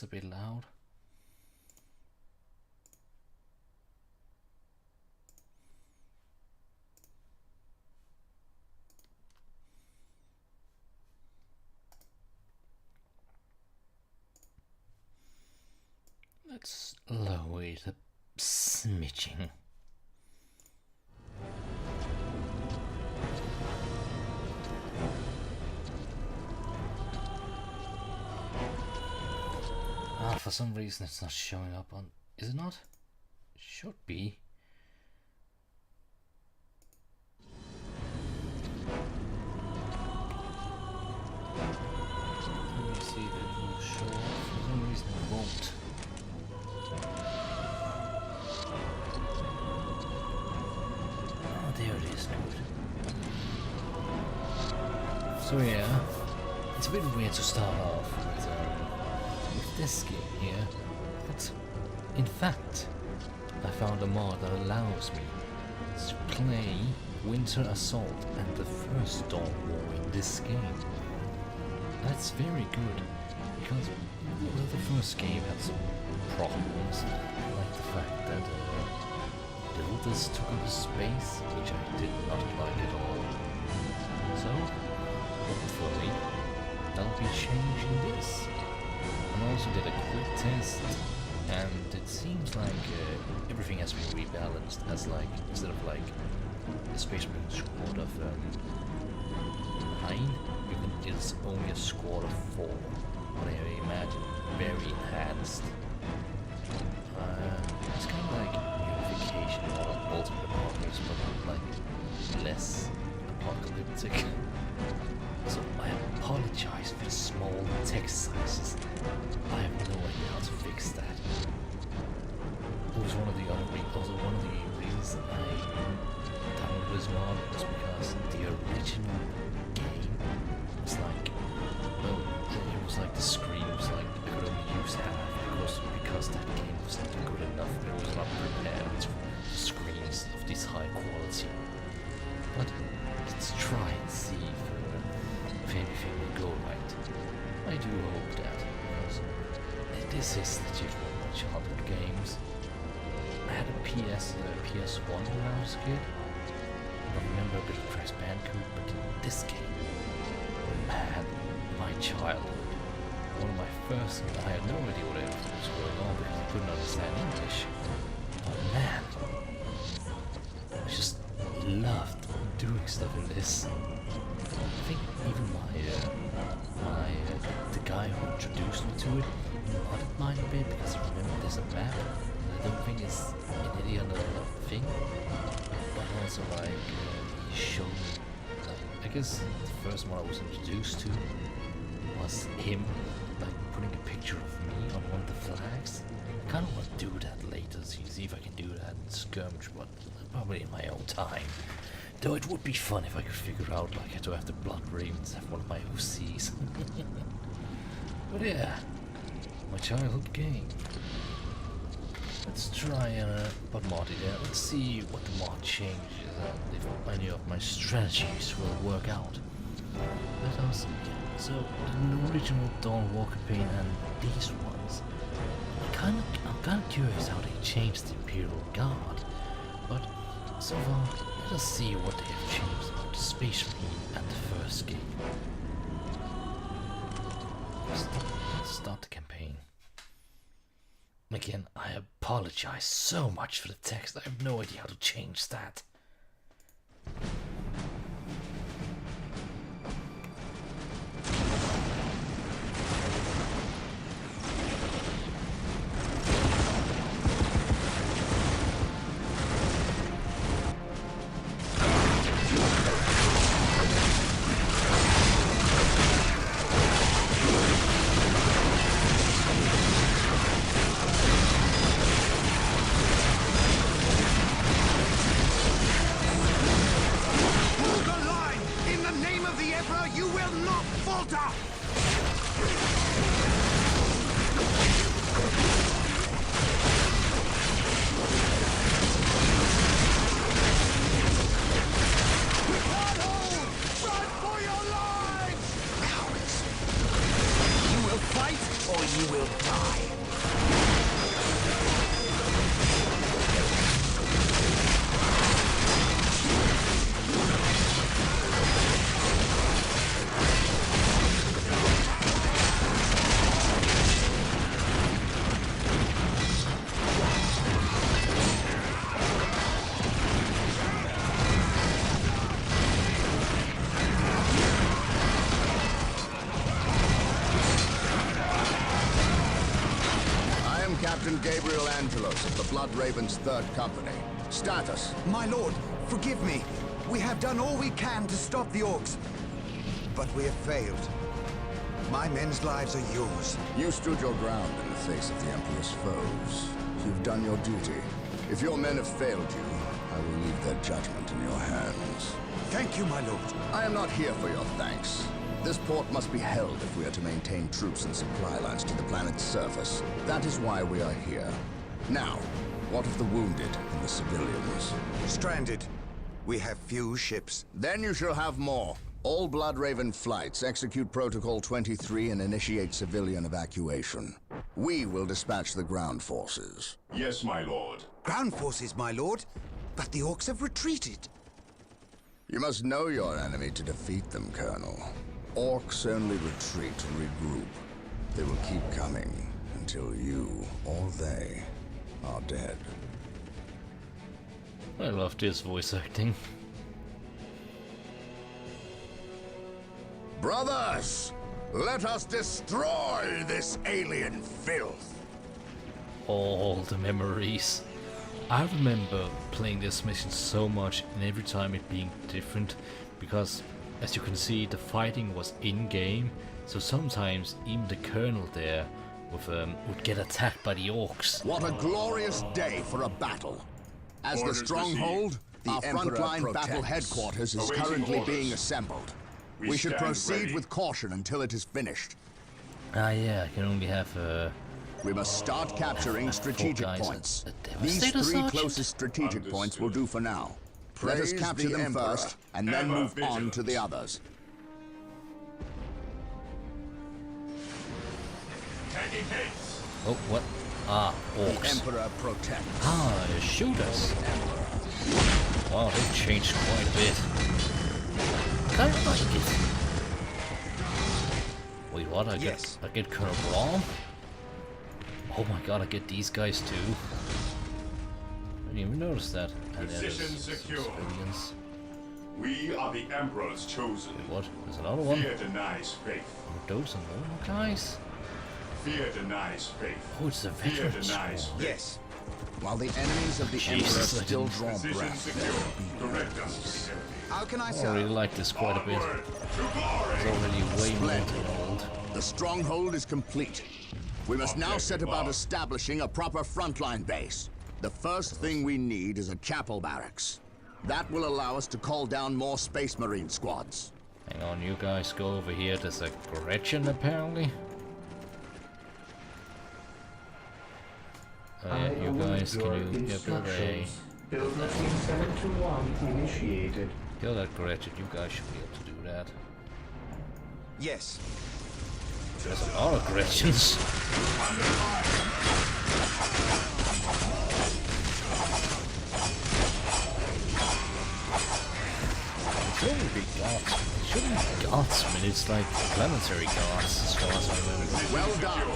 a bit loud. Let's lower it a smidgen. For some reason it's not showing up on... Is it not? It should be. Let me see if it will show up. For some reason it won't. Oh, there it is. Good. So yeah, it's a bit weird to start off with this game here, but in fact I found a mod that allows me to play Winter Assault and the first Storm War in this game. That's very good, because well, the first game had some problems, like the fact that builders took up space, which I did not like at all. So hopefully that'll be changing this. I also did a quick test, and it seems like everything has been rebalanced, as like, instead of like the Space Marine squad of 9, it's only a squad of 4, but I imagine very enhanced. It's kind of like unification or Ultimate Apocalypse, but like less apocalyptic. So I apologize for the small text sizes. I have no idea how to fix that. It was one of the reasons I downloaded this mod was because the original game was like, well, it was like the screen was like I could only use half because that game was not good enough. It was not prepared for screens of this high quality. But let's try and see if anything will go right. I do hope that, because this is legit one of my childhood games. I had a PS1 when I was a kid. I remember a bit of Crash Bandicoot, but this game, man, my childhood. One of my first, I had no idea what was going on because I couldn't understand English. But man, I just loved doing stuff in this. I think even the guy who introduced me to it modded mine a bit because I remember there's a map that I don't think is in any other thing. But also like he showed me, like, I guess the first one I was introduced to was him like putting a picture of me on one of the flags. I kind of want to do that later, see if I can do that in skirmish, but probably in my own time. Though it would be fun if I could figure out, like, to have the Blood Ravens have one of my OCs. But yeah, my childhood game. Let's try but mod it out. Let's see what the mod changes and if any of my strategies will work out. Let us. So the original Dawn War campaign and these ones, I'm kind of curious how they changed the Imperial Guard. But so far, let us see what they have changed about the Space Marine and the first game. Let's start the campaign. Again, I apologize so much for the text. I have no idea how to change that. you will die. Captain Gabriel Angelos of the Blood Raven's 3rd Company. Status. My lord, forgive me. We have done all we can to stop the orcs. But we have failed. My men's lives are yours. You stood your ground in the face of the Emperor's foes. You've done your duty. If your men have failed you, I will leave their judgment in your hands. Thank you, my lord. I am not here for your thanks. This port must be held if we are to maintain troops and supply lines to the planet's surface. That is why we are here. Now, what of the wounded and the civilians? Stranded. We have few ships. Then you shall have more. All Blood Raven flights execute Protocol 23 and initiate civilian evacuation. We will dispatch the ground forces. Yes, my lord. Ground forces, my lord. But the orcs have retreated. You must know your enemy to defeat them, Colonel. Orcs only retreat to regroup. They will keep coming until you, or they, are dead. I love this voice acting. Brothers, let us destroy this alien filth. All the memories. I remember playing this mission so much, and every time it being different, because as you can see, the fighting was in-game, so sometimes even the colonel there would get attacked by the orcs. What a glorious day for a battle! As Orders the stronghold, our frontline battle headquarters is Awaiting currently orders. being assembled. We We should stand proceed ready. with caution until it is finished. Ah yeah, I can only have We must start capturing strategic guys, points. a These Devastator 3 Sergeant? closest strategic points will do for now. Let us Praise capture the them Emperor. first, and then Ever move on to vigilant. the others. Taking haste. oh what? Ah, The orcs. Emperor protects. Ah, they shoot us. Wow, they've changed quite a bit. Kind of like it. Wait, what? I get Colonel Braun? Oh my god, I get these guys too. I didn't even notice that. And there's Position secure. civilians. We are the Emperor's chosen. What? There's another one? Fear denies faith. Are those some more guys? Fear denies faith. Oh, it's the Fear veterans. denies squad. faith. Yes. While the enemies of the Jesus, Emperor I still didn't- draw Position breath, secure. Direct us to safety. How can I I serve? really like this quite a bit. Onward to It's glory. already way more Splendid. than old. the stronghold is complete. We must now set about establishing a proper frontline base. The first thing we need is a chapel barracks. That will allow us to call down more Space Marine squads. Hang on, you guys go over here. There's a Gretchen apparently. Yeah, you guys, can you get a Build Machine 721 initiated. kill that Gretchen? You guys should be able to do that. Yes. There's a lot of Gretchens. It shouldn't be gods. It shouldn't be gods, I mean, it's like planetary gods as far as I remember. Well done.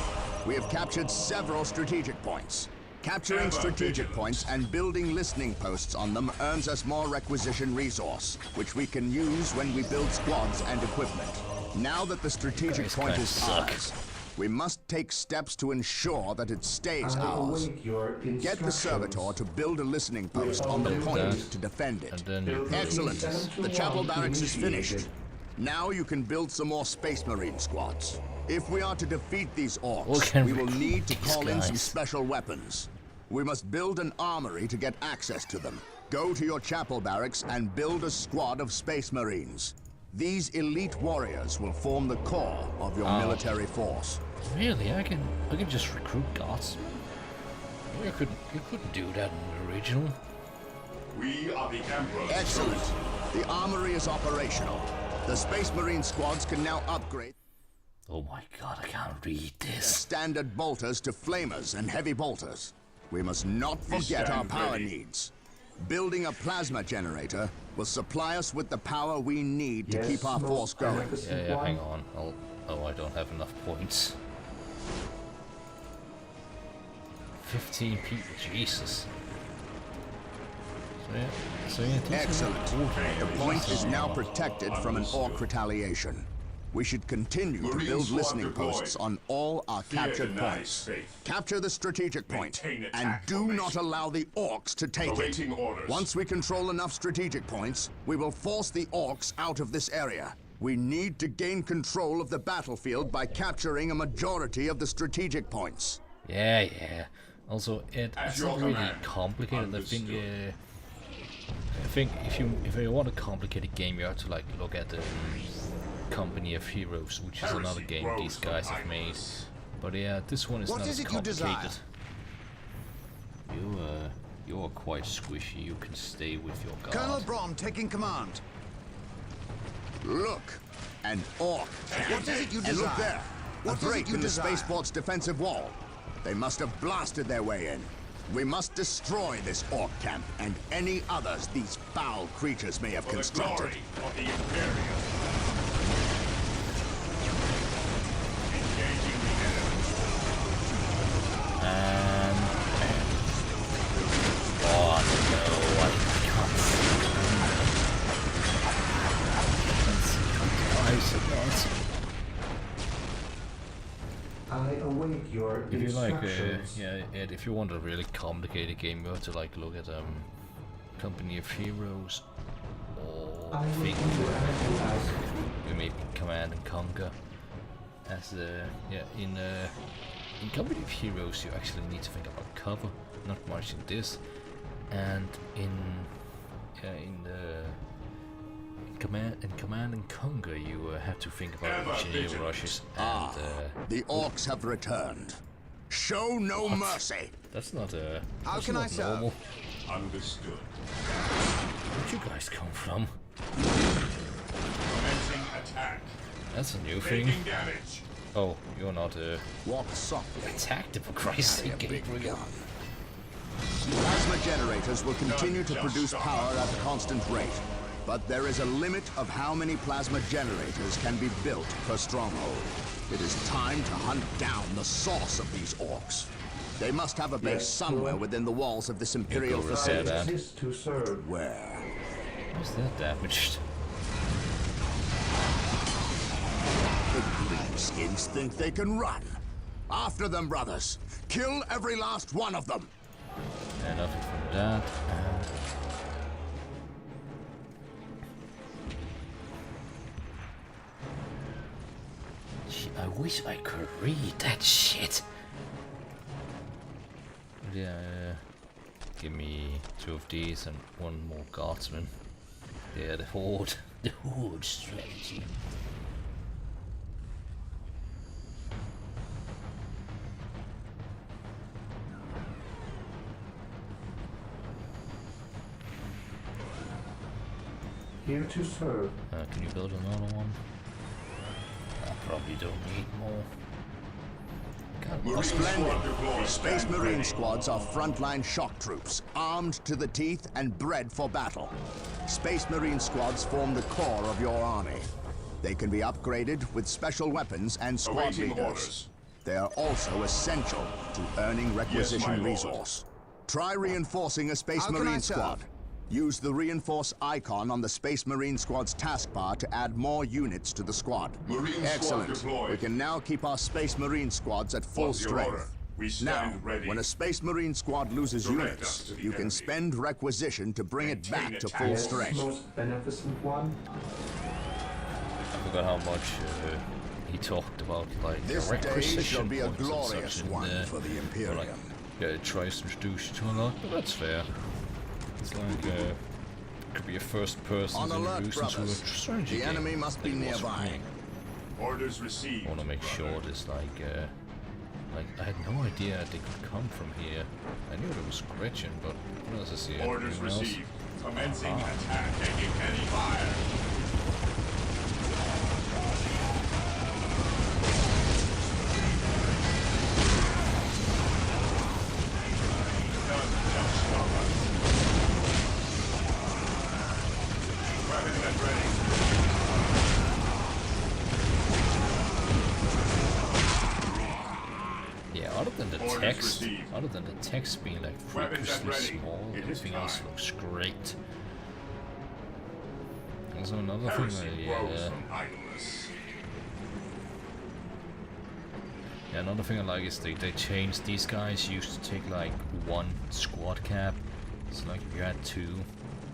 We have captured several strategic points. Capturing strategic points and building listening posts on them earns us more requisition resource, which we can use when we build squads and equipment. Now that the strategic Guys point kinda is suck. ours, we must take steps to ensure that it stays I ours. await your Get the instructions. servitor to build a listening post on the Do point that. to defend it. And then you Build can Excellent. The 721 chapel barracks is finished. initiated. Now you can build some more Space Marine squads. If we are to defeat these We orcs, can we will recruit need to these call in some guys. special weapons. We must build an armory to get access to them. Go to your chapel barracks and build a squad of Space Marines. These elite warriors will form the core of your military force. really, I can just recruit gods. You couldn't do that in the original. We are the Emperor's Excellent. chosen. The armory is operational. The Space Marine squads can now upgrade. Oh my god, I can't read this. Standard bolters to flamers and heavy bolters. We must not forget our stand power ready. needs. Building a plasma generator will supply us with the power we need to Yes, keep our most force going. beneficent Yeah, one. hang on. Oh, I don't have enough points. 15 people, Jesus. So yeah, these are Excellent. important. The point is now protected from an orc retaliation. We should continue to Marine build squad listening deployed. posts on all our Fear captured denies points. faith. Capture the strategic point, Maintain and attack do formation. not allow the orcs to take Awaiting it. orders. Once we control enough strategic points, we will force the orcs out of this area. We need to gain control of the battlefield by capturing a majority of the strategic points. Yeah. Also, it's your not really command. complicated. Understood. I think if you want a complicated game, you have to like look at the Company of Heroes, which is another Heresy game grows these from guys have made. idleness. But yeah, this one is What not is as it you desire? complicated. You are quite squishy. You can stay with your guard. Colonel Brom taking command. Look, an orc camp. What is it you And look desire? there, What a is it break you in the desire? spaceport's defensive wall. They must have blasted their way in. We must destroy this orc camp and any others these foul creatures may have For the constructed. glory of the Imperium. Engaging the enemy. Oh no, I can't see. I await your If you like, instructions. Ed, if you want a really complicated game, you have to like look at Company of Heroes, or I will think do as you ask. you maybe Command and Conquer. As in Company of Heroes, you actually need to think about cover, not much in this, and in Command and Conquer, you have to think about Ever engineer vigilant. rushes and. The orcs have returned. Show no mercy. That's not How that's can I not serve? normal. Understood. Where'd you guys come from? Commencing attack. That's a new thing. Taking damage. Oh, you're not Walk softly. attacked for Christ's Carry sake, a big Gabriel. gun. Plasma generators will continue to Just produce stop. power at a constant rate. But there is a limit of how many plasma generators can be built per stronghold. It is time to hunt down the source of these orcs. They must have a base Yes, somewhere sir. within the walls of this Imperial go I facility. that. exist to serve. Where? What's that damaged? The greenskins think they can run. After them, brothers. Kill every last one of them. And nothing from that. And gee, I wish I could read that shit. Yeah, give me 2 of these and 1 more guardsman. Yeah, the horde strategy. Here to serve. Can you build another one? I probably don't need more. Can't Marine Splendid. squad deployed. Space Stand Marine ready. squads are frontline shock troops, armed to the teeth and bred for battle. Space Marine squads form the core of your army. They can be upgraded with special weapons and squad Awaiting leaders. orders. They are also essential to earning requisition lord. resource. Try reinforcing a Space How can I Marine serve? squad. Use the reinforce icon on the Space Marine squad's taskbar to add more units to the squad. Marine squad Excellent. deployed. We can now keep our Space Marine squads at full What's your order? strength. We Now, stand ready. when a Space Marine squad loses Direct units, us to the you can enemy. spend requisition to bring it Maintain back to attack. full Yes, strength. most beneficent one. I forgot how much he talked about, like This a day requisition shall be a points and glorious such, and, one for the well, Imperium. like, yeah, it tries to introduce you to a lot, but that's fair. It's like could be a first person On alert, introduced into a brothers. strategy The game, enemy must be like it was for nearby. me. Orders received. I want to make sure this like I had no idea they could come from here. I knew there was Gretchen, but what else is here? Orders Anything else? received. Commencing attack. Taking heavy fire. Orders text, received. other than the text being like Weapons at freakishly ready. small, It is everything else time. looks great. Also another Heresy thing, grows from idleness. yeah, another thing I like is they changed. These guys used to take like one squad cap. So like if you had two,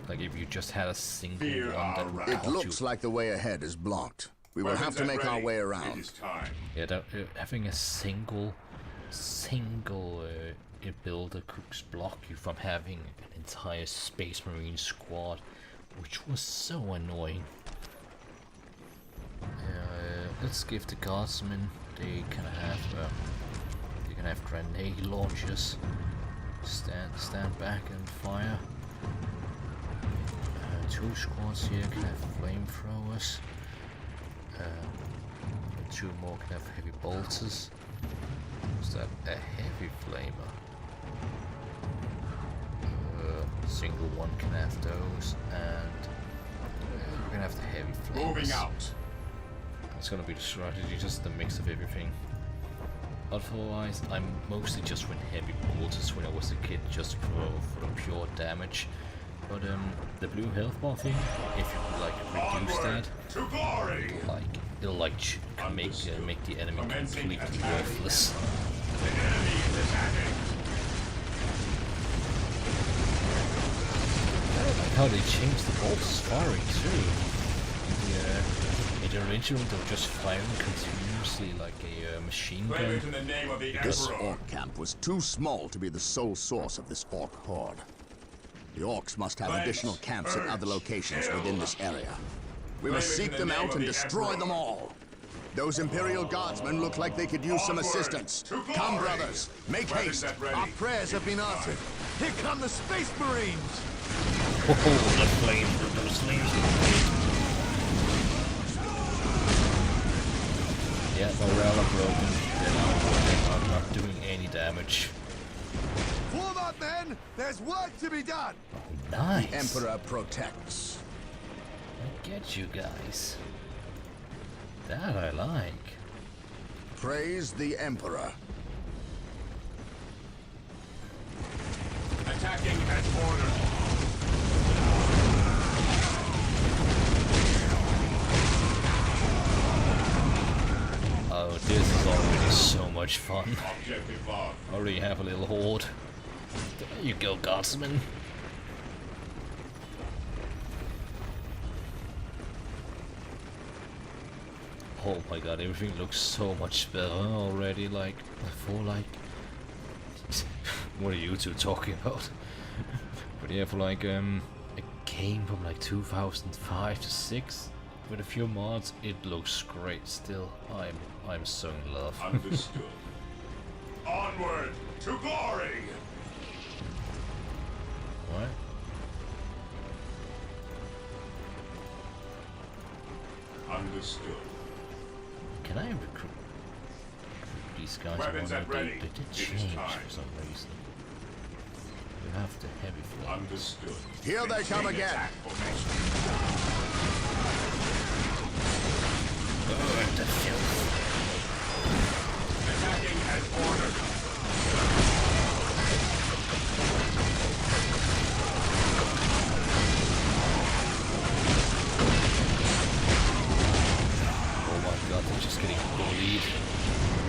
like if you just had a single Fear one that our would wrath. It cut looks you. like the way ahead is blocked. We will have Weapons to at make our ready. way It around. is time. Yeah, having a single builder could block you from having an entire Space Marine squad, which was so annoying. Let's give the guardsmen. They can have grenade launchers. Stand back and fire. Two squads here can have flamethrowers. Two more can have heavy bolters. Is that a heavy flamer? Single one can have those, and we're gonna have the heavy flamers. Moving out. It's gonna be the strategy, just the mix of everything. Otherwise, I'm mostly just went heavy bolters when I was a kid, just for the pure damage. But the blue health bar thing, if you like reduce Onward that, to glory. it'll make the enemy Commencing completely attack. worthless. The enemy is attacking. I like how they changed the bolters firing too. In the original, they were just firing continuously like a machine Claim it gun. in the name of the This Emperor. orc camp was too small to be the sole source of this orc horde. The orcs must have Cleanse, additional camps in purge, other locations kill. within this area. We Claim must it seek in the them name out of and the destroy Emperor. them all. Those Imperial Guardsmen look like they could use some Onward assistance. to glory. Come, brothers, make Weapons haste. at ready. Our prayers have been answered. Here come the Space Marines! Oh, the flames! Those flames! Yeah, morale are broken. They're not doing any damage. Form up, men! There's work to be done! Nice! Emperor protects. I get you guys. That I like. Praise the Emperor. Attacking as ordered. Oh, this is already so much fun. Objective locked. Already have a little horde. There you go, guardsmen. Oh my god, everything looks so much better already, like, for like... what are you two talking about? But yeah, for like, a game from like 2005 to 6, with a few mods, it looks great still. I'm so in love. Understood. Onward to glory. What? Understood. Can I recruit these guys? Weapons Or at they ready. did It is change time. for some reason. You have the heavy flame. Understood. Here they come Maintain again. attack formation. Burn the filth. Attacking as ordered. Oh my god, they're just getting bullied.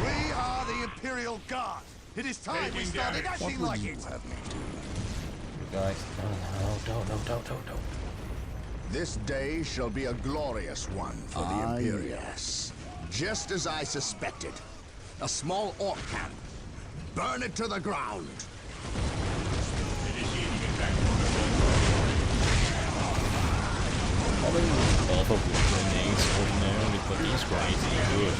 We are the Imperial Guard! It is time we Taking started damage. acting like it! You guys, no. This day shall be a glorious one for the Imperials. Just as I suspected. A small orc camp. Burn it to the ground. Initiating attack formation. Alpha grenades ordinarily, but these guys are good.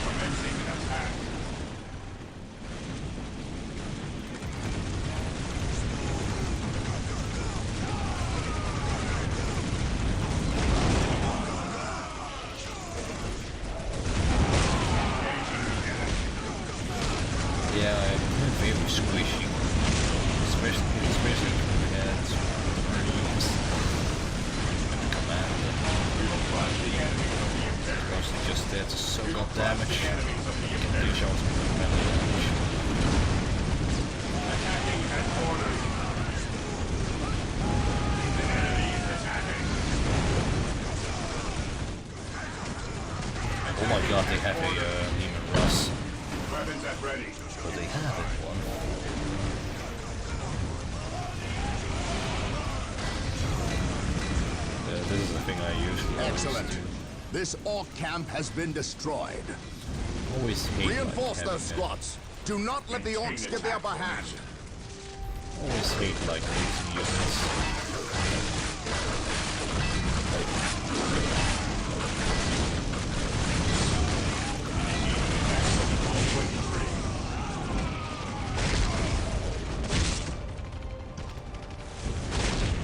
Commencing attack. Yeah, I'm very squishy. Especially compared to the Marines. damage. You can do shots with melee damage. Attacking as ordered. The enemy is attacking. Oh my god, they have a Demon Russ. Weapons at ready. But they have it one. This is the thing I usually Excellent. always do. This orc camp has been destroyed. Always hate Reinforce like, those having squads. Do not let the orcs get the upper hand. always hate like losing units.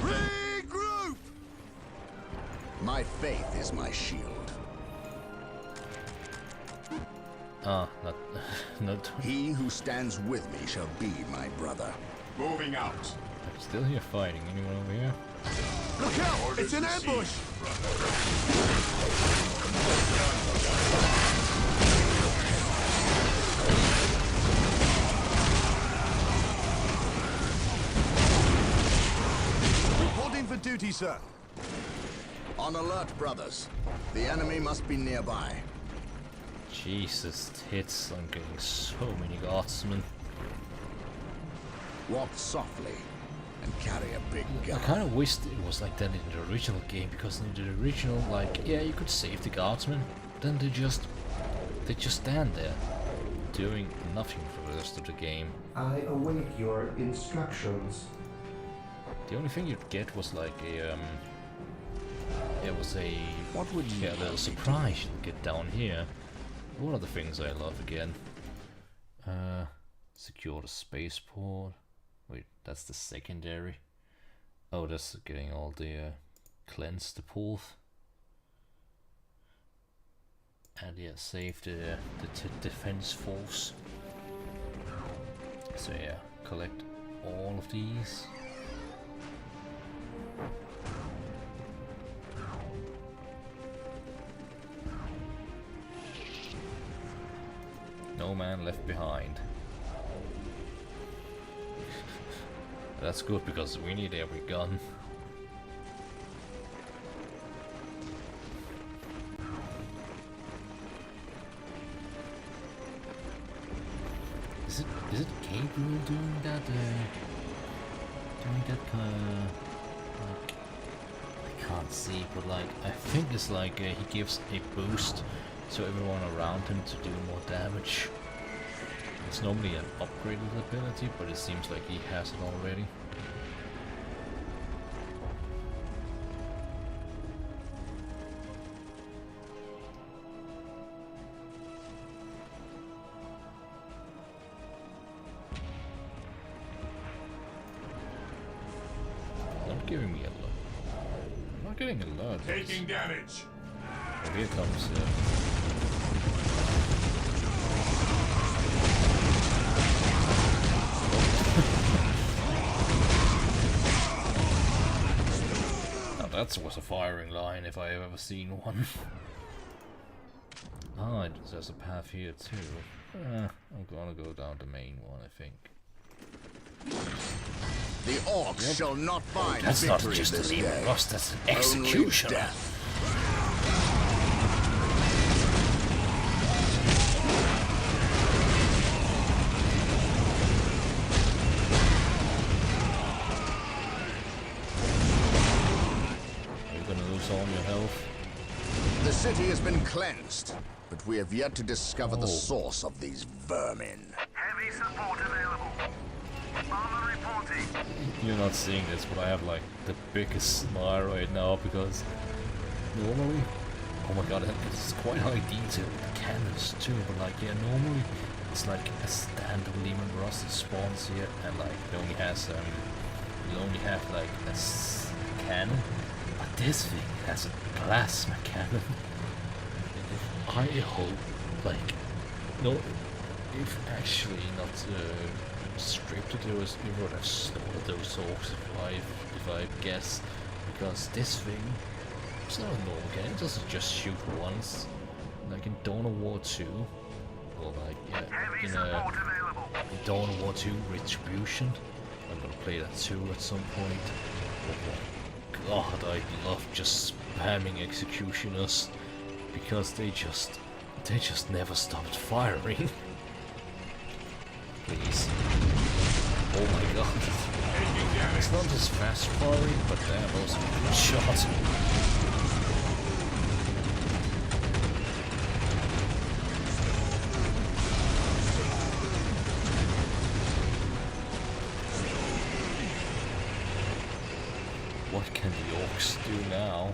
Regroup! My faith is my shield. Ah, not not. He who stands with me shall be my brother. Moving out. I'm still here fighting. Anyone over here? Look out! It's an ambush! Reporting for duty, sir. On alert, brothers. The enemy must be nearby. Jesus tits! I'm getting so many guardsmen. Walk softly and carry a big I gun. kind of wished it was like that in the original game, because in the original, like, yeah, you could save the guardsmen, but then they just stand there, doing nothing for the rest of the game. I await your instructions. The only thing you'd get was like a it was a What would you a little have me surprise you'd get down here. One of the things I love again. Secure the spaceport. Wait, that's the secondary. Oh, that's getting all the cleanse the pool. And yeah, save the defense force. So yeah, collect all of these. No man left behind. That's good, because we need every gun. Is it Gabriel doing that? Like, I can't see, but like I think it's like he gives a boost to everyone around him to do more damage. It's normally an upgraded ability, but it seems like he has it already. Not giving me a lot. I'm not getting a lot. Taking damage. Oh, here comes Now that was a firing line if I have ever seen one. Ah, there's a path here too. I'm gonna go down the main one, I think. The orcs shall not find That's not victory just this a Demon day. Russ, that's an Only executioner. death. Are you gonna lose all your health? The city has been cleansed, but we have yet to discover the Oh. source of these vermin. Heavy support available. Armor reporting. You're not seeing this, but I have like the biggest smile right now, because normally, oh my god, it's quite high detail with the cannons too, but like, yeah, normally it's like a standard Demon Russ that spawns here, and like it only has you only have like a cannon, but this thing has a plasma cannon. I hope, like, no, if actually not stripped it, we would have slaughtered those orcs if I guess, because this thing, it's not a normal cannon, it doesn't just shoot once. like in Dawn of War 2, or like Heavy in support available. Dawn of War 2 Retribution. I'm gonna play that too at some point. Oh my god, I love just spamming executioners because they just never stopped firing. Please. Oh my god. It's not just fast firing, but damn, also a good shot. What can the orcs do now?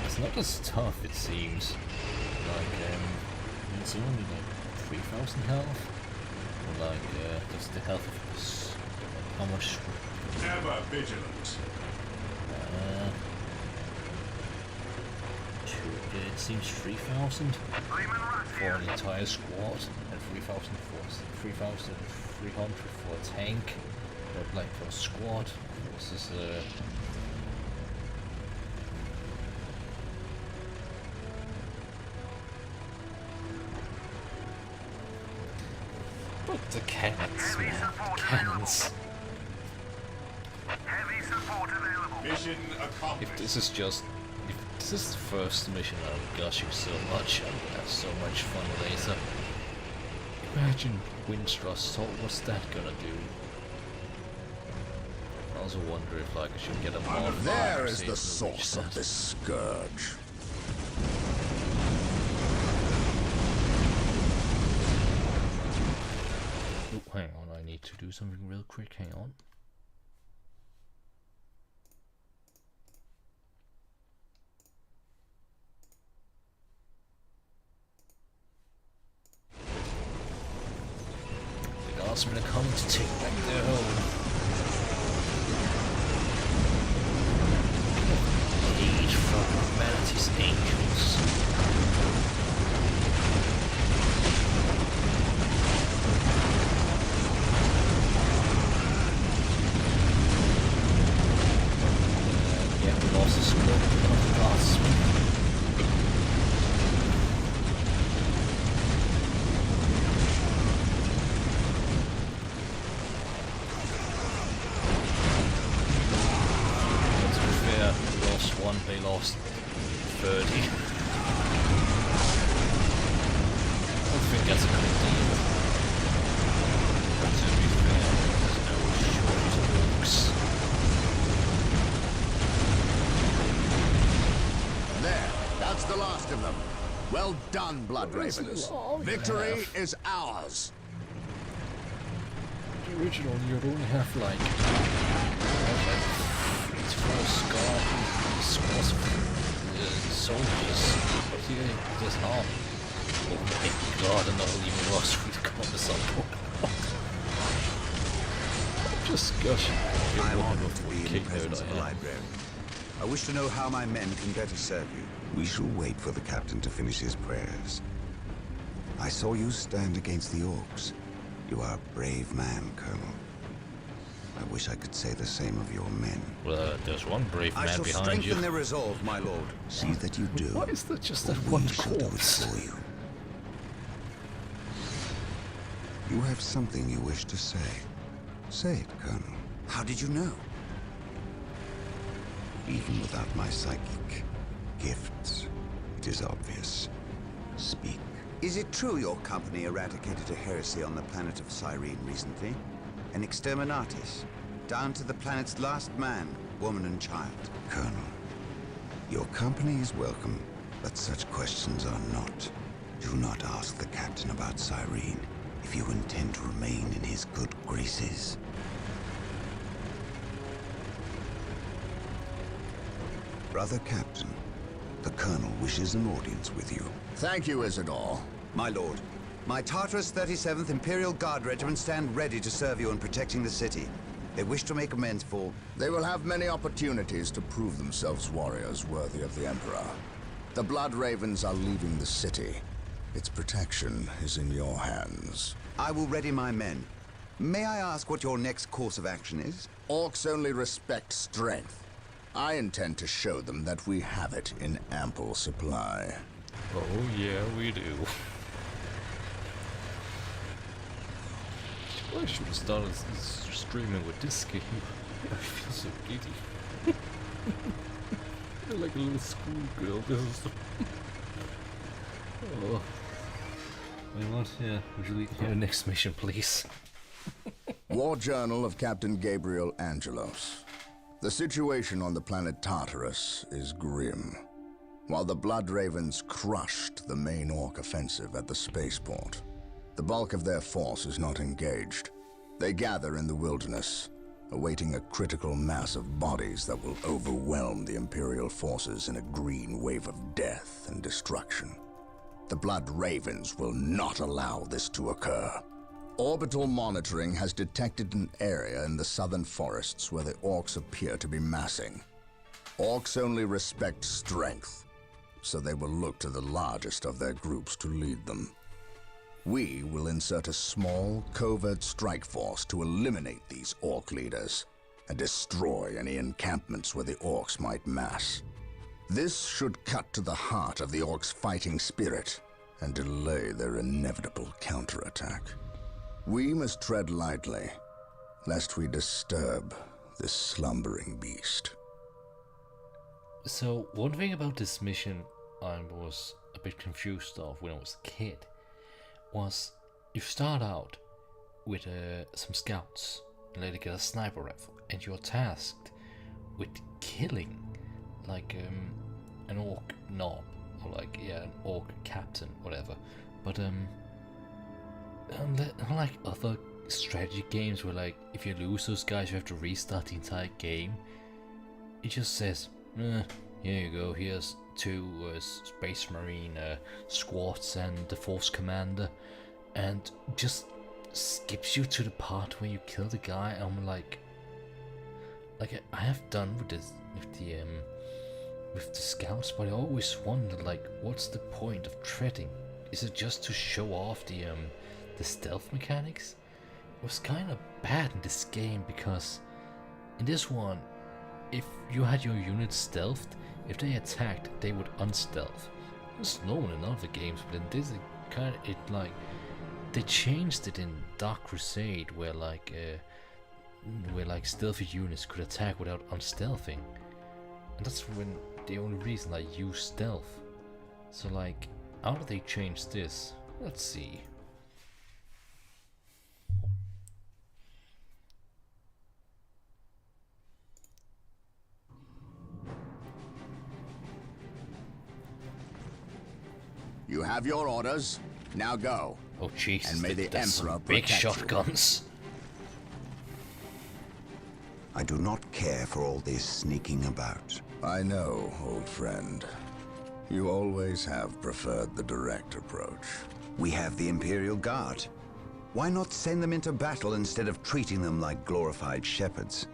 It's not as tough, it seems. Like, it's only like 3,000 health. Or like, just the health of this. How much? Ever vigilant. It seems 3,000 for an entire squad, and 3,300 for a tank. But like for a squad, this is but the cannons, man, the cannons. Heavy support available. Mission accomplished. If this is the first mission, I would gush you so much. I would have so much fun later. Imagine Windstrust Assault, what's that gonna do? I also wonder if like I should get a mod. There is the source of this scourge. Oh, hang on, I need to do something real quick, hang on. The guardsmen are coming to take back their home. Aid from humanity's angels. Yeah, we lost the scope of the guardsmen. To be fair, we lost one, they lost 30. I don't think that's a good deal. But to be fair, there's no shortage of orcs. There, that's the last of them. Well done, Blood Ravens. Victory is ours. The original, you'd only have like 4 squads of soldiers. But here, there's half. Oh my god, and not even lost through the combat support. Just gushing. I am honored to be in the presence of the library. I wish to know how my men can better serve you. We shall wait for the captain to finish his prayers. I saw you stand against the orcs. You are a brave man, Colonel. I wish I could say the same of your men. Well, there's one brave I man shall behind strengthen you. their resolve, my lord. See that you do. Why is that just that We one shall do it corpse? for you. You have something you wish to say. Say it, Colonel. How did you know? Even without my psychic gifts, it is obvious. Speak. Is it true your company eradicated a heresy on the planet of Cyrene recently? An exterminatus, down to the planet's last man, woman and child? Colonel, your company is welcome, but such questions are not. Do not ask the captain about Cyrene if you intend to remain in his good graces. Brother Captain, the Colonel wishes an audience with you. Thank you, Isidore. My lord, my Tartarus 37th Imperial Guard Regiment stand ready to serve you in protecting the city. They wish to make amends for... They will have many opportunities to prove themselves warriors worthy of the Emperor. The Blood Ravens are leaving the city. Its protection is in your hands. I will ready my men. May I ask what your next course of action is? Orcs only respect strength. I intend to show them that we have it in ample supply. Oh yeah, we do. I should have started streaming with this game. I feel so giddy. I'm like a little schoolgirl. This is. Oh. Wait, what? Yeah, would you leave here? Next mission, please. War Journal of Captain Gabriel Angelos. The situation on the planet Tartarus is grim. While the Blood Ravens crushed the main Orc offensive at the spaceport, the bulk of their force is not engaged. They gather in the wilderness, awaiting a critical mass of bodies that will overwhelm the Imperial forces in a green wave of death and destruction. The Blood Ravens will not allow this to occur. Orbital monitoring has detected an area in the southern forests where the Orcs appear to be massing. Orcs only respect strength, so they will look to the largest of their groups to lead them. We will insert a small, covert strike force to eliminate these Orc leaders and destroy any encampments where the Orcs might mass. This should cut to the heart of the Orcs' fighting spirit and delay their inevitable counterattack. We must tread lightly, lest we disturb this slumbering beast. So, one thing about this mission I was a bit confused of when I was a kid was you start out with some scouts and later get a sniper rifle, and you're tasked with killing like an orc knob, or like, yeah, an orc captain, whatever. But unlike other strategy games where, like, if you lose those guys you have to restart the entire game, it just says, here you go, here's 2 Space Marine squads and the Force Commander, and just skips you to the part where you kill the guy. I'm like I have done with this with the scouts, but I always wondered, like, what's the point of treading? Is it just to show off the stealth mechanics? It was kind of bad in this game, because in this one, if you had your units stealthed, if they attacked, they would unstealth. It's normal in other games, but in this, they changed it in Dark Crusade, where like stealthy units could attack without unstealthing, and that's when the only reason I use stealth. So, like, how do they change this? Let's see. You have your orders. Now go. Oh Jesus! And may the that's some Emperor big protect you. shotguns. I do not care for all this sneaking about. I know, old friend. You always have preferred the direct approach. We have the Imperial Guard. Why not send them into battle instead of treating them like glorified shepherds?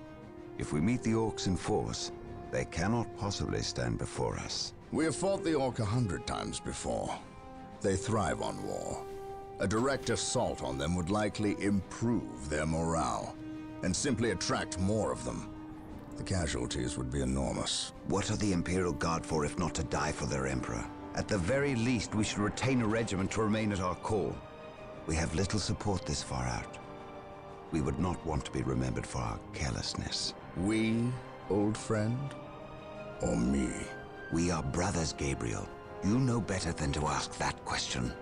If we meet the Orcs in force, they cannot possibly stand before us. We have fought the Orc 100 times before. They thrive on war. A direct assault on them would likely improve their morale, and simply attract more of them. The casualties would be enormous. What are the Imperial Guard for if not to die for their Emperor? At the very least, we should retain a regiment to remain at our call. We have little support this far out. We would not want to be remembered for our carelessness. We, old friend? Or me? We are brothers, Gabriel. You know better than to ask that question.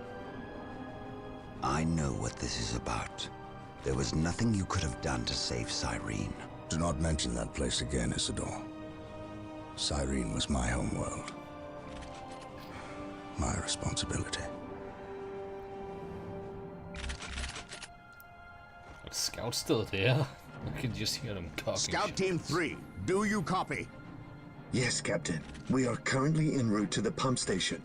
I know what this is about. There was nothing you could have done to save Cyrene. Do not mention that place again, Isidore. Cyrene was my homeworld. My responsibility. The scout's still there. I can just hear them talking. Scout shit. Team 3, do you copy? Yes, Captain. We are currently en route to the pump station.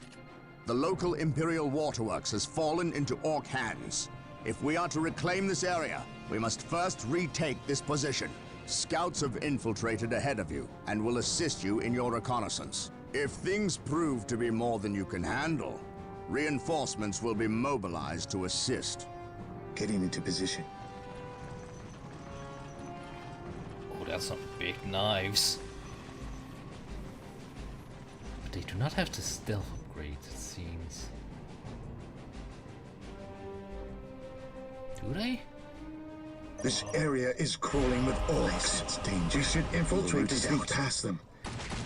The local Imperial waterworks has fallen into Orc hands. If we are to reclaim this area, we must first retake this position. Scouts have infiltrated ahead of you and will assist you in your reconnaissance. If things prove to be more than you can handle, reinforcements will be mobilized to assist. Getting into position. Oh, that's some big knives. But they do not have the stealth upgrade, it seems. Do they? This area is crawling with orcs. It's dangerous. We should infiltrate and sneak past them.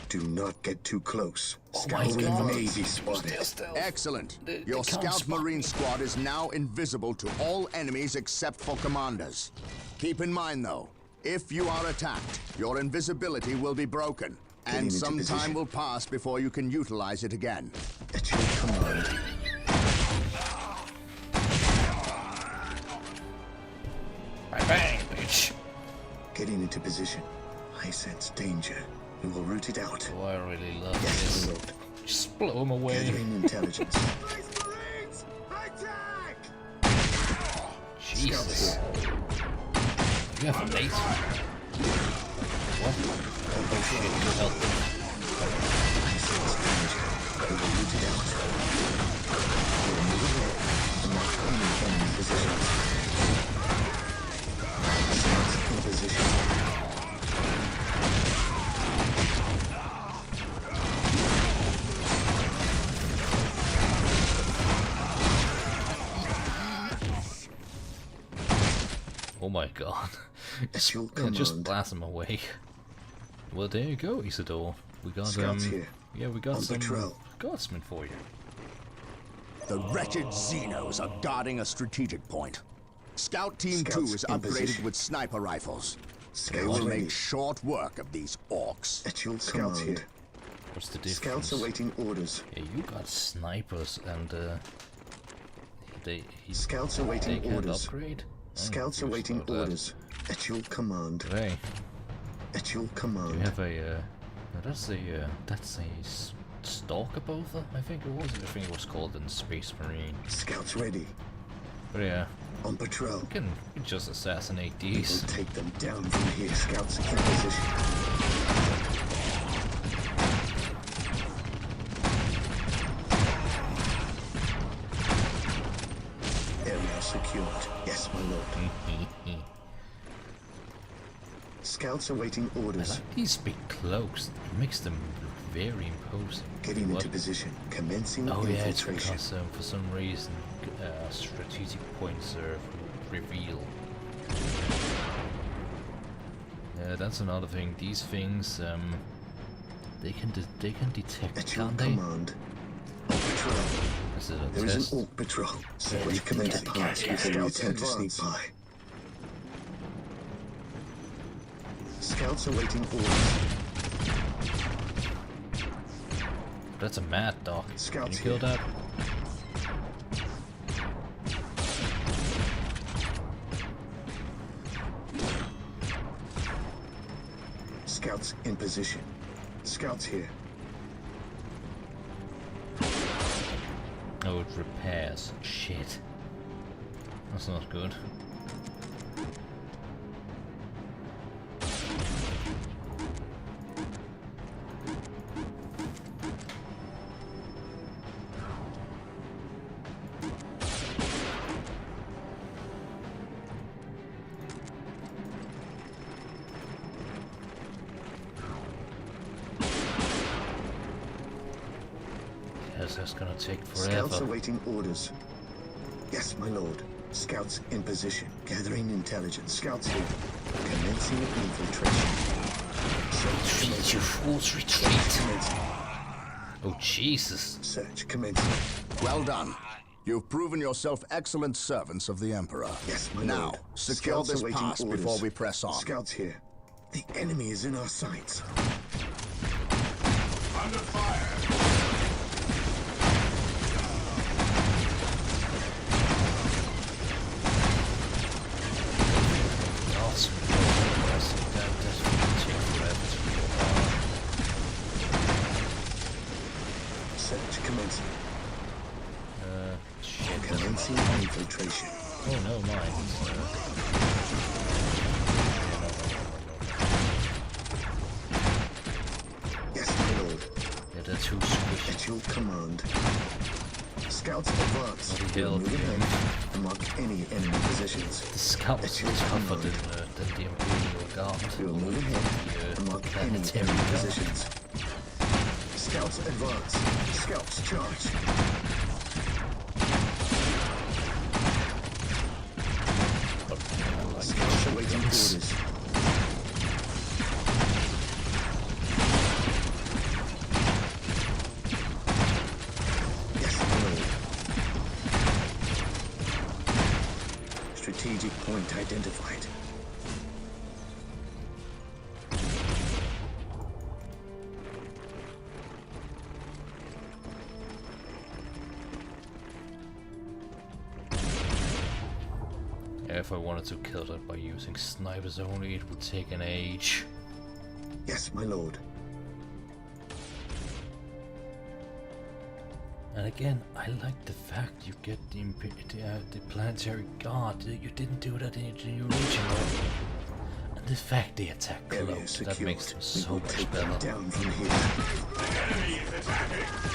Do not get too close. Oh my Scouts God. may be spotted. Excellent. They Your can't Scout spot Marine me. squad is now invisible to all enemies except for commanders. Keep in mind, though, if you are attacked, your invisibility will be broken, Getting and into some position. time will pass before you can utilize it again. At your command. Bang bang, bitch! Getting into position. I sense danger. We will root it out. Oh, I really love Yes, this. my lord. Just blow him away. Gathering intelligence. Jesus. You have a laser. What? Oh shit, you help them. I sense danger. We will root it out. We will move ahead and mark any enemy positions. Scouts in position. Oh my god. At your Just command. blast him away. Well, there you go, Isidore. We got Scouts here. yeah, we got On some patrol. guardsmen for you. The wretched Xenos are guarding a strategic point. Scout Team 2 Scouts is in upgraded position. with sniper rifles. They Scouts will ready. make short work of these orcs. At your Scouts command. What's the difference? Scouts awaiting orders. Yeah, you got snipers and Scouts they awaiting can't orders. upgrade? Scouts I'm awaiting curious about orders. At your command. that. Hey, At your we command. have a that's a stalker bother, I think it was. I think it was called in Space Marine. Scouts ready. But yeah, On patrol. we can just assassinate We'll these. take them down from here. Scouts in position. Area secured. Yes, my lord. Scouts awaiting I orders. like these big cloaks. It makes them look very imposing. Getting What? into position. Commencing Oh yeah, it's infiltration. because for some reason strategic points are revealed. Yeah, that's another thing. These things, they can detect, At your can't they? command. On patrol. Is it a There is test? an orc patrol. Yeah, Search they commencing. can Pass get before we scouts attempt to sneak by. Scouts awaiting orders. That's a mad dog. Can Scouts you kill here. that? Scouts in position. Scouts here. Oh, it repairs. Shit. That's not good. Yes, that's gonna take Scouts forever. awaiting orders. Yes, my lord. Scouts in position. Gathering intelligence. Scouts here. Commencing infiltration. Search Retreat, you commencing. fools, retreat! Commencing. Oh, Jesus. Search commencing. Well done. You've proven yourself excellent servants of the Emperor. Yes, my now, lord. secure Scouts this awaiting pass orders. before we press on. Scouts here. The enemy is in our sights. Under fire! Awesome. That's gonna take forever to kill that. Search commencing. Shit. Commencing infiltration. Oh no, mine. Yes, my lord. Yeah, they're too squishy. At your command. Scouts advance. Bloody hell, Move yeah. ahead and mark any enemy positions. The scouts are tougher than the Imperial Guard. We will move ahead and mark any planetary enemy guard. positions. Scouts advance. Scouts charge. Scouts awaiting orders. Yes, Lord. Strategic point identified. If I wanted to kill that by using snipers only, it would take an age. Yes, my lord. And again, I like the fact you get the planetary guard. You didn't do that in the original. And the fact they attack Area close, that secured. makes them We so will much take them better. down from here. The enemy is attacking.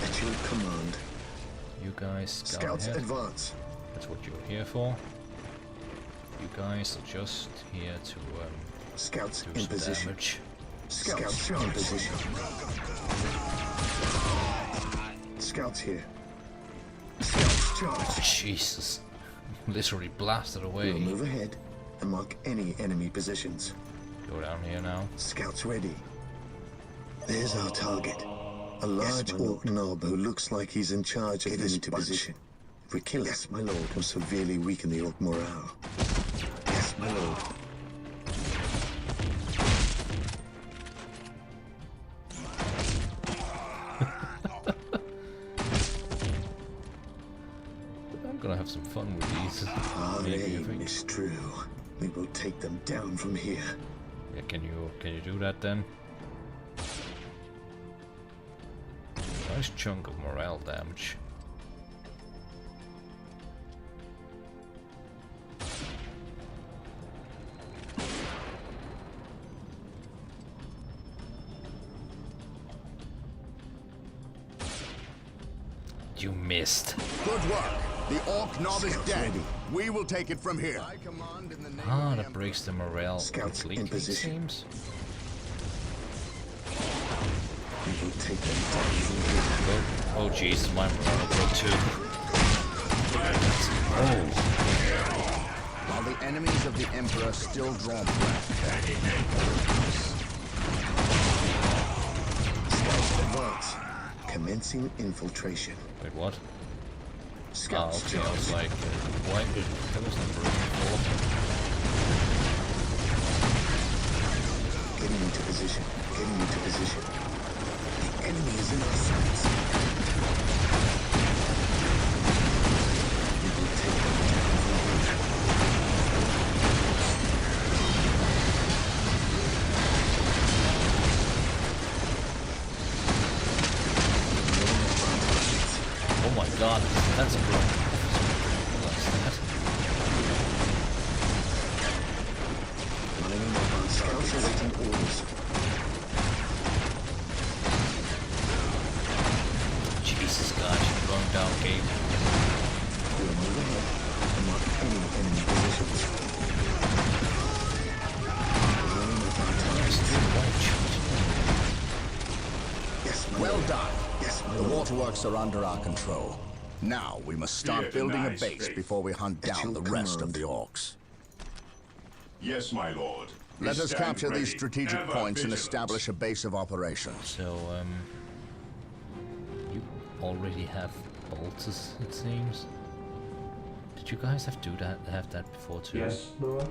At your command. You guys scout Scouts ahead. advance. That's what you're here for. You guys are just here to Scouts do in some position. damage. Scouts in position. Scouts here. Scouts charge. Jesus. Literally blasted away. We'll move ahead and mark any enemy positions. Go down here now. Scouts ready. There's our target. A large orc knob who looks like he's in charge of this position. If we kill him, my lord, will severely weaken the orc morale. Yes, my lord. I'm gonna have some fun with these. Our Maybe you aim think. is true. We will take them down from here. Yeah, can you do that then? Nice chunk of morale damage. You missed. Good work. The orc knob is dead. We will take it from here. Ah, that breaks the morale Scouts in completely, it position. seems. We will take them down from here. Oh jeez, my morale broke too. Oh, While the enemies of the Emperor still draw breath. Scouts advance. Commencing infiltration. wait, what? Ah, Scouts okay, I was charge. like, why did that was not broken before? Getting into position. Getting into position. The enemy is in our sights. We will take them down from here. Oh my god, that's a blow. What's that? Lining up our scouts awaiting orders. Jesus, guys, you're going down gate. We will move ahead and mark any enemy positions. Lining up our targets. Still white shot. Yes, my Well lord. done. Yes, my The lord. waterworks are under our control. Now we must start Fear building a denies base faith. before we hunt At down your the rest of command. the orcs. Yes, my lord. We Let us stand capture ready, these strategic ever points and vigilant. establish a base of operations. So, you already have bolters, it seems. Did you guys have that before too? Yes, Lord.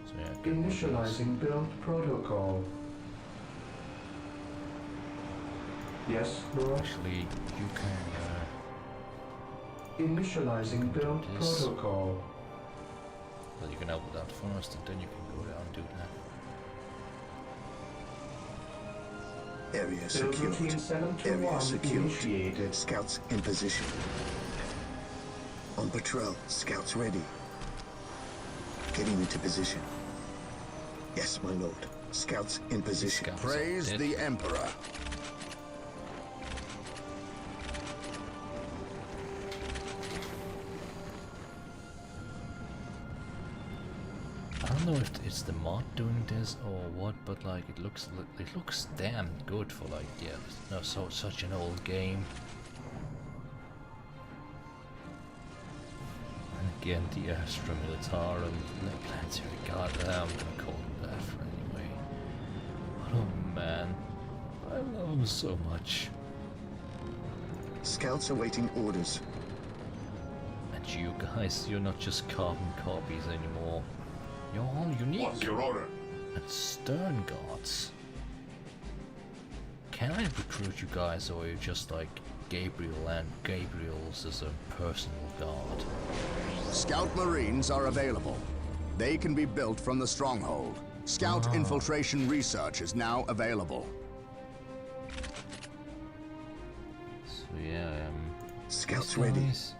So yeah, get one of those. Initializing build protocol. Yes, Lord. Actually, you can. Initializing build This. protocol. Well, you can open that first, and then you can go down and do that. Area Build secured. routine Area 721 secured. initiated. Scouts in position. On patrol. Scouts ready. Getting into position. Yes, my lord. Scouts in position. Scouts are Praise dead. the Emperor. don't know if it's the mod doing this or what, but like it looks damn good for like, yeah, no, such an old game. And again, the Astra Militarum, the Planetary Guard, I'm gonna call it that for anyway. Oh man, I love them so much. Scouts awaiting orders. And you guys, you're not just carbon copies anymore. You're all unique. What's your order? And stern guards. Can I recruit you guys, or are you just like Gabriel and Gabriel's as a personal guard? Scout Marines are available. They can be built from the stronghold. Scout infiltration research is now available. So yeah, Scouts these ready. guys,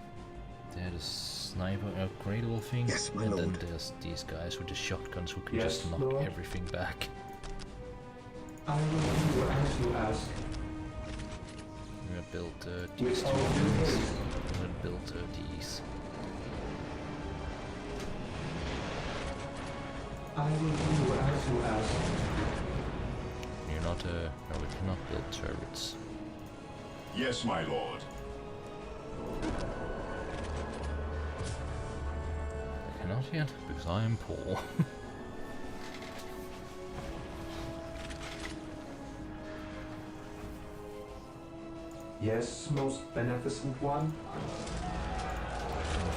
they're the sniper upgradable thing. Yes, my and lord. then there's these guys with the shotguns who can Yes, just knock lord. everything back. I will do as you ask. I'm gonna build these two With all due things. haste. I'm gonna build these. I will do as you ask. You're not no, we cannot build turrets. Yes, my lord. I cannot yet because I am poor. Yes, most beneficent one.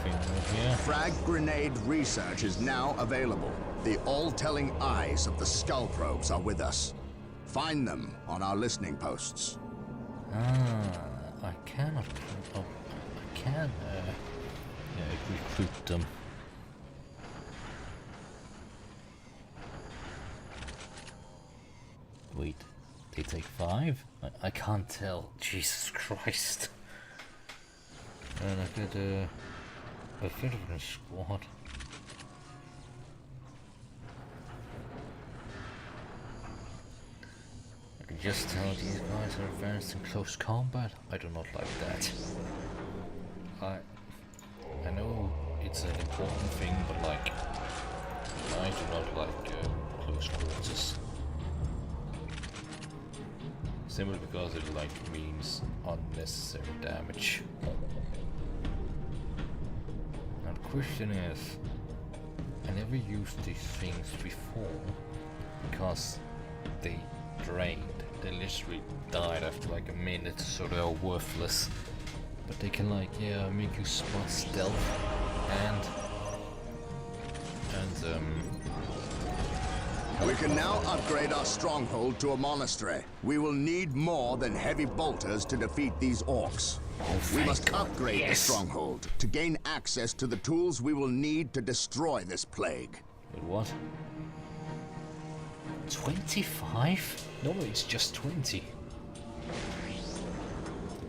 Anything over here? Frag grenade research is now available. The all-telling eyes of the skull probes are with us. Find them on our listening posts. I cannot. Oh, I can recruit them. Wait, they take 5? I can't tell. Jesus Christ. And I get a veteran squad. I can just tell these guys are advanced in close combat. I do not like that. I know it's an important thing, but like, I do not like close quarters. Simply because it like means unnecessary damage. Now the question is, I never used these things before because they drained. They literally died after like a minute, so they are worthless. But they can like, yeah, make you spot stealth and We can now upgrade our stronghold to a monastery. We will need more than heavy bolters to defeat these orcs. We must upgrade the stronghold to gain access to the tools we will need to destroy this plague. Wait, what? 25? No, it's just 20.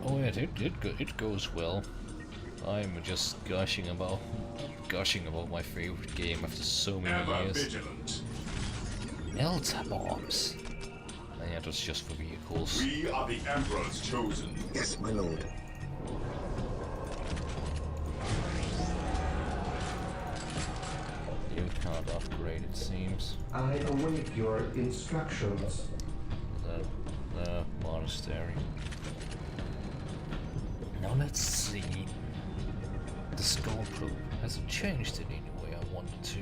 Oh yeah, it goes well. I'm just gushing about my favorite game after so many Ever years. vigilant. Melta bombs. And yeah, that's just for vehicles. We are the Emperor's chosen. Yes, my lord. You can't upgrade, it seems. I await your instructions. The monastery. Now let's see. The skull probe. Has it changed in any way I wanted to?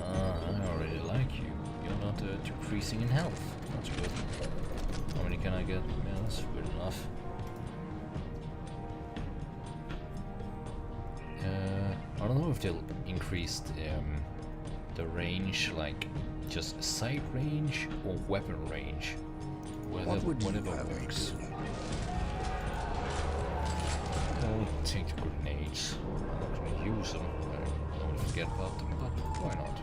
I already like you. You're not decreasing in health. That's good. How many can I get? Yeah, that's good enough. I don't know if they'll increase the range, like just sight range or weapon range. Whatever works. I'll take the grenades. I'm not gonna use them. I will forget about them, but why not?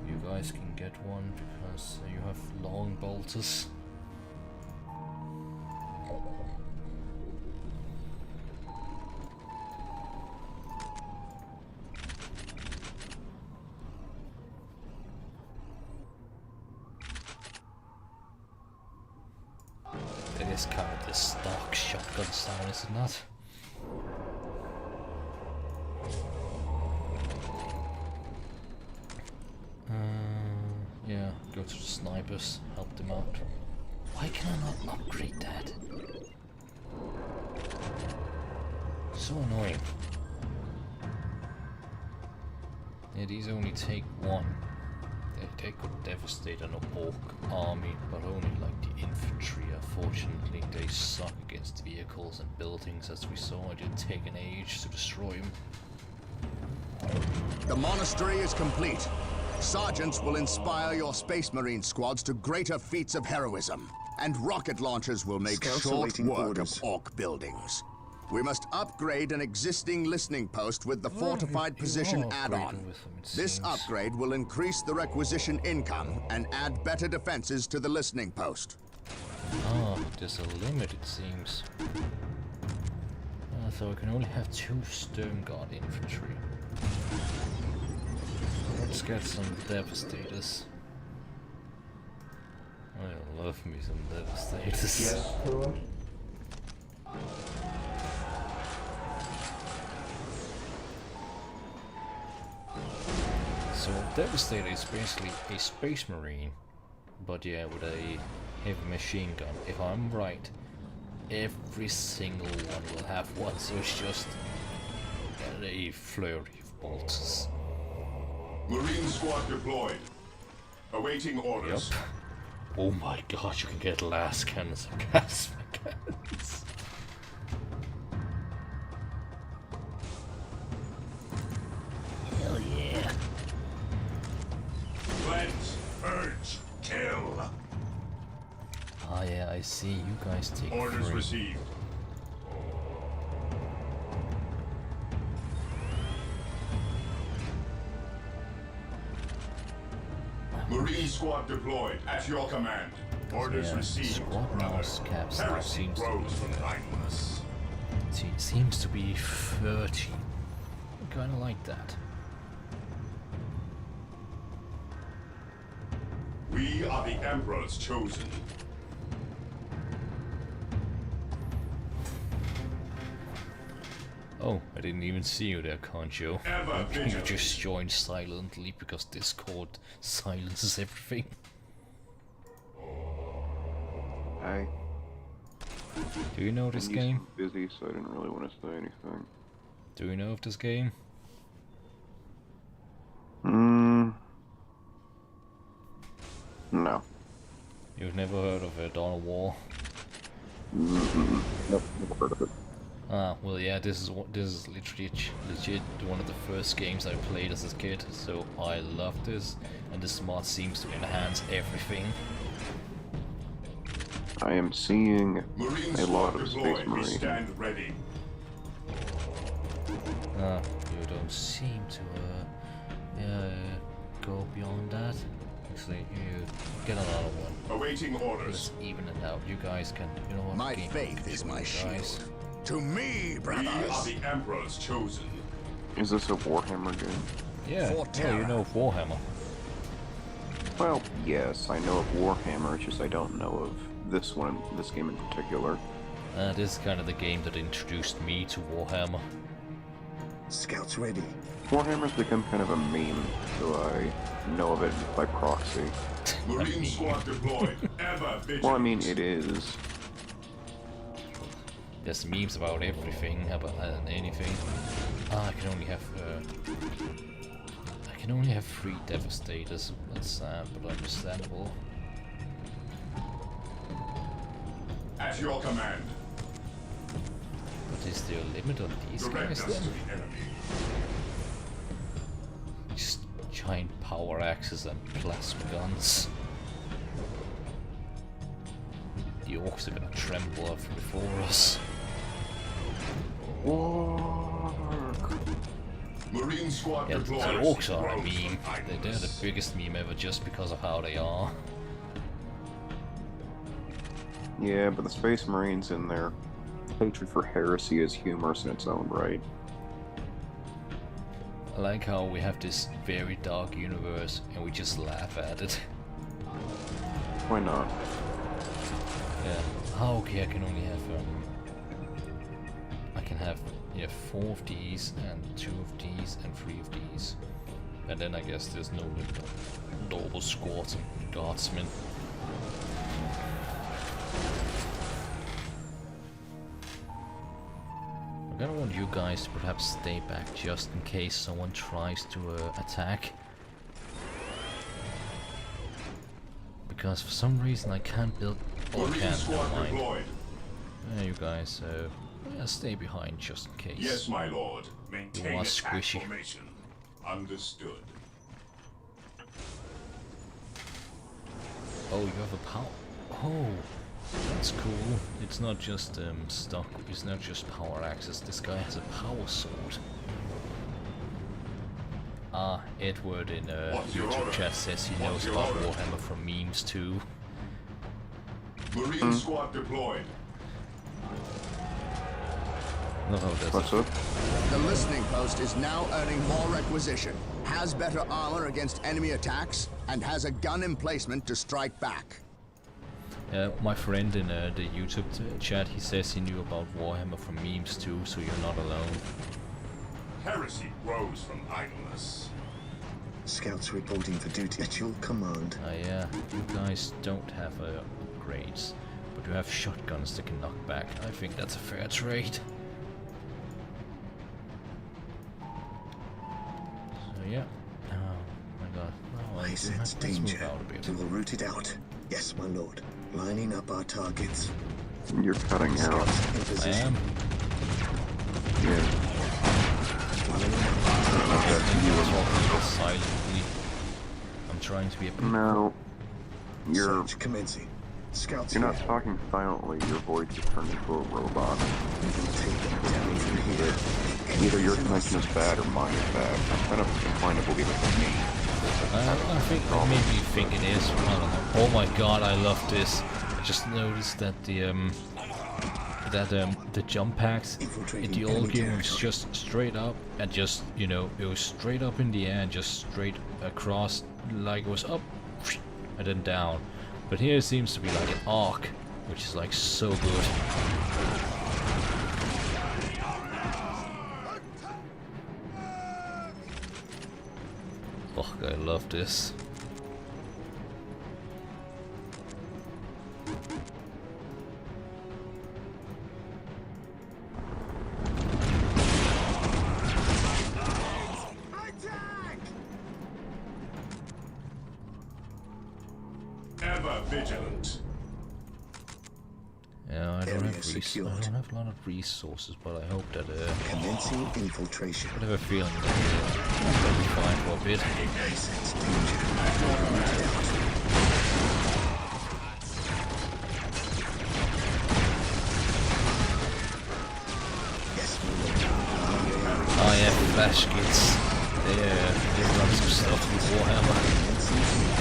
You guys can get one because you have long bolters. It is That's kind of the stock shotgun sound, is it not? Yeah, go to the snipers, help them out. Why can I not upgrade that? So annoying. Yeah, these only take one. They could devastate an orc army, but only like the infantry. Unfortunately, they suck against vehicles and buildings, as we saw. It did take an age to destroy them. The monastery is complete. Sergeants will inspire your Space Marine squads to greater feats of heroism, and rocket launchers will make Scouts short awaiting work orders. of orc buildings. We must upgrade an existing listening post with the fortified position add-on. This upgrade will increase the requisition income and add better defenses to the listening post. Ah, there's a limit, it seems. So I can only have 2 Sturm Guard infantry. Let's get some Devastators. I love me some Devastators. Yes, Lord. So Devastator is basically a Space Marine, but yeah, with a heavy machine gun. If I'm right, every single one will have one, so it's just a flurry of bolts. Marine squad deployed. Awaiting orders. Yep. Oh my gosh, you can get las cannons and gas cannons. Hell yeah. Cleanse, purge, kill. Ah yeah, I see. You guys take Orders 3. received. Marine squad deployed at your command. Orders Yeah, received. squad mouse caps now Heresy seems to grows be, from kindness. seems to be 30. I kinda like that. We are the Emperor's chosen. Oh, I didn't even see you there, Concho. Ever You vigilant. just joined silently because Discord silences everything. Hi. Do you know this I'm game? busy, so I didn't really want to say anything. Do you know of this game? No. You've never heard of Dawn of War? Nope, never heard of it. Ah, well, yeah. This is literally legit one of the first games I played as a kid. So I love this, and this mod seems to enhance everything. I am seeing Marine a lot squad of Space deployed. We Marine. stand ready. Ah, you don't seem to go beyond that. Actually, you get another one. Awaiting orders. Let's even it out. You guys can, you know what? My game faith is control, my guys. shield. To me, We are brothers. the Emperor's chosen. Is this a Warhammer game? Yeah, For yeah, you terror. know of Warhammer. Well, yes, I know of Warhammer, it's just I don't know of this one, this game in particular. This is kind of the game that introduced me to Warhammer. Scouts ready. Warhammer's become kind of a meme, so I know of it by proxy. Marine squad deployed. Ever vigilant. Well, I mean, it is. There's memes about everything, about anything. Ah, I can only have 3 Devastators. That's sad, but understandable. At your command. But is there a limit on these Direct guys us then? to the enemy. Just giant power axes and plasma guns. The orcs are gonna tremble before us. Marine squad Yeah, the deployed. orcs are a Grows meme. from They're the kindness. biggest meme ever just because of how they are. Yeah, but the Space Marines in their hatred for heresy is humorous in its own right. I like how we have this very dark universe and we just laugh at it. Why not? Yeah. Oh, okay, I can only have I can have, yeah, 4 of these and 2 of these and 3 of these. And then I guess there's no limit on noble squads and guardsmen. I'm gonna want you guys to perhaps stay back just in case someone tries to attack. Because for some reason I can't build... Oh, I Marine can't, never squad mind. deployed. Yeah, you guys, yeah, stay behind just in case. Yes, my lord. You Maintain are attack squishy. formation. Understood. Oh, you have a power... Oh, that's cool. It's not just stock, it's not just power axes, this guy has a power sword. Ah, Edward in What's your YouTube order? chat says he knows What's your about order? Warhammer from memes too. Marine squad deployed. No, that's What's up? The listening post is now earning more requisition, has better armor against enemy attacks, and has a gun emplacement to strike back. my friend in the YouTube chat, he says he knew about Warhammer from memes too, so you're not alone. Heresy grows from idleness. Scouts reporting for duty at your command. Yeah, you guys don't have upgrades, but you have shotguns that can knock back. I think that's a fair trade. So yeah. Oh my god. Oh, I do sense have- let's danger. move out a bit. We will root it out. Yes, my lord. Lining up our targets. You're cutting out. Scouts in I position. am. Yeah. Silently. I'm trying to be a bit... No. You're Search commencing. Scouts you're not here. talking silently. Your voice is turned into a robot. We can take them down from here. Either your connection is bad or mine is bad. I'm kind of inclined to believe it's me. I think maybe you think it is. I don't know. Oh my god, I love this. I just noticed that the jump packs in the old game was just straight up and just, you know, it was straight up in the air and just straight across, like it was up and then down. But here it seems to be like an arc, which is like so good. Oh, I love this. Ever vigilant. Yeah, I don't Area have I secured. don't have a lot of resources, but I hope that Commencing infiltration. I have a feeling that I'll be fine for a bit. I sense danger. Root it out. Yes, my lord. Oh yeah, flash kits. They run some stuff with Warhammer. Commencing infiltration.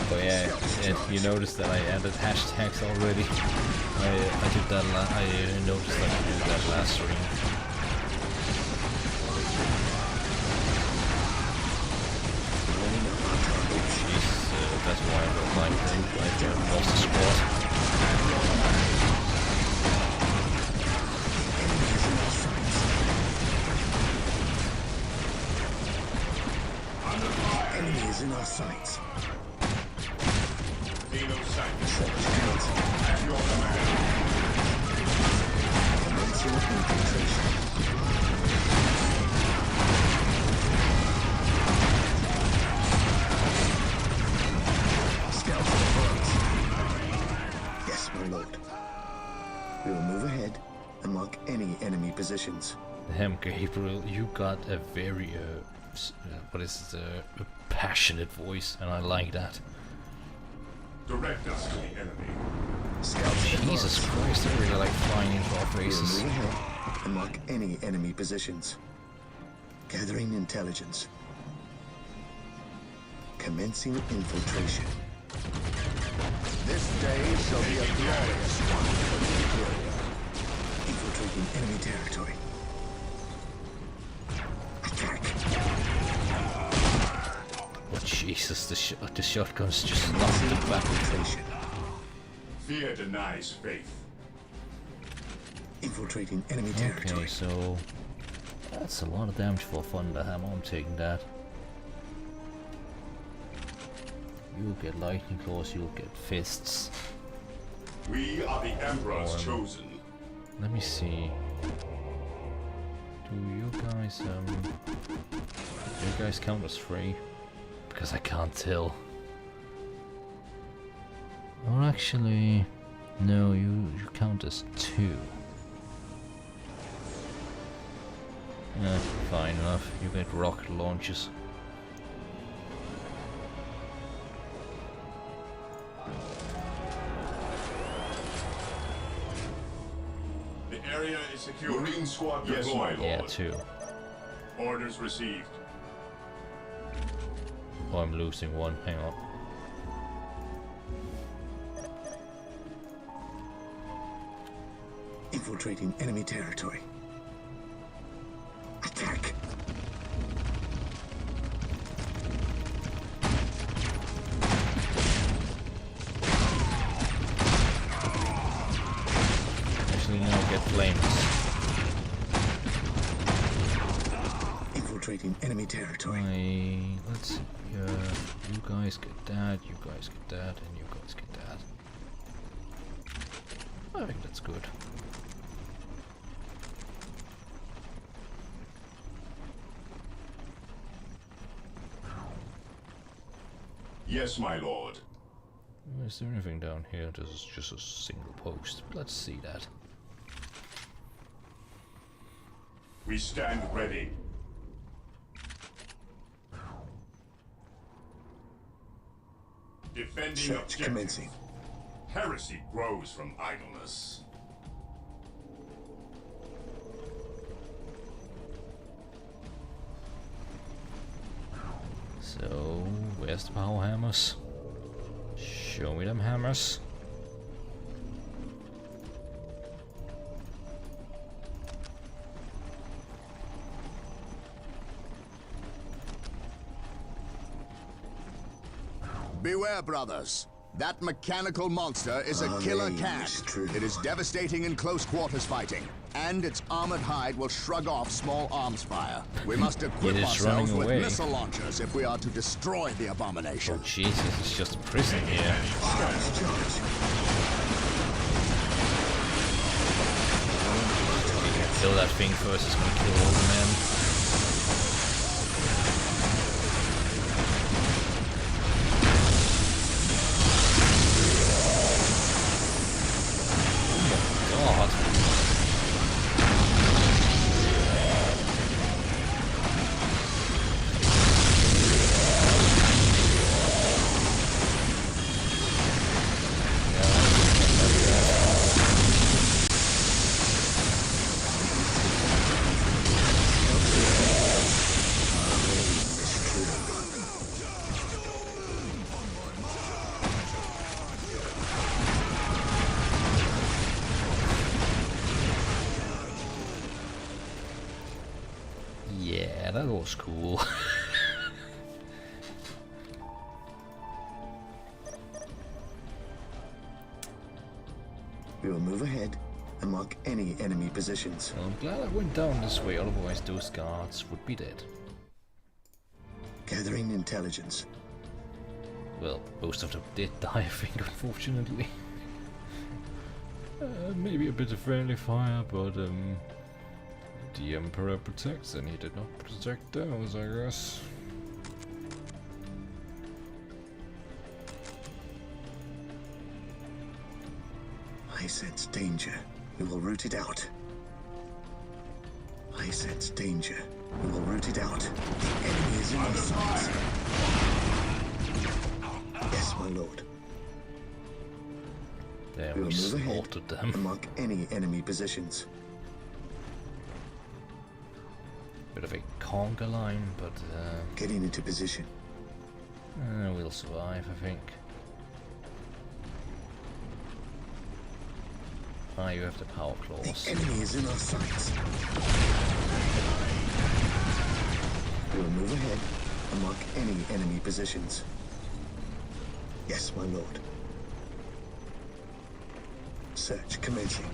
Oh yeah, and you noticed that I added hashtags already. I did that. I noticed that I did that last stream. Jeez, that's why I don't like them. I lost the squad. Enemy is in our sights. Dino sight. Search commencing. At your command. Commencing infiltration. Scouts advance. Yes, my lord. We will move ahead and mark any enemy positions. Damn, Gabriel, you got a very what is it, a passionate voice, and I like that. Direct us to the enemy. Scouts Jesus Christ, I really like flying into our We'll faces. move ahead and mark any enemy positions. Gathering intelligence. Commencing infiltration. This day shall be a glorious one for the Imperium. Infiltrating enemy territory. Attack. Oh Jesus, the shotgun's just knocked it back. Infiltration. Fear denies faith. Infiltrating enemy Okay, territory. so that's a lot of damage for a thunder hammer. I'm taking that. You'll get lightning claws, you'll get fists. We are the Emperor's chosen. Let me see. Do you guys count as free? Because I can't tell. Or actually, no, you count as 2. Fine enough. You get rocket launches. The area is secure. Marine squad deployed. Yes, my lord. Yeah, 2. Orders received. Oh, I'm losing 1. Hang on. Infiltrating enemy territory. Attack. Actually, no, get flames. Infiltrating enemy territory. Let's see. You guys get that, you guys get that, and you guys get that. I think that's good. Yes, my lord. Is there anything down here? This is just a single post. Let's see that. We stand ready. Defending Search objective. commencing. Heresy grows from idleness. So, where's the power hammers? Show me them hammers. Beware, brothers. That mechanical monster is a killer cat. It is devastating in close quarters fighting, and its armored hide will shrug off small arms fire. We must equip It is running ourselves with away. missile launchers if we are to destroy the abomination. Oh Jesus, it's just a prison here. Kill that thing first, it's gonna kill all the men. God. Yeah, that was cool. We will move ahead and mark any enemy positions. Well, I'm glad I went down this way, otherwise those guards would be dead. Gathering intelligence. Well, most of them did die, I think, unfortunately. Maybe a bit of friendly fire, but the Emperor protects and he did not protect those, I guess. I sense danger. We will root it out. I sense danger. We will root it out. The enemy is in our sights. Yes, my lord. There, We'll we move ahead slaughtered them. and mark any enemy positions. Bit of a conga line, but Getting into position. we'll survive, I think. Ah, you have the power claws. The enemy is in our sights. We'll move ahead and mark any enemy positions. Yes, my lord. Search commencing.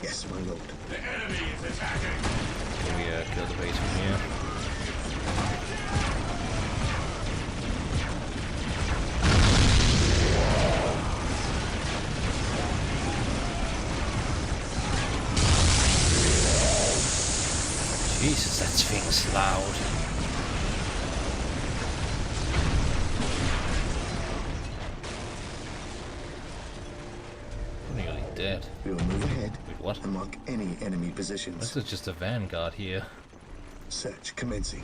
Yes, my lord. The enemy is attacking. Can we kill the base from here? Jesus, that thing's loud. Nearly dead. We will move ahead Wait, what? and mark any enemy positions. This is just a vanguard here. Search commencing.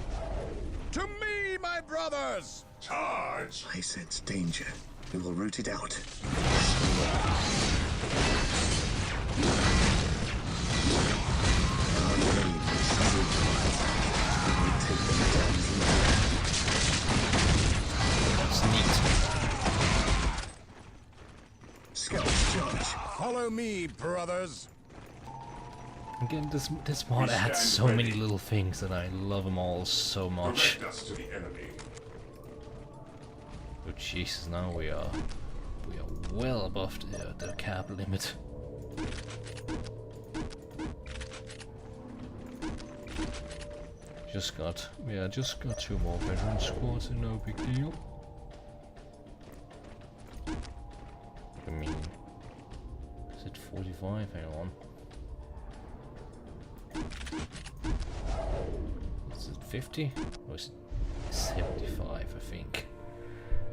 To me, my brothers! Charge. I sense danger. We will root it out. Our name is Soulstorm. We will take them down from That's neat. here. Scouts charge. Follow me, brothers. Again, this mod adds so many little things that I love them all so much. Direct us to the enemy. Oh Jesus, now we are well above the cap limit. Just got 2 more veteran squads, and no big deal. I mean, is it 45? Hang on. Is it 50? Or is it 75, I think?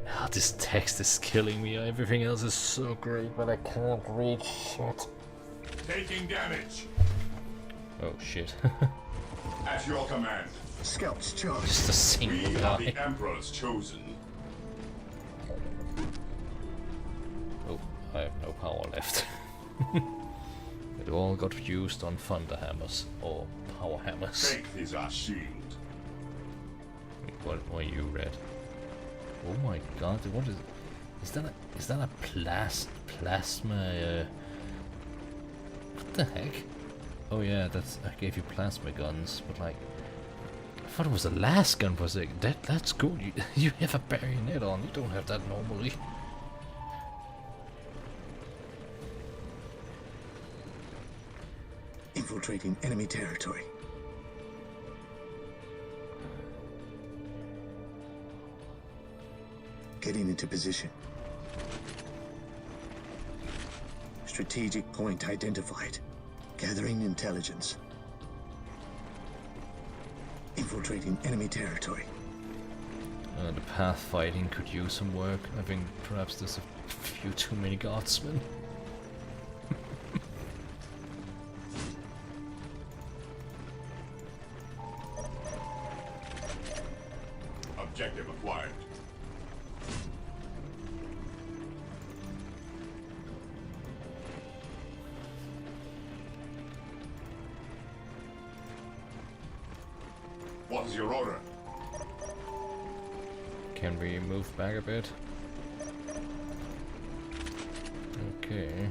Ah, this text is killing me. Everything else is so great, but I can't read shit. Taking damage. Oh shit. At your command. Scouts charge. Just a single We are guy. the Emperor's chosen. Oh, I have no power left. It all got used on thunder hammers or power hammers. Faith is our shield. What are you read? Oh my god, what is is that a plasma what the heck? Oh yeah, I gave you plasma guns, but like I thought it was a las gun for a second. That's cool. You have a bayonet on, you don't have that normally. Infiltrating enemy territory. Getting into position. Strategic point identified. Gathering intelligence. Infiltrating enemy territory. The path fighting could use some work. I think perhaps there's a few too many guardsmen. Objective acquired. What is your order? Can we move back a bit? Okay.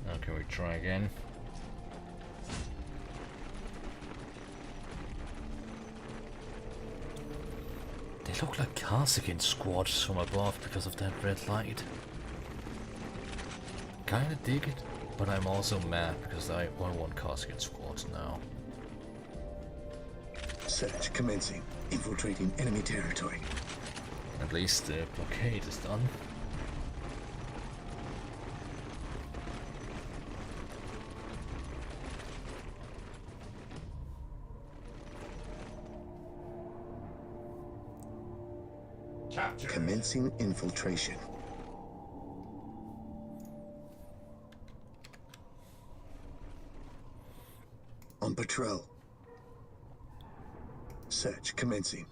Now can we try again? They look like Carsigan squads from above because of that red light. Kinda dig it, but I'm also mad because I want Carsigan squads now. Search commencing. Infiltrating enemy territory. At least the blockade is done. Capture. Commencing infiltration. On patrol. Search commencing.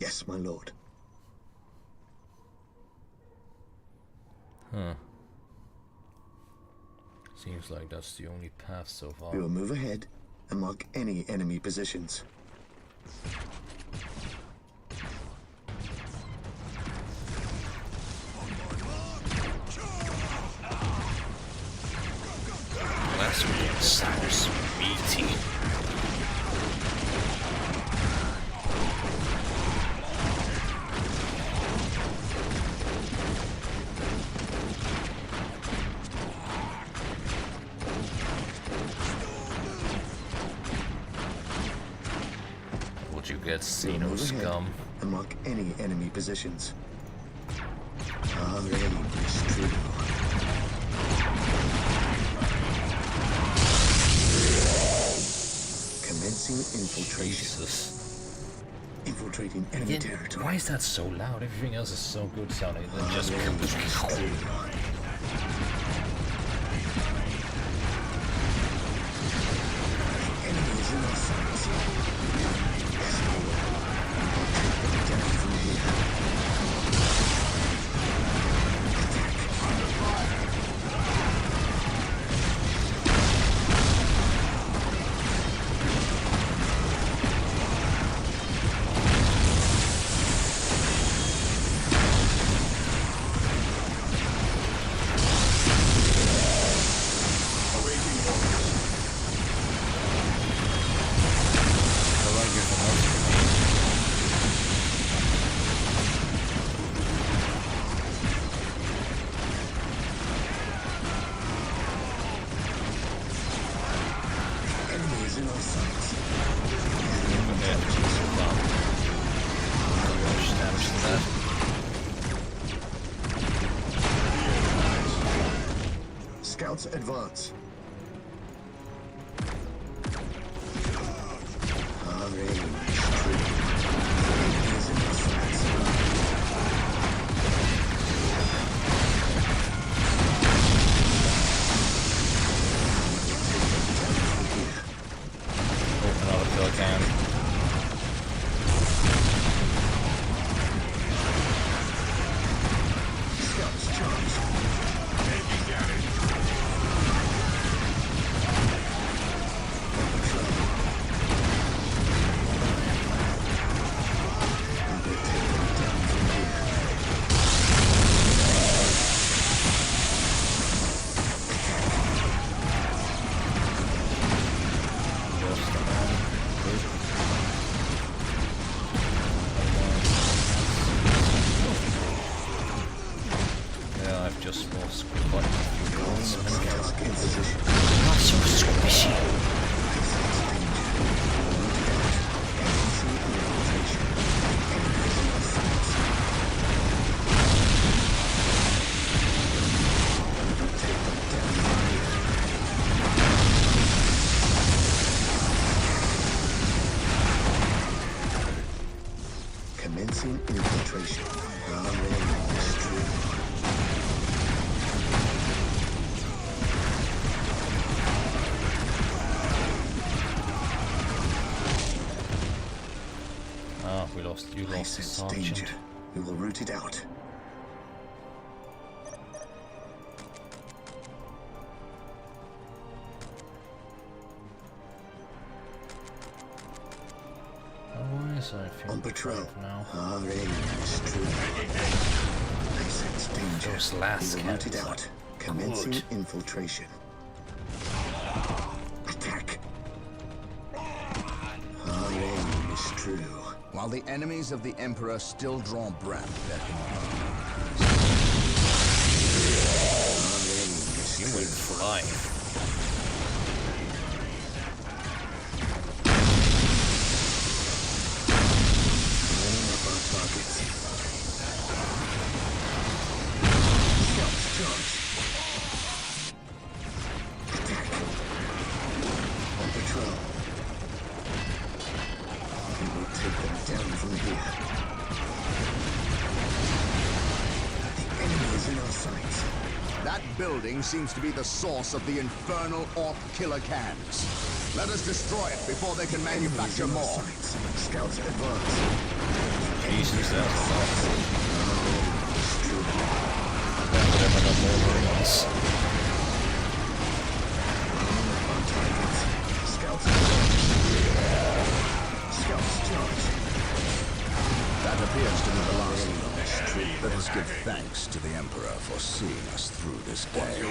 Yes, my lord. Huh. Seems like that's the only path so far. We will move ahead and mark any enemy positions. That's what sounds meaty. Would you get Xeno Move ahead scum? and mark any enemy positions. Our aim is true. Commencing infiltration. Jesus. Infiltrating enemy Yeah, territory. why is that so loud? Everything else is so good sounding. Then Our just aim is true. Enemy is in our sights. Yes, my lord. Down from here. Awaiting orders. Enemy is in our sights. Damage to that. Scouts advance. Our aim is true. Enemy is in our sights. Open up if I can. Scouts charge. Taking damage. Yeah, I've just lost quite a few units. Scouts in position. Not so squishy. Commencing infiltration. Our aim is true. Ah, we lost. You I lost the sense danger. sergeant. We will root it out. Oh, yes, I feel On patrol. brave now. Our aim is true. I sense danger. Those last we will root it cannons are out. Commencing good. infiltration. Attack. Our aim is true. While the enemies of the Emperor still draw breath, let them Our aim is You true. went flying. Warm up our targets. Scouts charge. Attack. On patrol. We will take them down from here. The enemy is in our sights. That building seems to be the source of the infernal orc killer cans. Let us destroy it before they can manufacture more. Sights. Scouts advance. Jesus, that's a lot. Whatever the more Marines. On targets. Scouts advance. Scouts charge. That appears to be the last of them. Let us give thanks to the Emperor for seeing us through this day.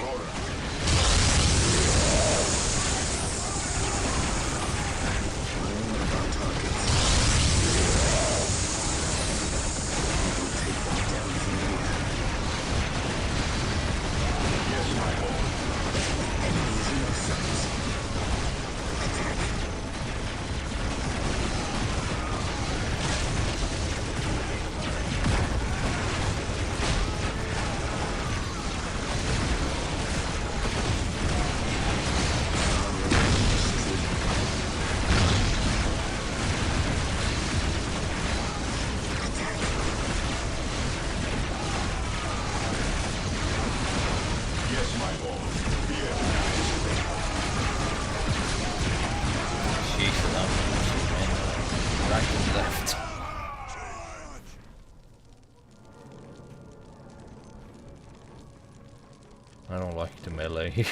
I don't like the melee.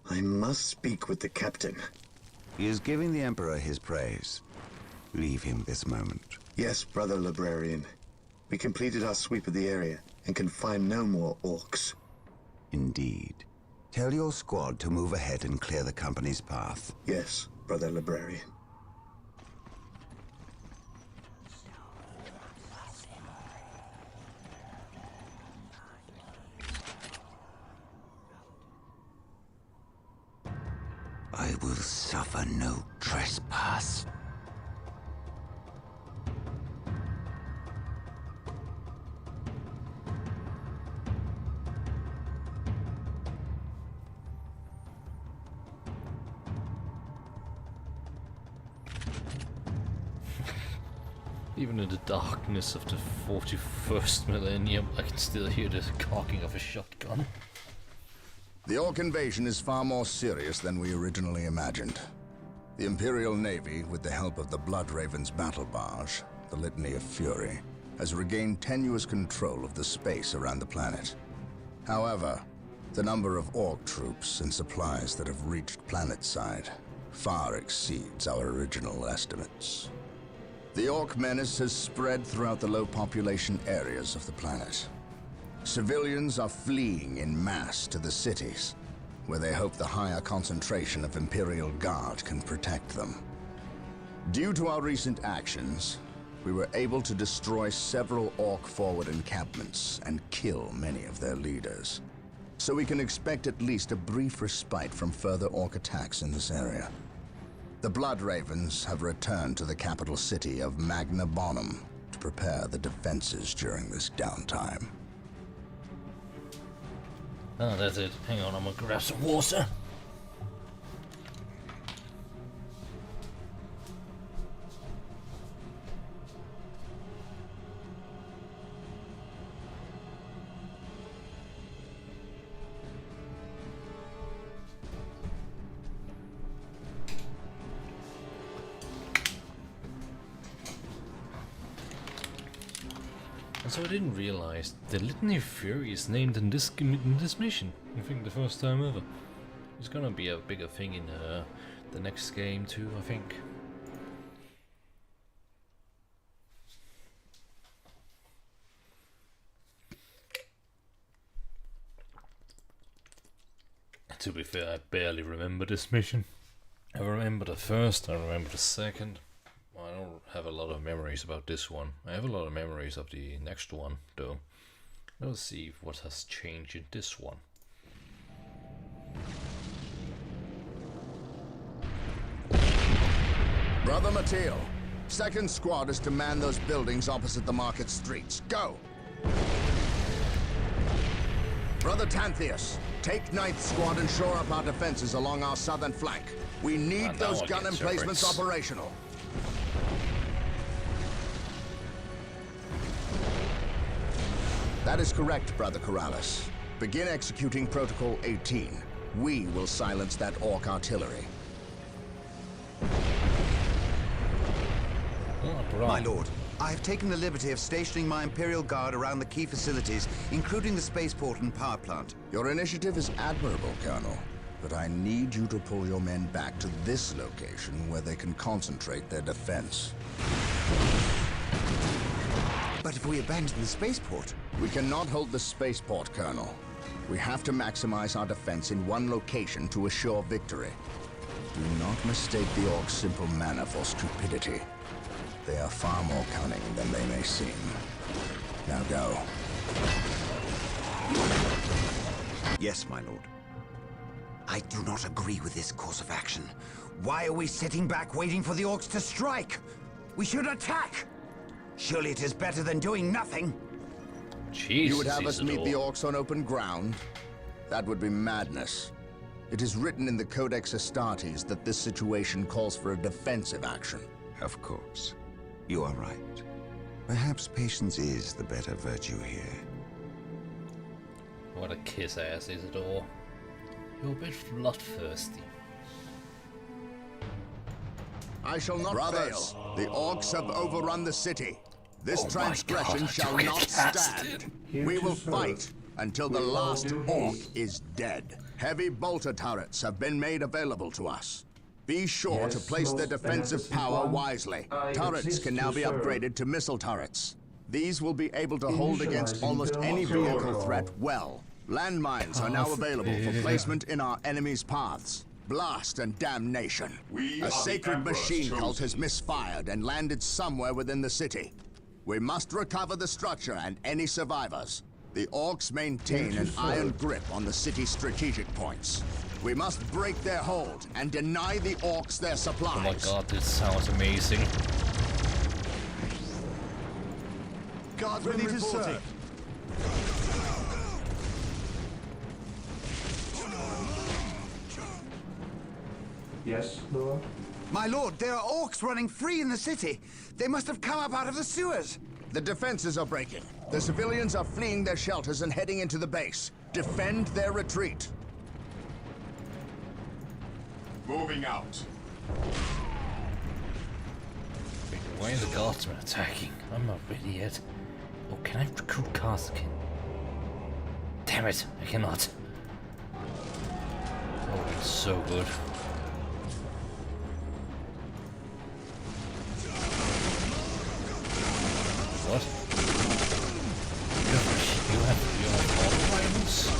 I must speak with the captain. He is giving the Emperor his praise. Leave him this moment. Yes, brother librarian. We completed our sweep of the area and can find no more orcs. Indeed. Tell your squad to move ahead and clear the company's path. Yes, brother librarian. I will suffer no trespass. Even in the darkness of the 41st millennium, I can still hear the cocking of a shotgun. The Orc invasion is far more serious than we originally imagined. The Imperial Navy, with the help of the Blood Raven's battle barge, the Litany of Fury, has regained tenuous control of the space around the planet. However, the number of Orc troops and supplies that have reached planetside far exceeds our original estimates. The Orc menace has spread throughout the low population areas of the planet. Civilians are fleeing in mass to the cities, where they hope the higher concentration of Imperial Guard can protect them. Due to our recent actions, we were able to destroy several Orc forward encampments and kill many of their leaders. So we can expect at least a brief respite from further Orc attacks in this area. The Blood Ravens have returned to the capital city of Magna Bonum to prepare the defenses during this downtime. Oh, that's it. Hang on, I'm gonna grab some water. And so I didn't realize the Litany of Fury is named in this mission. I think the first time ever. It's gonna be a bigger thing in the next game too, I think. To be fair, I barely remember this mission. I remember the first, I remember the second. I don't have a lot of memories about this one. I have a lot of memories of the next one, though. Let's see what has changed in this one. Brother Mateo, 2nd Squad is to man those buildings opposite the market streets. Go! Brother Tantheus, Take Ninth Squad and shore up our defenses along our southern flank. We need And those now gun I'll get emplacements turrets. operational. That is correct, Brother Corrales. Begin executing Protocol 18. We will silence that Orc artillery. Oh, bro. My lord, I have taken the liberty of stationing my Imperial Guard around the key facilities, including the spaceport and power plant. Your initiative is admirable, Colonel. But I need you to pull your men back to this location where they can concentrate their defense. But if we abandon the spaceport... We cannot hold the spaceport, Colonel. We have to maximize our defense in one location to assure victory. Do not mistake the Orcs' simple manner for stupidity. They are far more cunning than they may seem. Now go. Yes, my lord. I do not agree with this course of action. Why are we sitting back waiting for the Orcs to strike? We should attack! Surely it is better than doing nothing. Jesus, You would have us meet the Isidore. Orcs on open ground? That would be madness. It is written in the Codex Astartes that this situation calls for a defensive action. Of course. You are right. Perhaps patience is the better virtue here. What a kiss ass, Isidore. You're a bit bloodthirsty. I shall not fail. The Orcs have overrun the city. This Oh my transgression God, shall don't get not casted. stand. Here We to will serve. fight until the With all last due Orc haste. is dead. Heavy bolter turrets have been made available to us. Be sure Yes, to place their most defensive beneficent power one, wisely. I Turrets exist can now to be serve. upgraded to missile turrets. These will be able to hold against Initializing almost film any vehicle protocol. threat well. Landmines are now available for Perfect. placement in our enemy's paths. Blast and damnation. We are A the sacred Emperor's machine cult chosen. has misfired and landed somewhere within the city. We must recover the structure and any survivors. The Orcs maintain Here an to serve. iron grip on the city's strategic points. We must break their hold and deny the Orcs their supplies. Oh my god, this sounds amazing. Guards ready to serve. Yes, Lord? My lord, there are Orcs running free in the city. They must have come up out of the sewers. The defenses are breaking. The civilians are fleeing their shelters and heading into the base. Defend their retreat. Moving out. Wait, why are the guardsmen attacking? I'm not ready yet. Oh, can I recruit cars again? Damn it, I cannot. Oh, it's so good. What? You have auto rifles?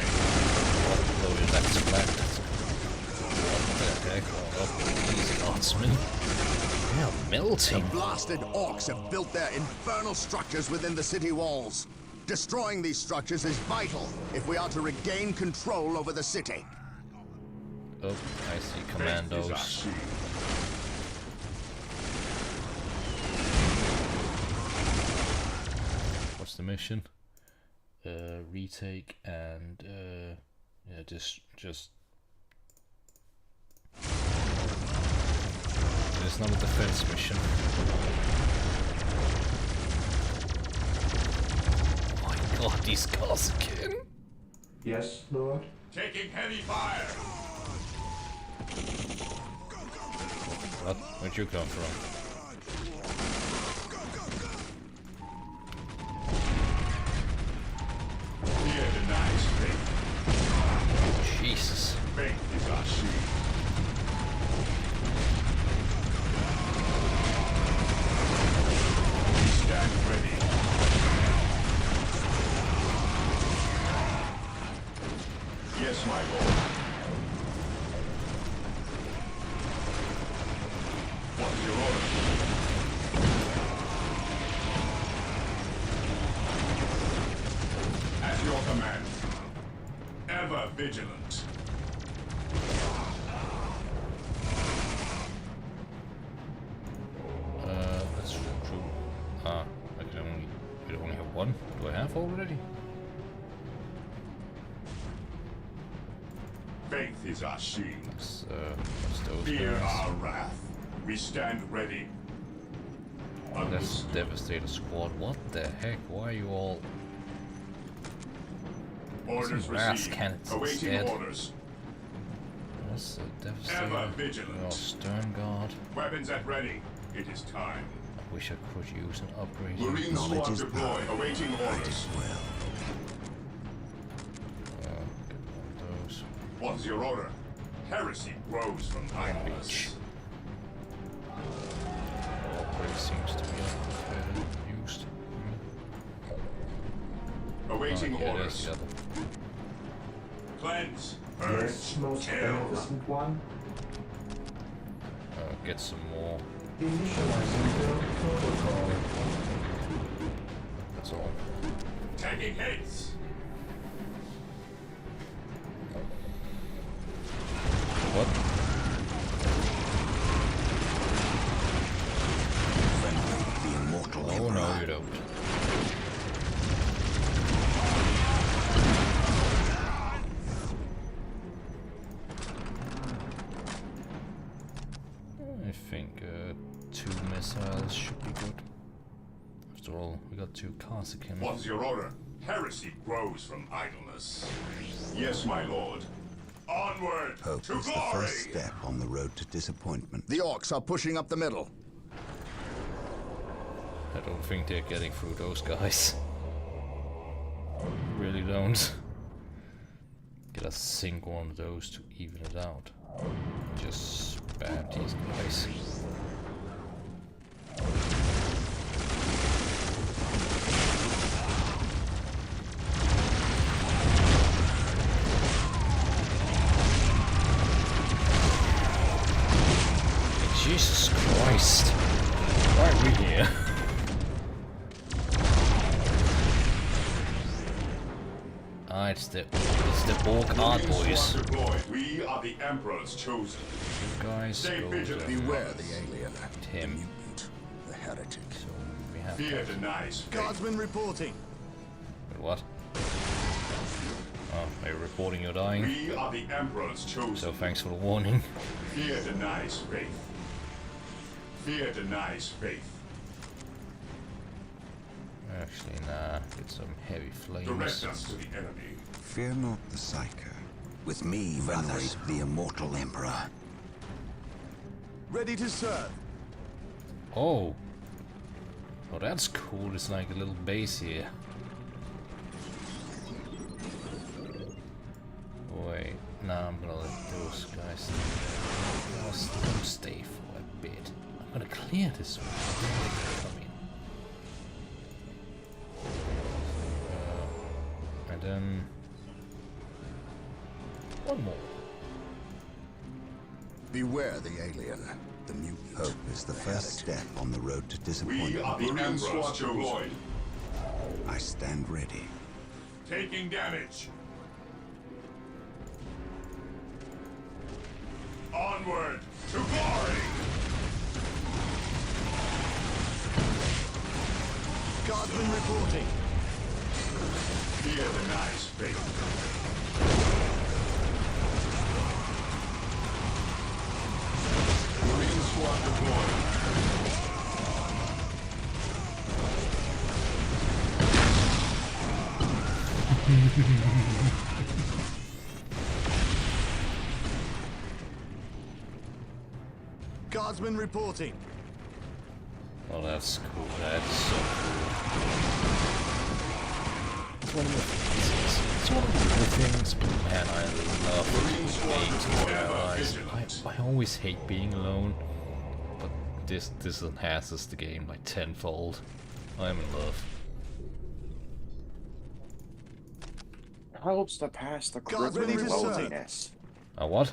Oh, that's flat. What the heck? Oh, these guardsmen. They are melting. Blasted Orcs have built their infernal structures within the city walls. Destroying these structures is vital if we are to regain control over the city. Oh, I see Faith is our commandos. shield. What's the mission? Retake and yeah, just it's not a defense mission. Oh my god, these cars again. Yes, Lord? Taking heavy fire. What? Where'd you come from? Fear denies faith. Jesus. Faith is our shield. We stand ready. Yes, my lord. What's your order? At your command. Ever vigilant. Faith is our shield. That's those Fear guys. our wrath. We stand ready. That's Devastator Squad. What the heck? Why are you all Orders some brass received. cannons Awaiting instead? orders. That's a Devastator. Ever vigilant. Oh, Stern Guard. Weapons at ready. It is time. I wish I could use an upgrade. Marine Knowledge squad is deployed. power. Awaiting Might orders. as well. Get one of those. What's your order? Heresy grows from idleness. Upgrade seems to be used. Awaiting There's orders. the other. Cleanse. Yes, Purge. most Kill. beneficent one. Get some more. Initializing the protocol. That's all. Taking hits. What? Friendly, the immortal Oh emperor. no, you don't. I think 2 missiles should be good. After all, we got 2 Corsican. What's your order? Heresy grows from idleness. Yes, my lord. Onward Hope to is the glory. first step on the road to disappointment. The orcs are pushing up the middle. I don't think they're getting through those guys. Really don't. Get a single one of those to even it out. Just spam these guys. Jesus Christ. Why are we here? Ah, it's the Orc Art Marine Boys. squad deployed. We are the Emperor's chosen. You guys Stay go vigilant. there. Beware the alien. Him. The mutant. The heretic. So we have Fear that. denies faith. Guardsman reporting. Wait, what? Oh, are you reporting you're dying? We are the Emperor's chosen. So thanks for the warning. Fear denies faith. Fear denies faith. Actually, nah. Get some heavy flames. Direct us to the enemy. Fear not the Psyker. With me, venerate the immortal emperor. Ready to serve. Oh. Oh, that's cool. It's like a little base here. Wait. Nah, I'm gonna let those guys stay for a bit. I'm gonna clear this one. Then they can come in. And then one more. Beware the alien. The mutant. Hope is the first step on the road to We disappointment. are the Marine Emperor's squad chosen. deployed. I stand ready. Taking damage. Onward to glory. Guardsman reporting. Fear denies faith. Marine squad deployed. Guardsman reporting. Well, that's cool. That's so cool. It's one of the things, but man, I love being together. I always hate being alone, but this enhances the game like tenfold. I'm in love. Helps to pass the God's ready crippling to serve. loneliness. A what?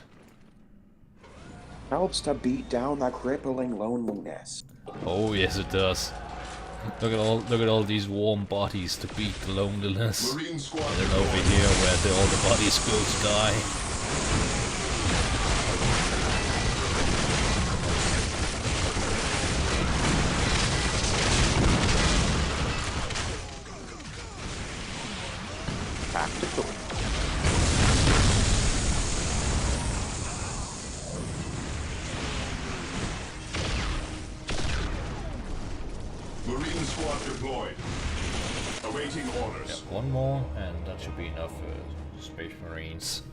Helps to beat down the crippling loneliness. Oh yes, it does. Look at all these warm bodies to beat the loneliness. Marine squad And then over here where all the bodies go to die. Tactical. deployed. Awaiting orders. One more, and that should be enough for Space Marines.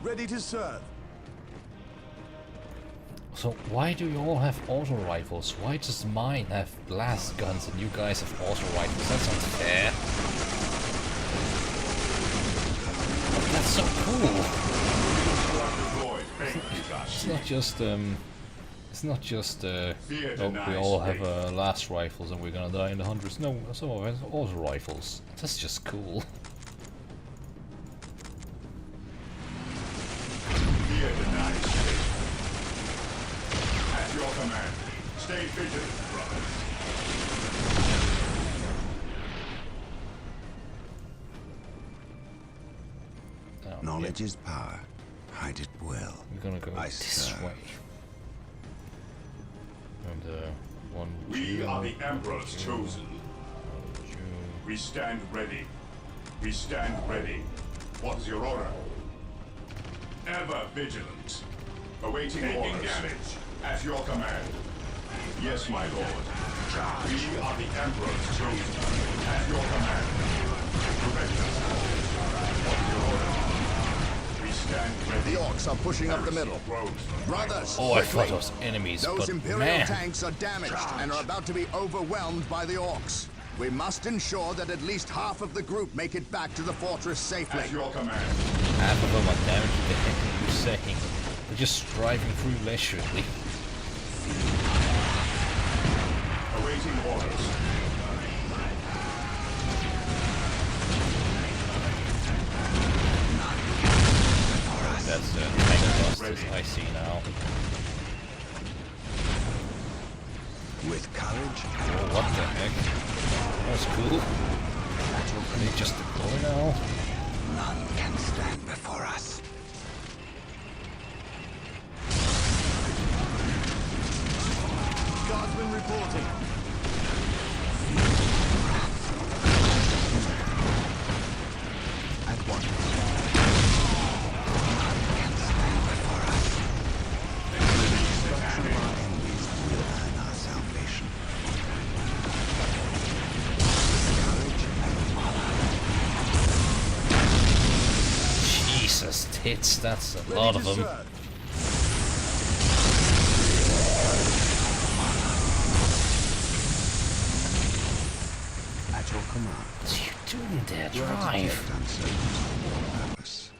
Ready to serve. So why do you all have auto rifles? Why does mine have blast guns and you guys have auto rifles? That's unfair. But that's so cool. It's not just oh, we all have blast rifles and we're gonna die in the hundreds. No, some of us have auto rifles. That's just cool. Fear denies faith. At your command. Stay vigilant, brothers. Oh, Knowledge is power. Hide it well. we're gonna go this way. And one. We are the Emperor's chosen. We stand ready. We stand ready. What is your order? Ever vigilant. Awaiting orders. Damage. At your command. Yes, my lord. We are the Emperor's chosen. At your command. Prevent us. What is your order? We stand ready. The orcs are pushing up the middle. Brothers, Oh, I quickly. thought those enemies, Those but Imperial man. tanks are damaged and are about to be overwhelmed by the orcs. We must ensure that at least half of the group make it back to the fortress safely. At your command. Half of them are damaged. What the heck are you saying? They're just driving through leisurely. Awaiting orders. That's the tank busters I see now. With courage, Oh, what the heck? That's cool. Are they just deploy now? none can stand before us. Guardsmen reporting. At once. None can stand before us. The destruction of our enemies will earn our salvation. Courage and honor. Jesus tits, that's a lot of them. At your command. What are you doing there? Your Drive. architect uncertain of your purpose.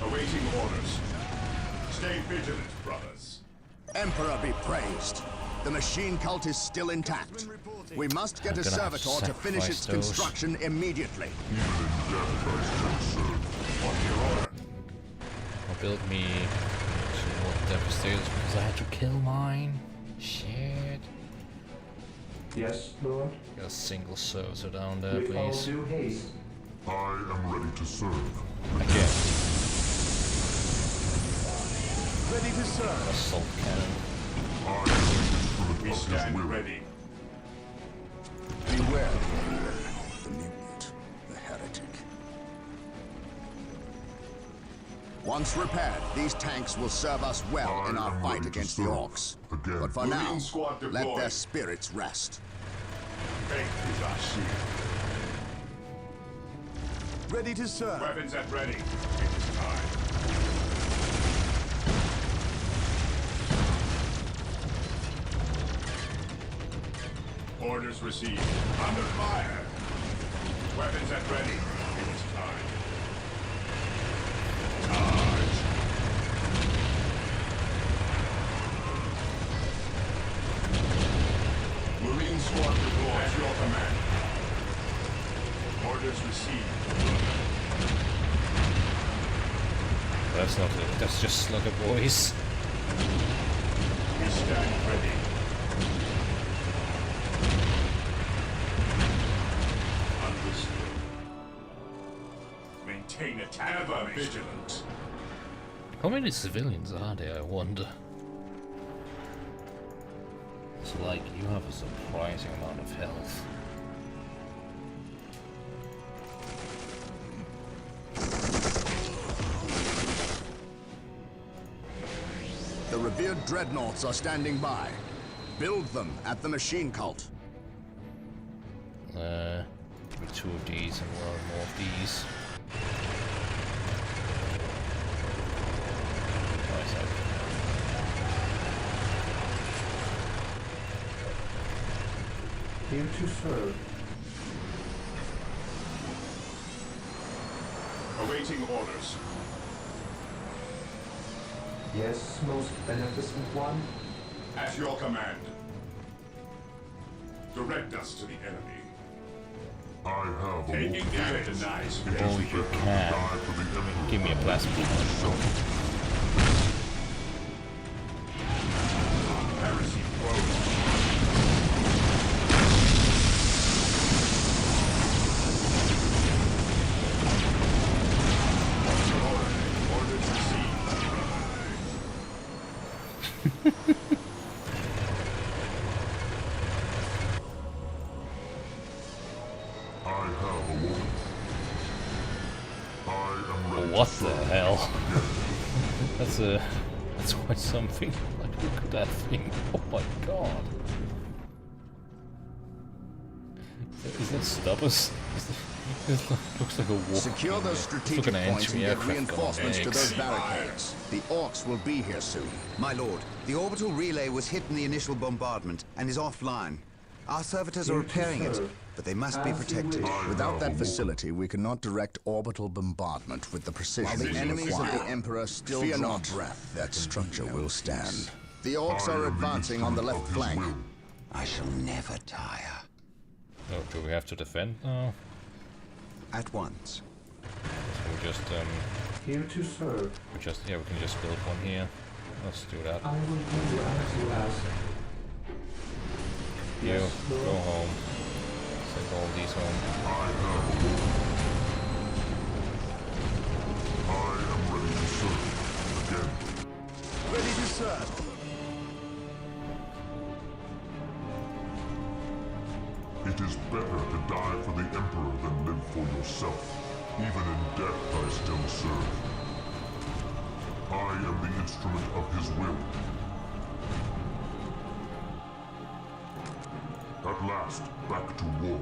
Awaiting orders. Stay vigilant, brothers. Emperor be praised. The machine cult is still intact. We must get I'm a gonna have to servitor to finish its sacrifice those. construction immediately. What's your order? Or build me some more devastators because I had to kill mine. Shit. Yes, Lord. Got a single servitor down there, With all please. due haste. I am ready to serve. Again, Ready to serve. assault cannon. We stand ready. Beware the mutant, the heretic. Once repaired, these tanks will serve us well in our fight against the orcs. But for now, Marine squad let deployed. their spirits rest. Faith is our shield. Ready to serve. Weapons at ready. It is time. Orders received. Under fire. Weapons at ready. It is time. Charge. Marine squad deployed. At your command. Orders received. That's not it. That's just slugger boys. We stand ready. Understood. Maintain attack. Ever vigilant. How many civilians are there, I wonder? It's like you have a surprising amount of health. dreadnoughts are standing by. Build them at the machine cult. With 2 of these and 1 more of these. Nice. Here to serve. Awaiting orders. Yes, most beneficent one. At your command. Direct us to the enemy. I have a Taking damage tonight. Oh, you can. Give me a plasma. Heresy closed. Orders received. I have a woman. I am ready. What the hell? That's quite something. Like, look at that thing. Oh my god. Is that Stubbers? It looks like a walk. Secure those strategic points and get reinforcements to those barricades. The orcs will be here soon. My lord, the orbital relay was hit in the initial bombardment and is offline. Our servitors are repairing it, but they must be protected. Without that facility, we cannot direct orbital bombardment with the precision. While the enemies of the Emperor still draw breath, that structure will stand. The orcs are advancing on the left flank. I shall never tire. Oh, do we have to defend now? At once. So we just Here to serve. we can just build one here. Let's do that. I will do as you ask. You Yes, go Lord. home. Send all these home. I have a woman. I am ready to serve. Again. Ready to serve. It is better to die for the Emperor than live for yourself. Even in death I still serve. I am the instrument of his will. At last, back to war.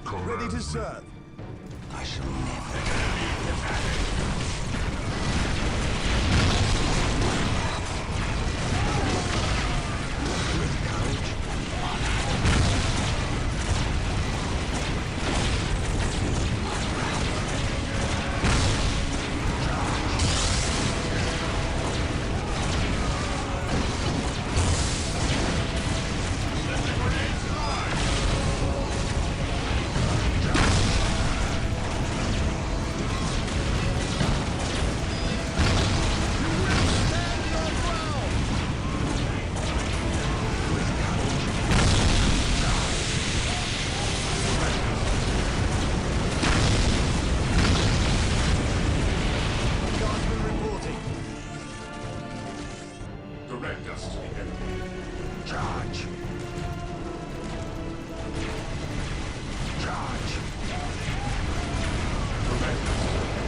Ready to Command me. serve. I shall never Direct us to the enemy. Charge. Charge. Direct us to the enemy.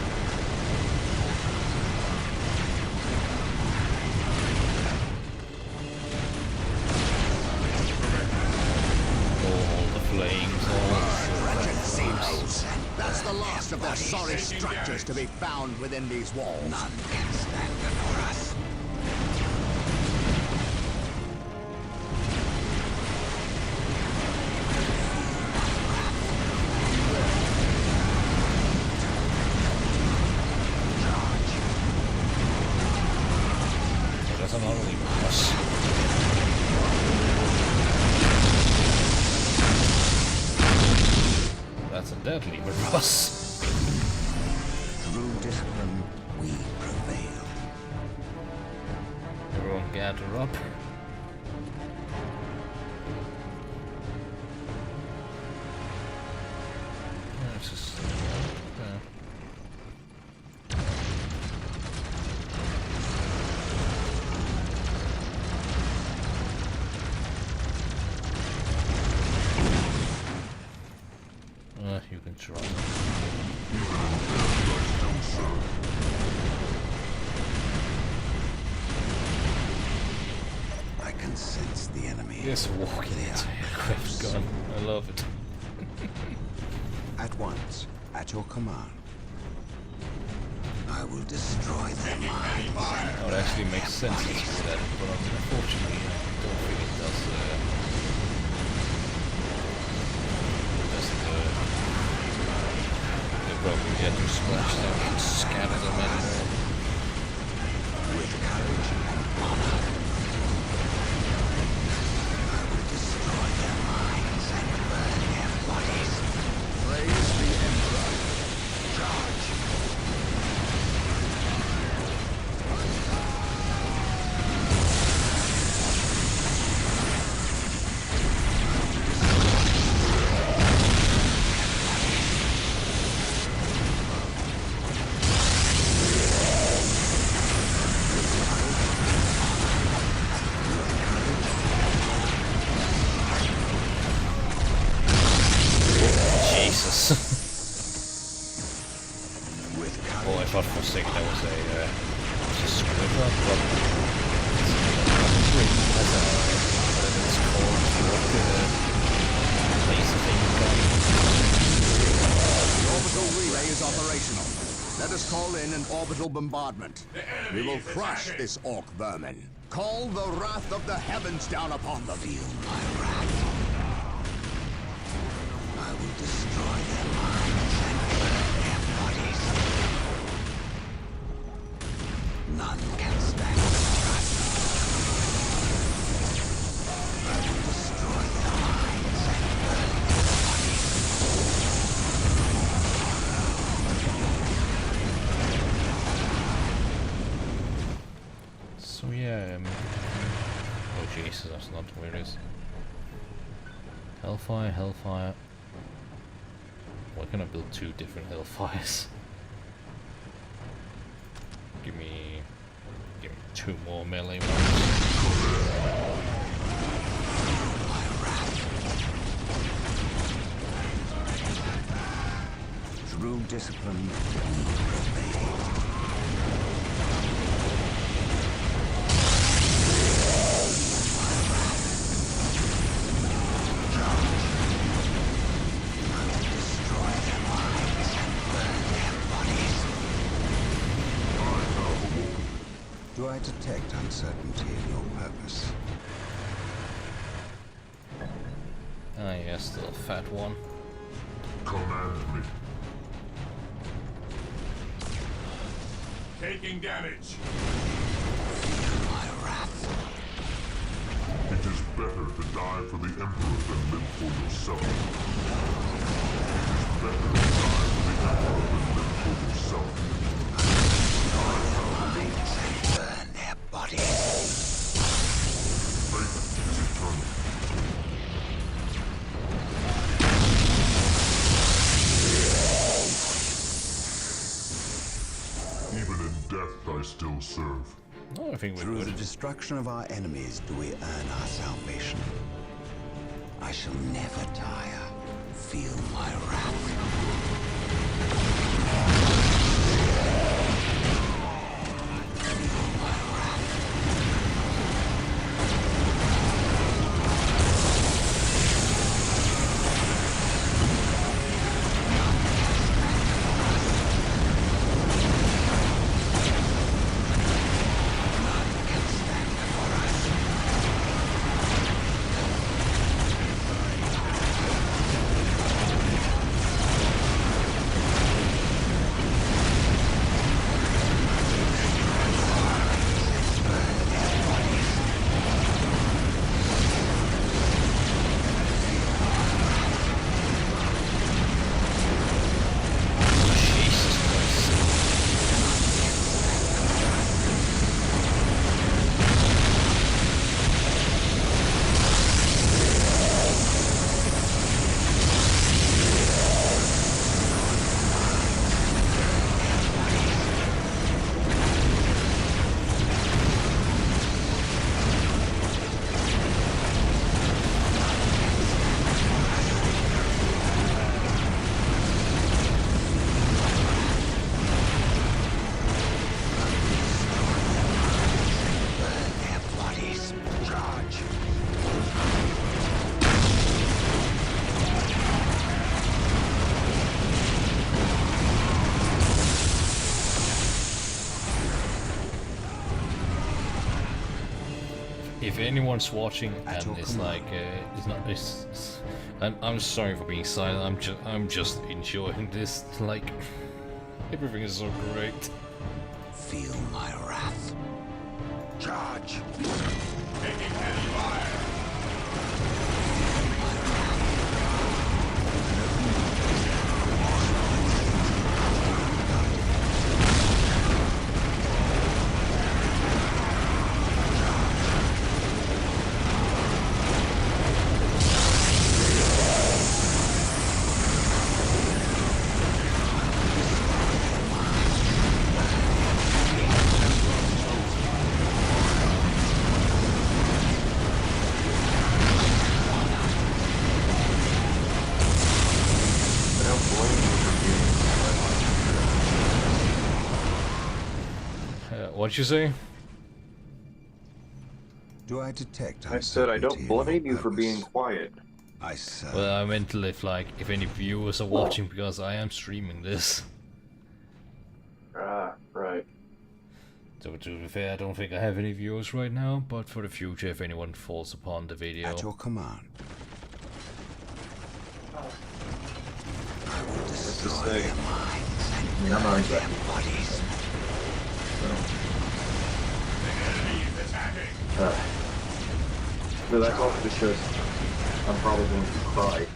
All the flames, Wretched Xenos. That's the last of their sorry structures to be found within these walls. None can stand before us. that's another lever plus. That's a dead lever plus. Through discipline, we prevail. Everyone gather up. It's just, yeah. You can try. can sense the enemy. Just walking into aircraft gun. I love it. At once, at your command. I will destroy their minds. Oh, it actually makes sense to do that, but unfortunately, I don't think it does. They probably get to splash them and scatter them anyway. With courage and honor, I will destroy their minds and burn their bodies. Praise the Emperor. Charge! Jesus. Oh, I thought for a second that was a squibber, but it's whatever it's called, laser thing gun. The orbital relay is operational. Let us call in an orbital bombardment. We will crush this orc vermin. Call the wrath of the heavens down upon them. Feel my wrath. I will destroy their minds and burn their bodies. None can stand before us. I will destroy their minds and burn their bodies. So yeah, oh Jesus, that's not where it is. Hellfire, Hellfire. We're gonna build two different Hellfires. Give me two more melee ones. True discipline needs obeyed. Do I detect uncertainty in your purpose? Ah yes, the fat one. Command me. Taking damage. My wrath. It is better to die for the Emperor than live for yourself. It is better to die for the Emperor than live for yourself. Burn their bodies. Faith is eternal. Even in death I still serve. Oh, I think we're Through the good. destruction of our enemies do we earn our salvation. I shall never tire. Feel my wrath. if anyone's watching At and your it's command. like, it's not, I'm sorry for being silent. I'm just enjoying this. Like, everything is so great. Feel my wrath. Charge! Taking heavy fire. What'd you say? Do I detect? I said I don't uncertainty in your blame you for being purpose? quiet. I serve. Well, I meant to live like, if any viewers are watching, because I am streaming this. Ah, right. So to be fair, I don't think I have any viewers right now, but for the future, if anyone falls upon the video. At your command. I will destroy say- their minds and I'm not burn exactly- their bodies. But that's also because I'm probably going to cry.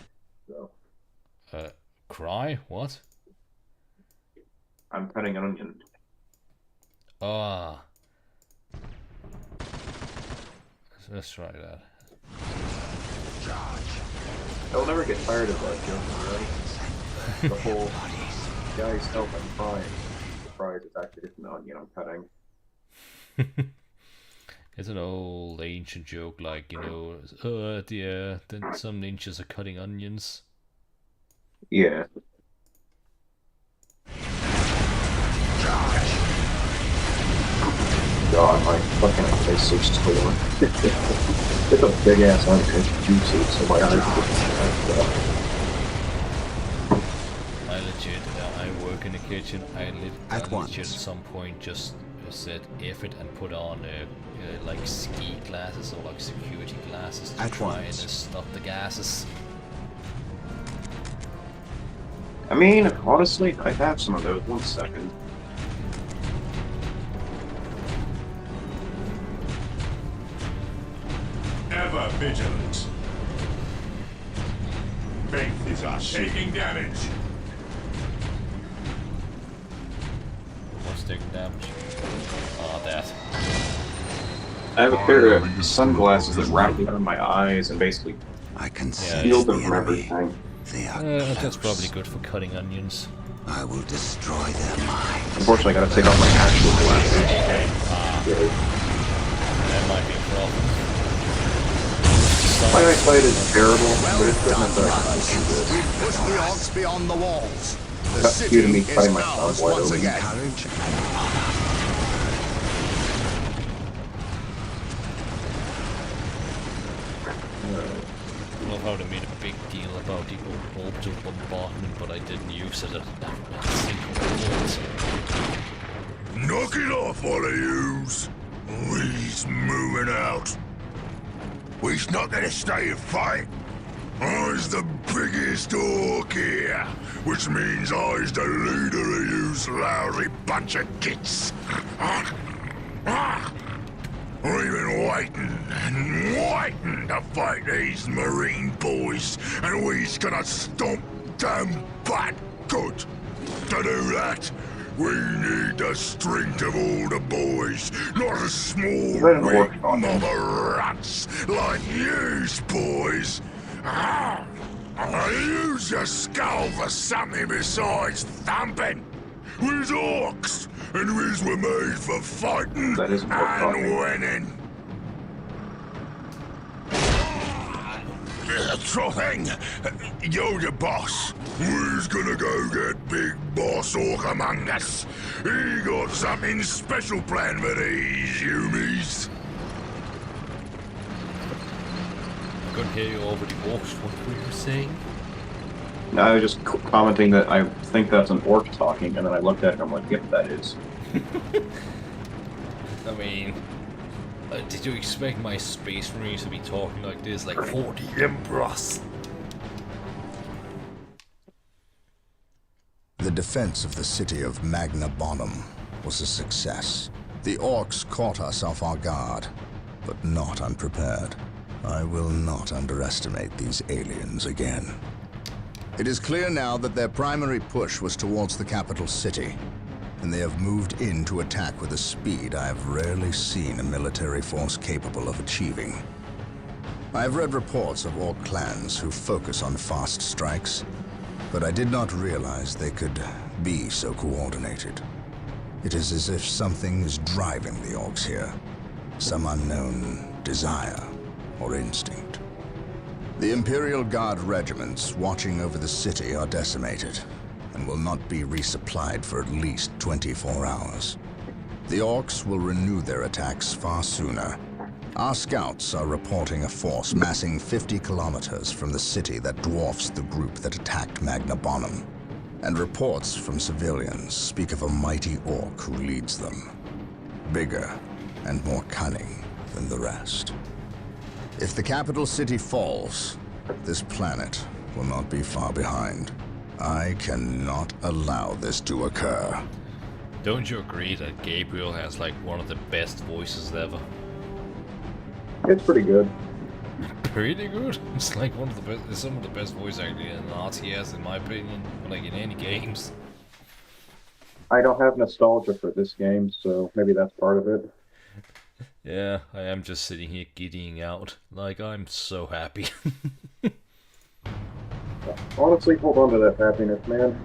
So Cry? What? I'm cutting an onion. Ah. Let's try that. I'll never get tired of that joke, right? The whole guys help I'm crying. Surprise, it's actually just an onion I'm cutting. It's an old ancient joke, like, you know, then some ninjas are cutting onions. Yeah. God, my fucking face is so torn. It's a big ass onion, it's juicy, so my eyes are just I legit, I work in the kitchen, I At legit at once. some point just said F it and put on like ski glasses or like security glasses to At try and once. stop the gases. I mean, honestly, I have some of those. 1 second. Ever vigilant. Faith is our taking damage. What's taking damage? Ah, that. I have a pair of sunglasses that wrap around my eyes and basically I can Yeah, see shield the them from enemy. everything. They are That's close. probably good for cutting onions. I will destroy their minds. Unfortunately, I gotta take off my actual glasses. That might be a problem. My eyesight is terrible, but it's good enough that I can see this. We've pushed the odds beyond the walls. The Cut city you to me is cutting my ours thumb wide once open. again. Courage and honor. I love how they made a big deal about the orbital bombardment, but I didn't use it at a single point. Knock it off, all of yous. We's moving out. We's not gonna stay and fight. I's the biggest orc here, which means I's the leader of yous lousy bunch of gits. We've been waiting and waiting to fight these marine boys, and we's gonna stomp them back good. To do that, we need the strength of all the boys, not a small Let it work weak on mob of rats like yous boys. Use your skull for something besides thumping. We's orcs, and we's were made for fighting That isn't what and talking. winning. Sure thing. You're the boss. We's gonna go get Big Boss Orc among us. He got something special planned for these humies. I couldn't hear you over the orcs. What were you saying? No, I was just commenting that I think that's an orc talking, and then I looked at it and I'm like, yep, that is. I mean, Did you expect my space marines to be talking like this, like for the Emperors? The defense of the city of Magna Bonum was a success. The orcs caught us off our guard, but not unprepared. I will not underestimate these aliens again. It is clear now that their primary push was towards the capital city, and they have moved in to attack with a speed I have rarely seen a military force capable of achieving. I have read reports of orc clans who focus on fast strikes, but I did not realize they could be so coordinated. It is as if something is driving the orcs here, some unknown desire or instinct. The Imperial Guard regiments watching over the city are decimated and will not be resupplied for at least 24 hours. The orcs will renew their attacks far sooner. Our scouts are reporting a force massing 50 kilometers from the city that dwarfs the group that attacked Magna Bonum. And reports from civilians speak of a mighty orc who leads them. Bigger and more cunning than the rest. If the capital city falls, this planet will not be far behind. I cannot allow this to occur. Don't you agree that Gabriel has like one of the best voices ever? It's pretty good. Pretty good. It's like one of the best. It's some of the best voice acting in RTS, in my opinion. Like in any games. I don't have nostalgia for this game, so maybe that's part of it. Yeah, I am just sitting here giddying out. Like, I'm so happy. Honestly, hold on to that happiness, man.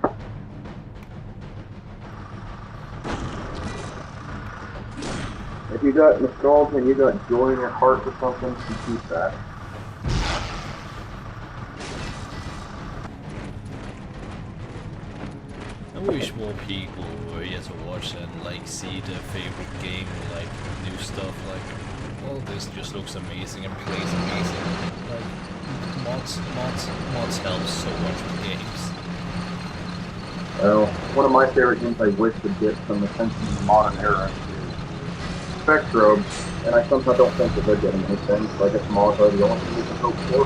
If you got nostalgia and you got joy in your heart for something, you keep that. I wish more people were here to watch and like see their favorite game, like new stuff. Like, well, this just looks amazing and plays amazing. Like, mods help so much with games. Well, one of my favorite games I wish would get some attention in the modern era is Spectrum, and I sometimes don't think that they're getting anything, so I guess mods are the only thing we can hope for.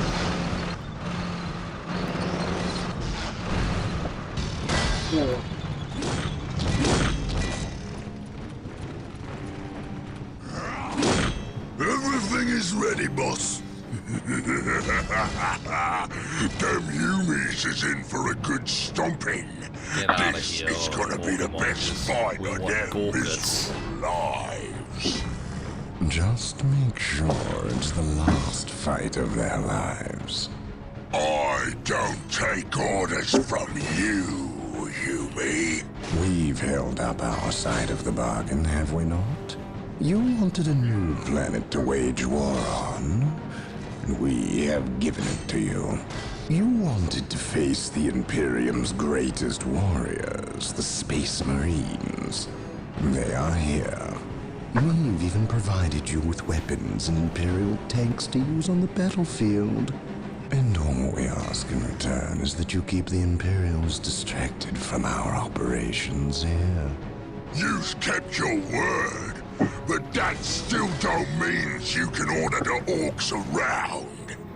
Everything is ready, boss. Damn Humies is in for a good stomping. Get out of This here, is gonna be the Pokemon. best fight We of want their go-karts. miserable lives. Just make sure it's the last fight of their lives. I don't take orders from you, Humie. We've held up our side of the bargain, have we not? You wanted a new planet to wage war on, and we have given it to you. You wanted to face the Imperium's greatest warriors, the Space Marines. They are here. We've even provided you with weapons and Imperial tanks to use on the battlefield. And all we ask in return is that you keep the Imperials distracted from our operations here. You've kept your word, but that still don't mean you can order the orcs around.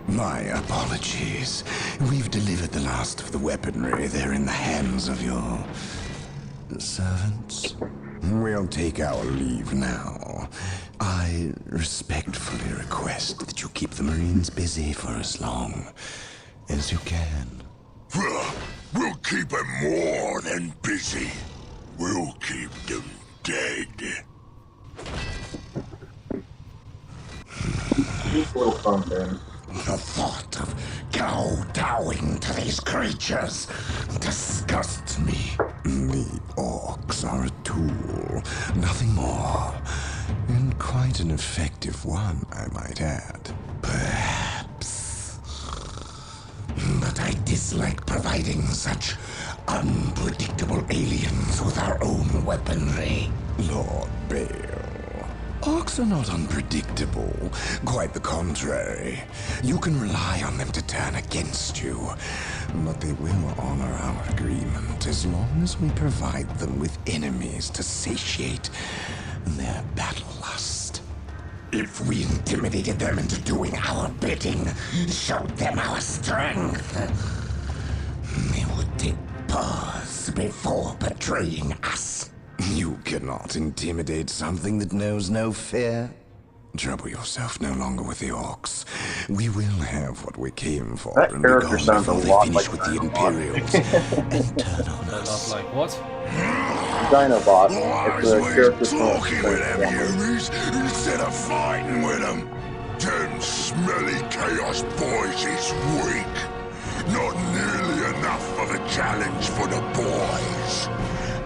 My apologies. We've delivered the last of the weaponry. They're in the hands of your servants. We'll take our leave now. I respectfully request that you keep the Marines busy for as long as you can. We'll keep them more than busy. We'll keep them dead. Just a little fun, Ben. The thought of kowtowing to these creatures disgusts me. The orcs are a tool, nothing more. And quite an effective one, I might add. Perhaps. But I dislike providing such unpredictable aliens with our own weaponry. Lord Bale. Orcs are not unpredictable. Quite the contrary. You can rely on them to turn against you. But they will honor our agreement as long as we provide them with enemies to satiate their battle lust. If we intimidated them into doing our bidding, showed them our strength, they would take pause before betraying us. You cannot intimidate something that knows no fear. Trouble yourself no longer with the orcs. We will have what we came for That and be character gone sounds a before they lot finish like with the Dinobot. Imperials and turn on Not us. like what? Dinobot. Why It's a is character we from talking with them Transformers. humans instead of fighting with them? Them smelly chaos boys is weak. Not nearly enough of a challenge for the boys.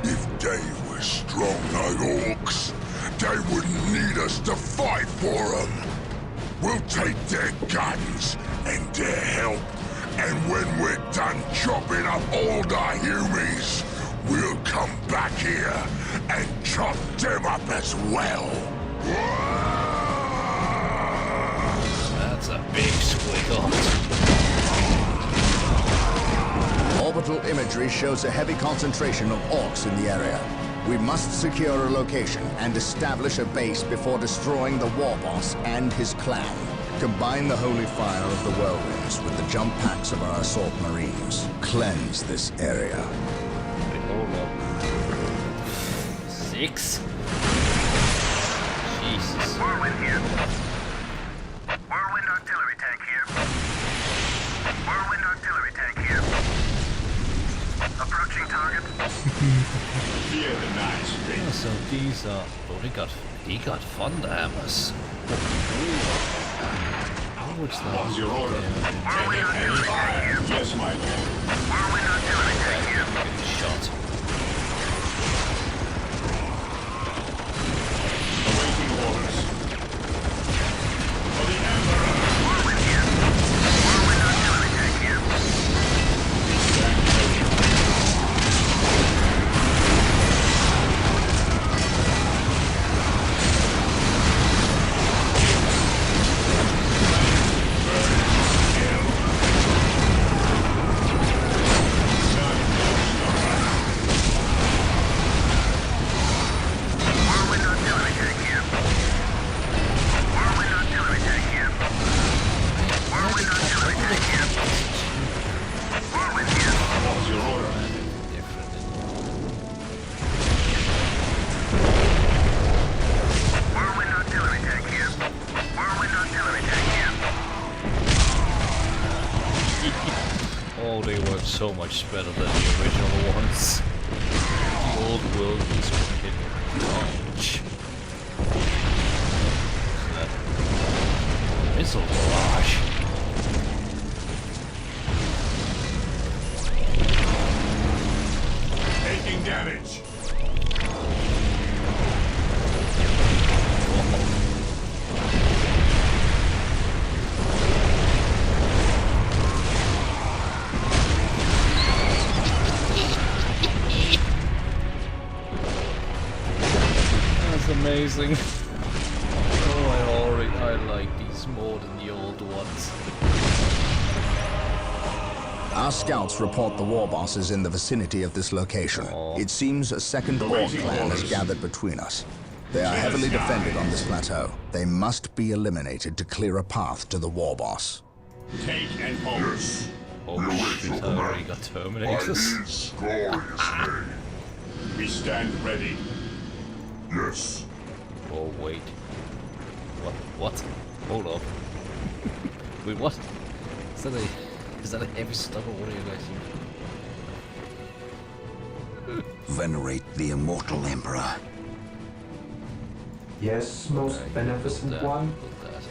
If they were strong like orcs, they wouldn't need us to fight for them. We'll take their guns and their help, and when we're done chopping up all the humies, we'll come back here and chop them up as well. That's a big squiggle. Orbital imagery shows a heavy concentration of orcs in the area. We must secure a location and establish a base before destroying the war boss and his clan. Combine the holy fire of the whirlwinds with the jump packs of our assault marines. Cleanse this area. Wait, hold up. 6? Jesus. Whirlwind here. Whirlwind artillery tank here. Whirlwind artillery tank here. Approaching target. Fear the nice Yeah, thing. so these are... Oh, he got thunder hammers. How much that? What's your order? Whirlwind artillery tank here. Yes, my lord. Whirlwind artillery tank here. Getting shot. Awaiting orders. For the Emperor. Whirlwind here. Whirlwind artillery tank here. Whirlwind artillery tank here. Whirlwind artillery tank here. Whirlwind artillery tank here. Whirlwind here. What's your order? Whirlwind artillery tank here. Whirlwind artillery tank here. Oh, they work so much better than the original ones. The old world is fucking garbage. Missile barrage. Taking damage. That's amazing. Oh, I like these more than the old ones. Our scouts report the war boss is in the vicinity of this location. It seems a second orc clan has gathered between us. They are heavily defended on this plateau. They must be eliminated to clear a path to the war boss. Take and hold. Oh shit, I already got Terminators. His glorious name. We stand ready. Yes. Oh wait. What? Hold up. Wait, what? Is that a heavy stuff or what are you guys using? Venerate the immortal emperor. Yes, most beneficent That, one. that.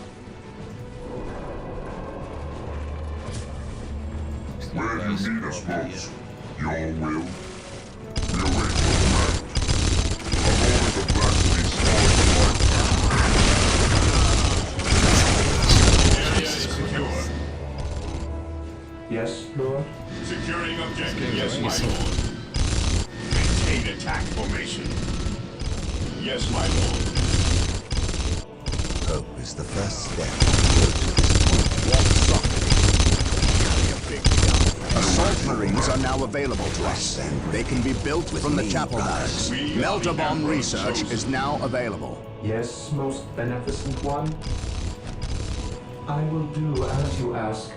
Where do you need us most? Your will. We await your command. I've ordered the blacksmith's Secure. Yes, Lord. Securing objective. This Yes, game my is lord. Maintain attack formation. Yes, my lord. Hope is the first step. Walk softly. Carry a big gun. Assault Marines are now available to us. They can be built from the chapel barracks. Melter bomb research is now available. Yes, most beneficent one. I will do as you ask.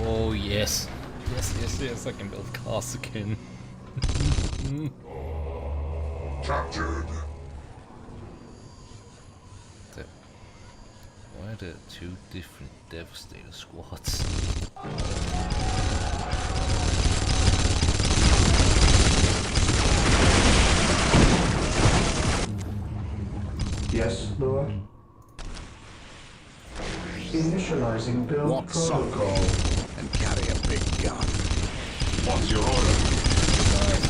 Oh yes. Yes, I can build cars again. Captured. Why are there two different Devastator squads? Yes, Lord. Initializing build Walk protocol. softly and carry a big gun. What's your order?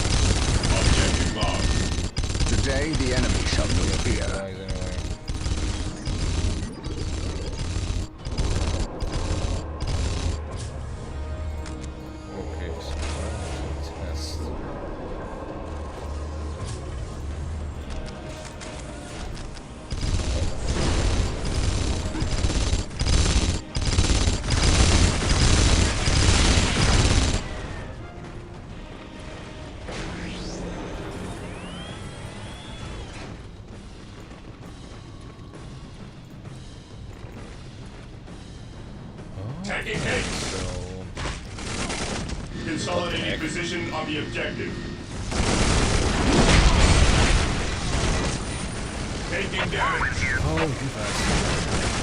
Objective lost. Today, the enemy shall reappear. Okay, so test. Taking hits. So Consolidating position on the objective. Taking damage. oh, you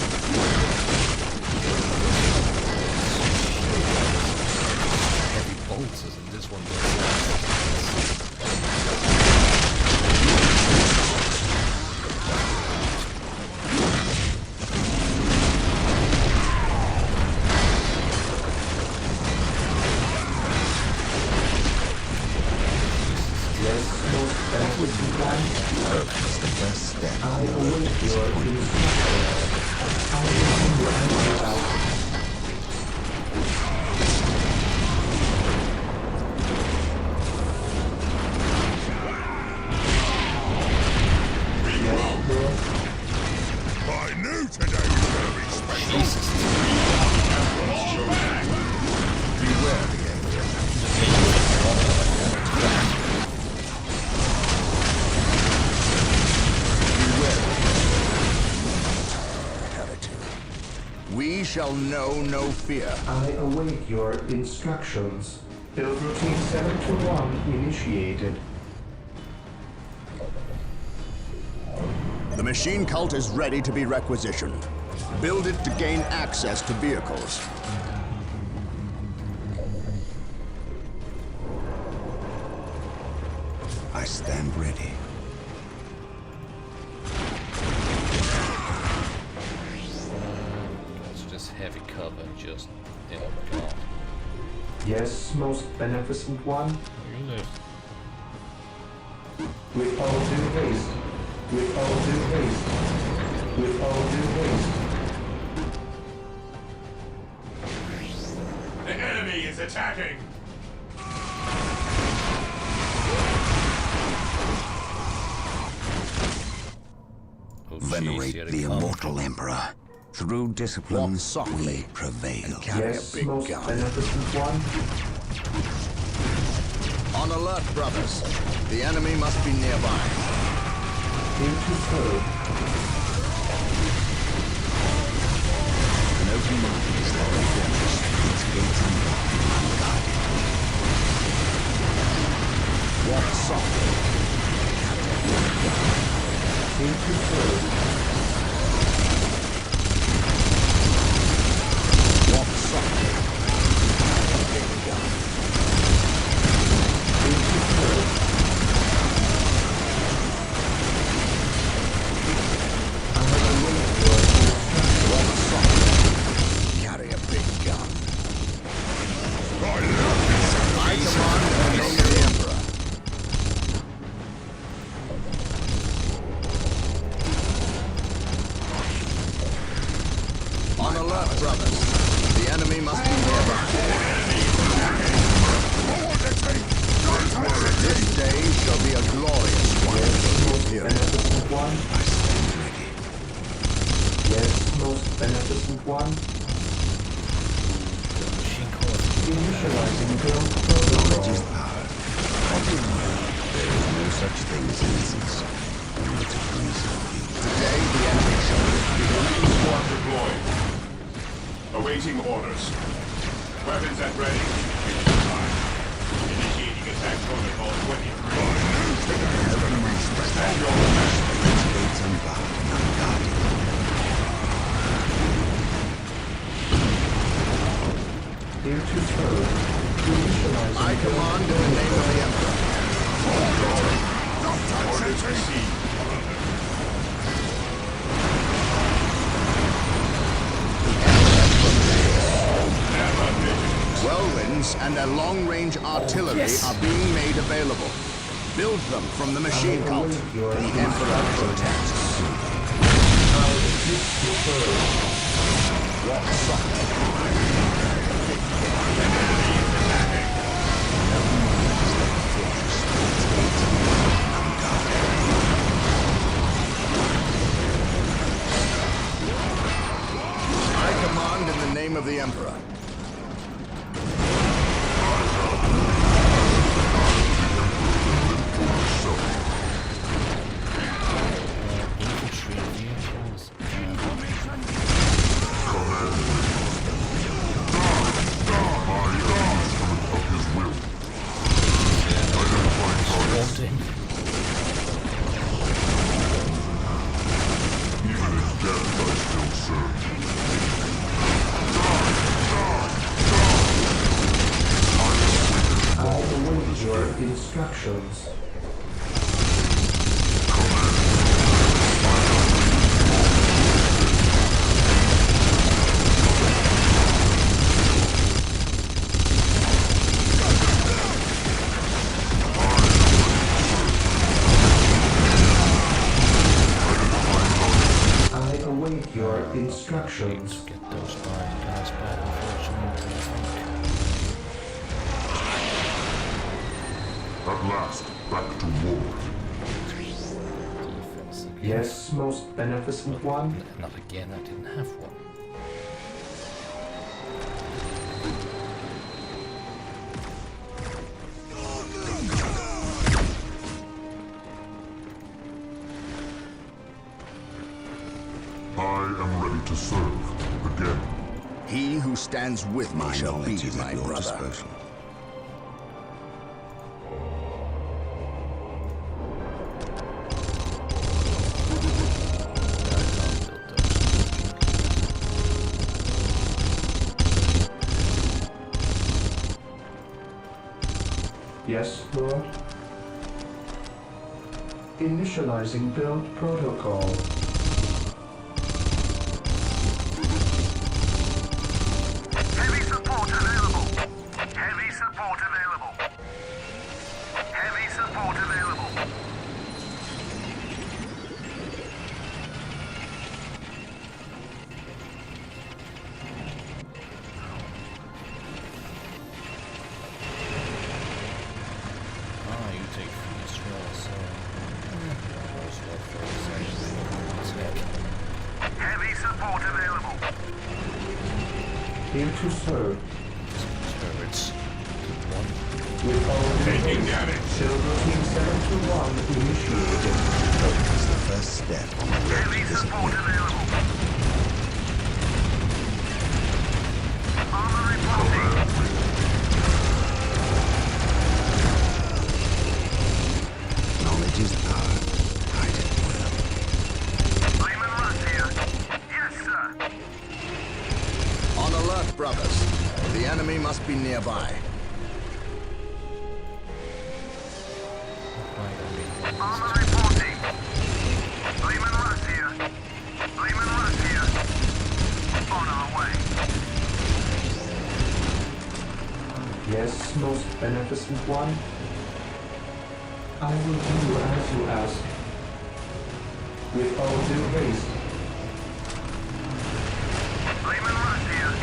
heavy bolters in this one. Yes, most beneficent one. It's the first step. I await your instructions. I will do as you ask. Yes, Lord. I knew today was very special. Beware the alien. We shall know no fear. I await your instructions. Build routine 721 initiated. The machine cult is ready to be requisitioned. Build it to gain access to vehicles. I stand ready. It's just heavy cover and just, oh my god. Yes, most beneficent one. You live. With all due haste. With all due haste. With all due haste. The enemy is attacking. Oh, Venerate jeez, the immortal Emperor. Through discipline, Walk softly we prevail. carry Yes, a big most gun. beneficent one. On alert, brothers. The enemy must be nearby. Into serve. An open market is the whole fortress. Its gates unlocked, unguarded. Walk softly. Into serve. Walk softly. A big gun. Into serve. I await your instructions. Walk softly. Carry a big gun. I command in the name of the Emperor. On alert, brothers. The enemy must be nearby. I want to take. Don't worry. This Initializing build Knowledge is protocol. power. I did know there is no such thing as innocence. Only to reason. Today, the enemy shall Marine squad deployed. Awaiting orders. Weapons at ready. Initiating attack protocol 23. Stand your command. Gates unbarred and unguarded. Here to serve. Initializing I command in the name of the Emperor. Orders received. Whirlwinds and a long-range artillery are being made available. Build them from the machine cult. The Emperor protests. I command in the name of the Emperor. Infantry vehicles. Swamped him. I await your instructions. I await your instructions. Get those guys back, unfortunately, At last, back to war. Defense again. Yes, most beneficent one. Not again, I didn't have one. I am ready to serve again. He who stands with me shall be Knowledge is my at your brother. disposal. Yes, Lord. Initializing build protocol. Heavy support available. Heavy support available. Heavy support available. Ah, you take free as well, so... Those waffles actually Heavy support available. Here to serve. turrets. One. With all Taking damage. Silver Team 721 initiated. It's the first step on the road to Heavy support disappointment. available. Armor reporting. Knowledge is power. Hide it well. Lyman Russ here. Yes, sir. On alert, brothers. The enemy must be nearby. Armor reporting. Lyman Russ here. Lyman Russ here. On our way. Yes, most beneficent one. I will do as you ask. With all due haste. Lyman Russ here.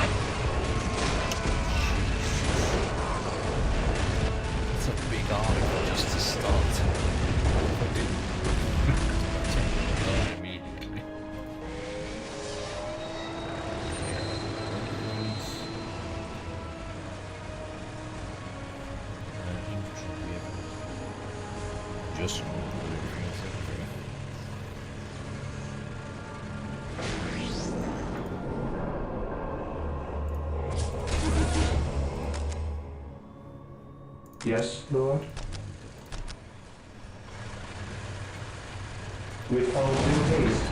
It's a big army just to start. Immediately. just Yes, Lord. With all due haste.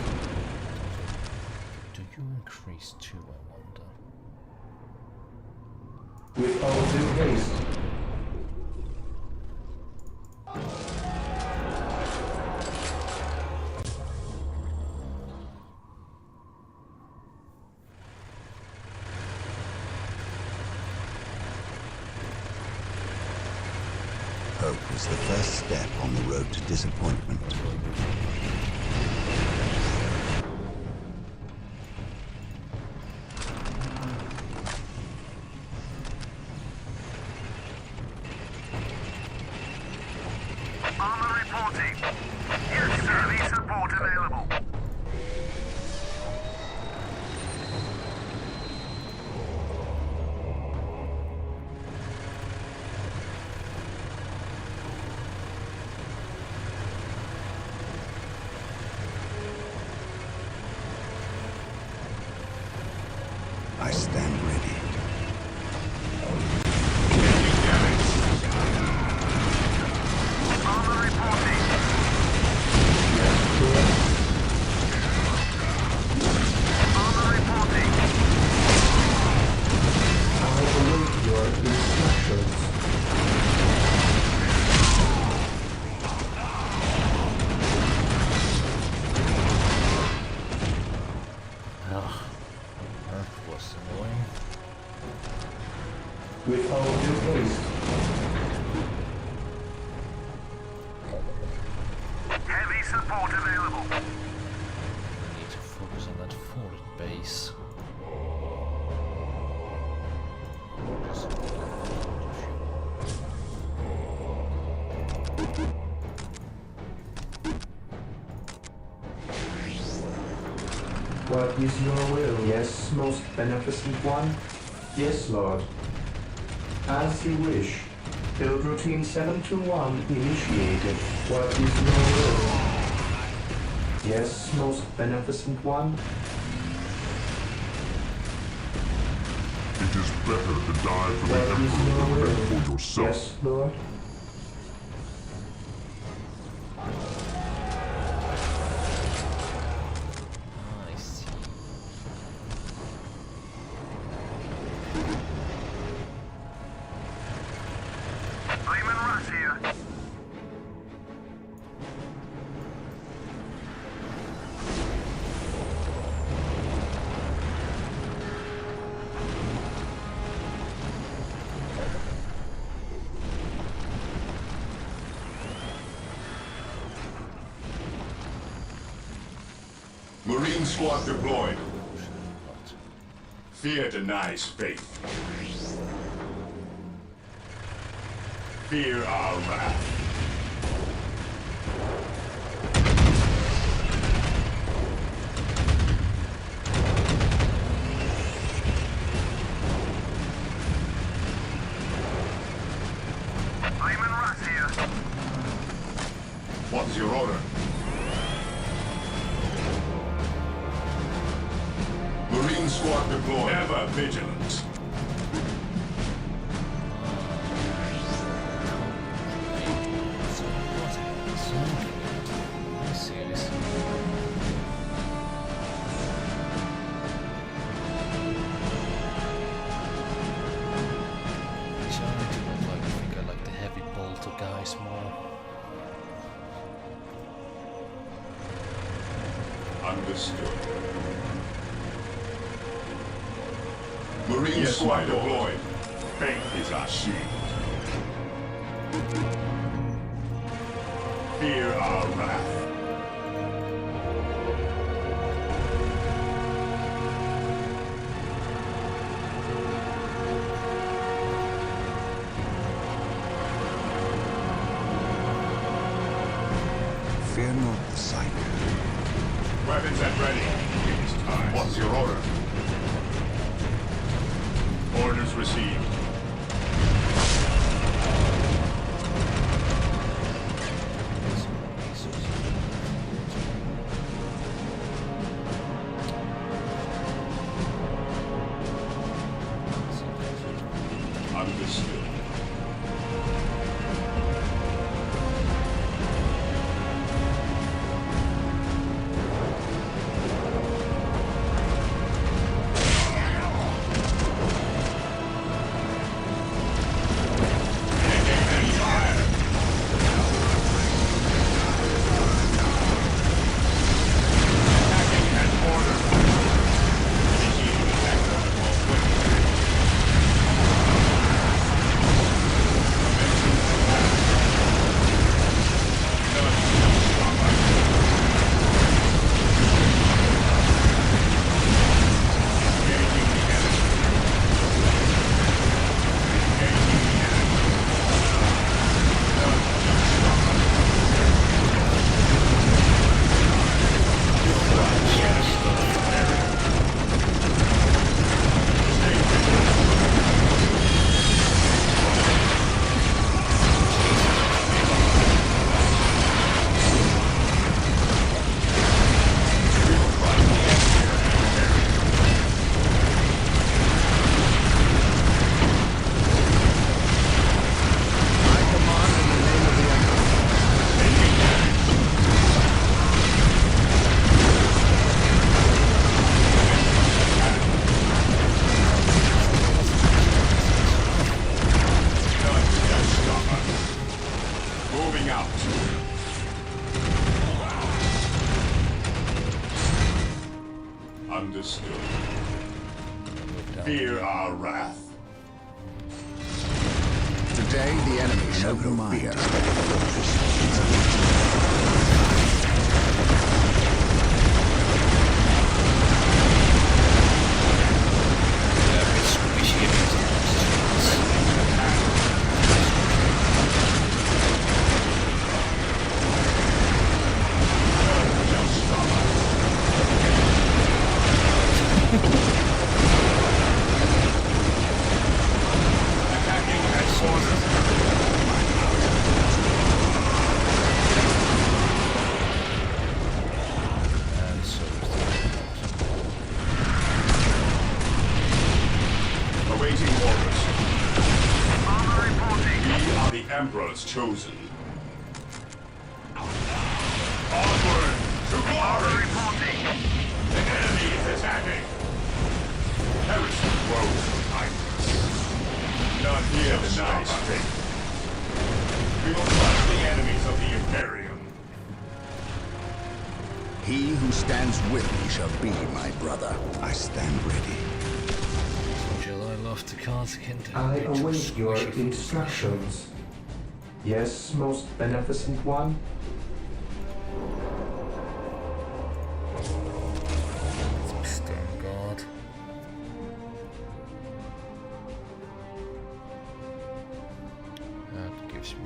do you increase too, I wonder? With all due haste. Hope is the first step on the road to disappointment. Armor reporting. Yes, heavy support available. I stand ready. Armor reporting. Armor reporting. I await your instructions. Ah, that was annoying. With all due haste. Heavy support available. We need to focus on that forward base. What is your will? Yes, most beneficent one? Yes, Lord. As you wish. Build routine 721 initiated. What is your will? Yes, most beneficent one? It is better to die for the What is your Emperor than will? for yourself. Yes, Lord. I see. Lyman Russ here. Marine squad deployed. Fear denies faith. Fear our wrath. Lyman Russ here. What's your order? Marine squad deployed. Ever vigilant. I see this. I think I like the heavy bolter guys more. Understood. Marine squad deployed. Faith is our shield. Fear our wrath. Fear not the sight. Weapons at ready. It is time. What's your order? Orders received. So Understood. Understood. Fear our wrath. Today, the enemy shall no fear. Awaiting orders. We are the Emperor's chosen. Onward to glory! The enemy is attacking! Heresy grows behind us. None here denies faith. We will crush the enemies of the Imperium. He who stands with me shall be my brother. I stand ready. I love to Karthik. I await your instructions. Yes, most beneficent one? Stone guard. That gives me.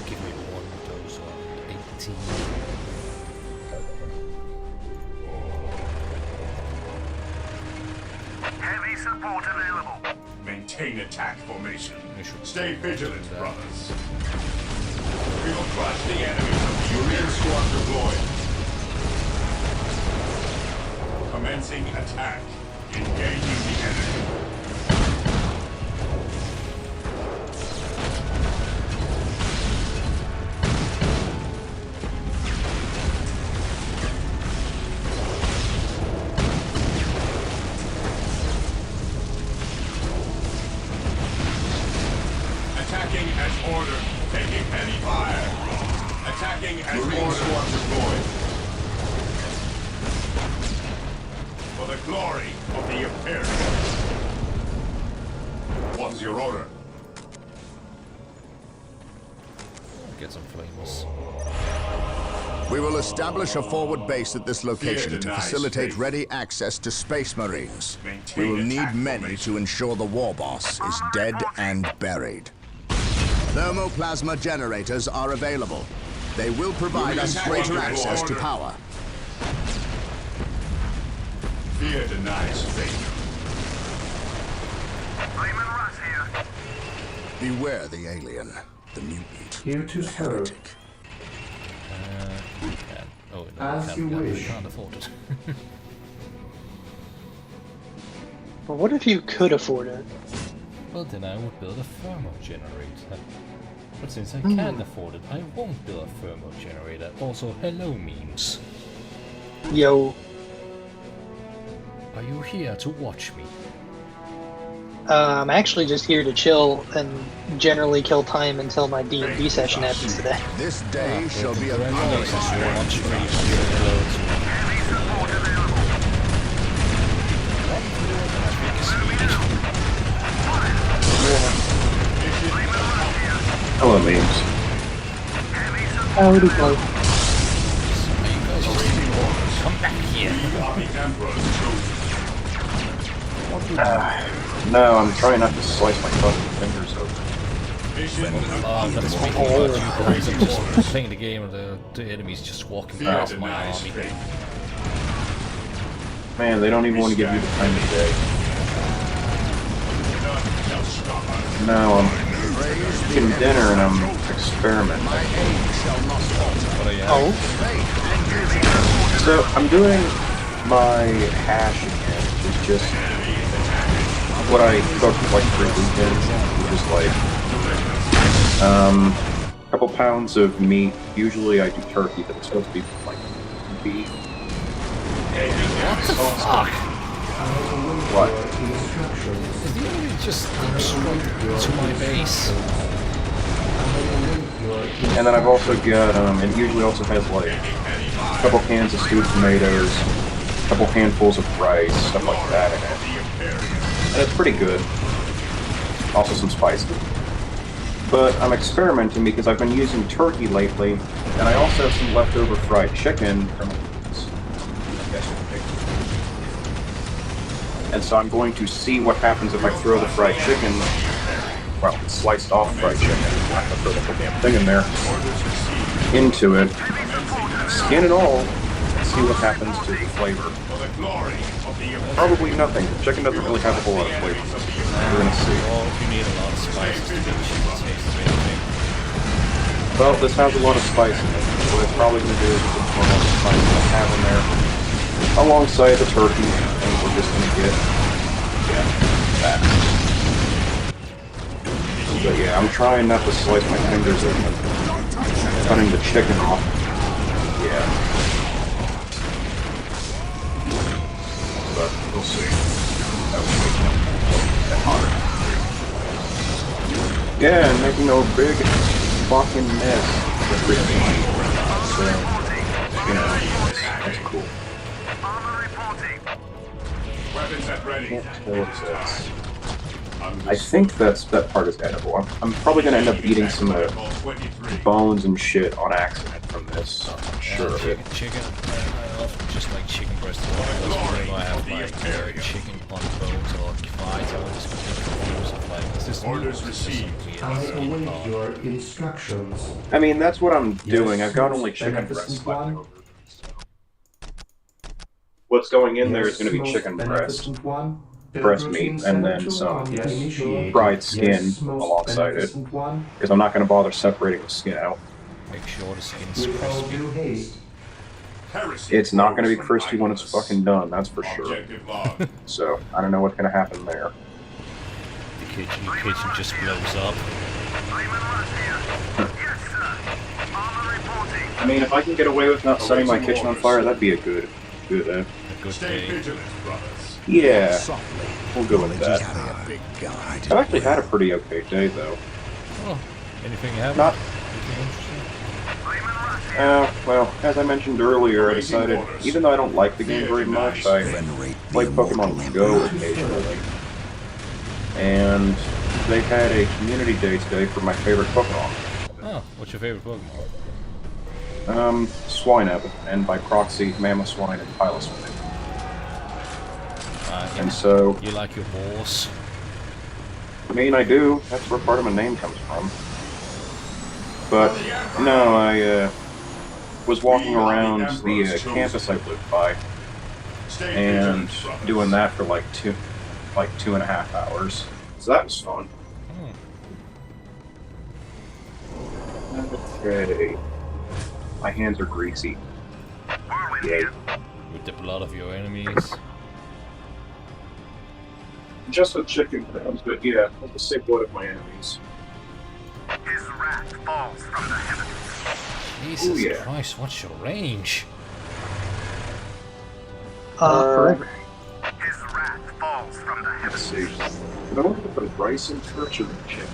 Give me one of those 18. Heavy support available. Maintain attack formation. Stay vigilant, brothers. We will crush the enemies of the Marine Squad deployed. Commencing attack. Engaging the enemy. Attacking as ordered. Taking heavy fire. Attacking as ordered. Squad deployed. For the glory of the Imperium. What's your order? Get some flames. We will establish a forward base at this location to denies facilitate faith. ready access to Space Marines. Maintain We will need attack many formation. to ensure the war boss is dead and buried. Thermoplasma generators are available. They will provide us Attack greater under access to order. power. Fear denies faith. Raymond Russ here. Beware the alien, the mutant. Here to serve. Oh, no, As I you can't, wish. I can't afford it. But what if you could afford it? Well, then I would build a thermal generator. But since I can't afford it, I won't build a thermal generator. Also, hello memes. Yo. Are you here to watch me? I'm actually just here to chill and generally kill time until my D&D session happens today. This day shall be a glorious Hello, memes. Howdy, Chloe. Come back here. No, I'm trying not to slice my fucking fingers open. But speaking about you guys, I'm just playing the game and the enemies just walking past my army. Man, they don't even want to give you the time of day. No, I'm eating dinner and I'm experimenting. Oh? So, I'm doing my hash again, which is just what I cooked like 3 weekends, which is like a couple pounds of meat. Usually I do turkey, but it's supposed to be like beef. What the fuck? What? Did you just straight to my base? And then I've also got, it usually also has like a couple cans of stewed tomatoes, a couple handfuls of rice, stuff like that in it. And it's pretty good. Also some spices. But I'm experimenting because I've been using turkey lately, and I also have some leftover fried chicken from yesterday. And so I'm going to see what happens if I throw the fried chicken, well, sliced off fried chicken, I'm not gonna throw the whole damn thing in there, into it, skin and all, and see what happens to the flavor. Probably nothing. The chicken doesn't really have a whole lot of flavor. We're gonna see. Well, you need a lot of spices to make sure it tastes amazing. Well, this has a lot of spice in it. What it's probably gonna do is put more of the spice that I have in there, alongside the turkey, and we're just gonna get, that. But yeah, I'm trying not to slice my fingers open. Cutting the chicken off. Yeah. But we'll see. Yeah, and making a big fucking mess. So, you know, that's cool. Weapons at ready. Can't tell if that's... I think that part is edible. I'm probably gonna end up eating some bones and shit on accident from this. I'm sure of it. Chicken. I often just like chicken breast. Whenever I have like chicken on bones or fries, I always put bones of like this. Orders received. I await your instructions. I mean, that's what I'm doing. I've got only Yes, chicken Beneficent breast left One. over. So. What's going in there Yes, is going to be most chicken breast, Beneficent One. breast meat, and then some fried skin alongside it. Because I'm not going to bother separating the skin out. Make sure the skin's With all crispy. due haste. It's not going to be crispy when it's fucking done, that's for sure. Objective log. So, I don't know what's going to happen there. The kitchen just blows up. I mean, if I can get away with not setting my kitchen on fire, that'd be a good, A good Stay day. vigilant, brothers. yeah, we'll go with that. Big guy. I've actually had a pretty okay day, though. Oh, anything happen? Not, Anything interesting? well, as I mentioned earlier, I decided, even though I don't like the game very much, I Venerate the play immortal Pokemon Go emperor. occasionally. And they had a community day today for my favorite Pokemon. Oh, what's your favorite Pokemon? Swinub, and by proxy, Mamoswine and Piloswine. And so, You like your balls? I mean, I do. That's where part of my name comes from. But, no, I, was walking around the campus I lived by, and doing that for like 2.5 hours. So that was fun. Okay. My hands are greasy. Yay. With the blood of your enemies? Just a chicken crabs, but yeah, I'll just save one of my enemies. His wrath falls from the heavens. Jesus Ooh, yeah. Christ, what's your range? Forever. His wrath falls from the Let's heavens. see. But I want to put the rice in first or the chicken.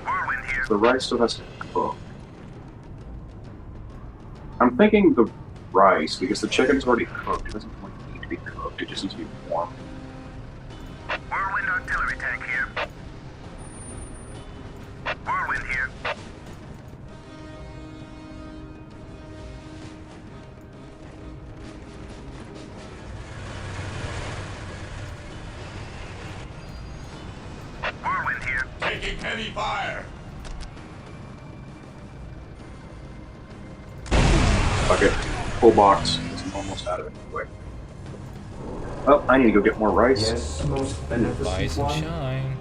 Whirlwind here. The rice still has to cook. I'm thinking the rice, because the chicken's already cooked. It doesn't like, need to be cooked, it just needs to be warm. Whirlwind artillery tank here. Whirlwind here. Whirlwind here. Taking heavy fire. Fuck it. Full box. I'm almost out of it. Quick. Well, I need to go get more rice. Yes, most beneficent Rise and one. shine.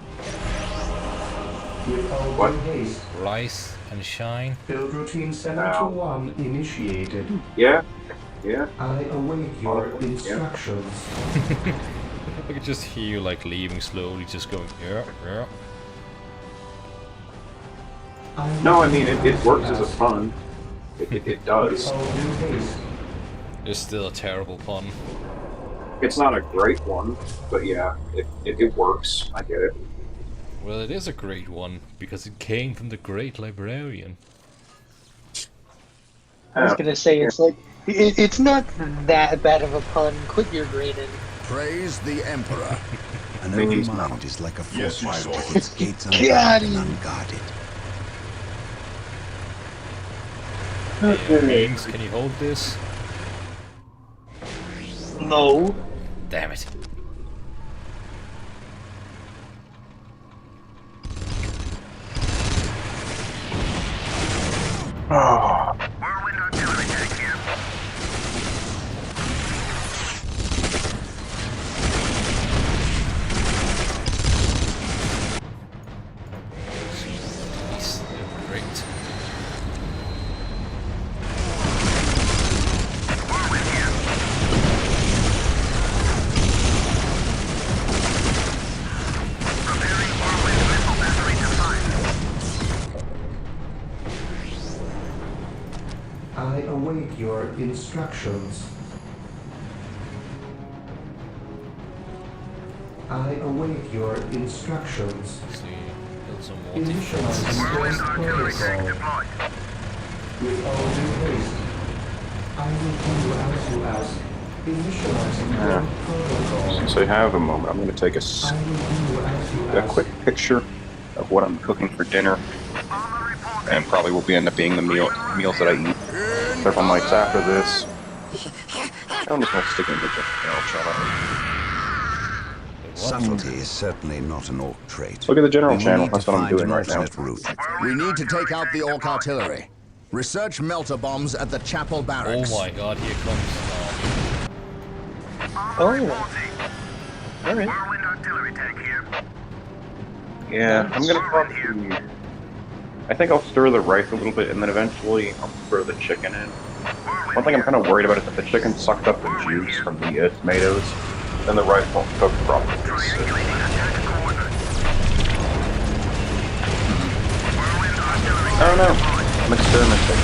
With all What? due haste, Rise and shine. build routine 721 initiated. Yeah? Yeah? I await your Yeah. instructions. I could just hear you like leaving slowly, just going, yeah, yeah. No, I mean, it works as a pun. It does. With all due haste, It's still a terrible pun. It's not a great one, but yeah, it works. I get it. Well, it is a great one, because it came from the great librarian. I was gonna say, it's like, it's not that bad of a pun. Quit your grading. Praise the Emperor. An Think old he's mind not. is like a Yes, my fortress lord. with its gates Got unguarded and him. unguarded. James, can you hold this? No. Damn it. Whirlwind artillery tank here. Jeez, they're great. Whirlwind here. Preparing whirlwind missile battery to fire. I await your instructions. I await your instructions. See, build some more Initializing defenses. Whirlwind first artillery tank protocol. deployed. With all due haste, I will do as you ask. Initializing Yeah. first protocol. Since I have a moment, I'm going to take I will do as you a ask. quick picture of what I'm cooking for dinner, and probably will end up being the meals that I eat several nights after this. I'm just going to stick it in the general channel. Subtlety is certainly not an orc trait. Look at the general We channel. need That's to what I'm find doing an right now. alternate route. We need to take out the Orc artillery. Research melter bombs at the chapel Oh barracks. my god, here comes... Oh. Alright. Whirlwind artillery tank here. Yeah, I'm gonna probably. I think I'll stir the rice a little bit, and then eventually I'll throw the chicken in. One thing I'm kind of worried about is that the chicken sucked up the juice from the tomatoes, then the rice won't cook properly. So. Triangulating attack coordinates. Whirlwind artillery I don't know. I'm experimenting.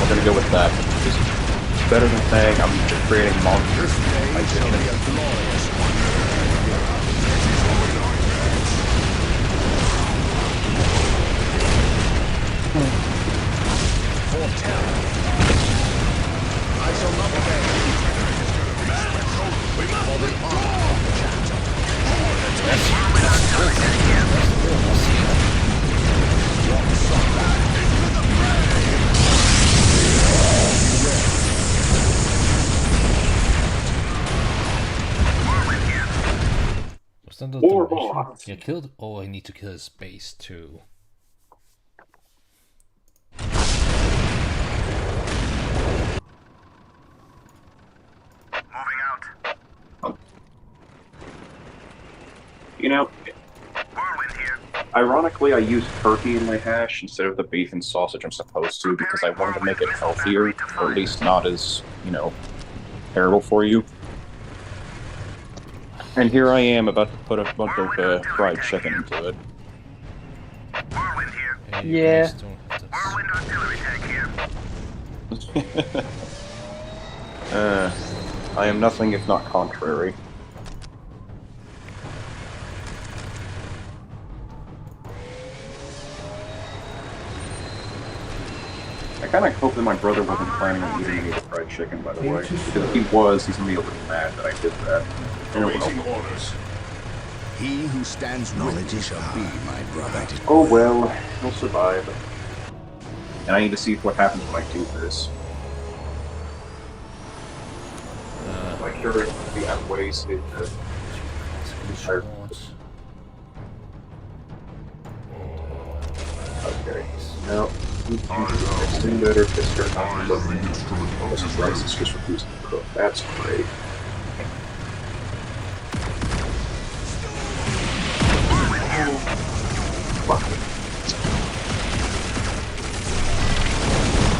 I'm gonna go with that. It's better than saying I'm just creating monsters. Day Like shall be chicken. a glorious one. Foretell. I shall not obey. For the honor of the chapter. Was that the Or mission? boss. Yeah, killed... Oh, I need to kill his base too. moving out. You know, Whirlwind here. ironically, I used turkey in my hash instead of the beef and sausage I'm supposed to because I wanted to make it healthier, or at least not as, terrible for you. And here I am about to put a bunch of fried chicken into it. Whirlwind here. Hey, you Yeah. guys don't have this. Whirlwind artillery tank here. I am nothing if not contrary. I kind of hope that my brother wasn't planning on eating any of the fried chicken, by the way. Because if he was, he's gonna be a little mad that I did that. And it Awaiting will. orders. He who stands ready shall be my brother. Oh well, he'll survive. And I need to see what happens when I do this. My curiosity outweighs it. Short. Okay. Now, extend better to start not looking. This is rice, it's just refusing to cook. That's great. Fuck.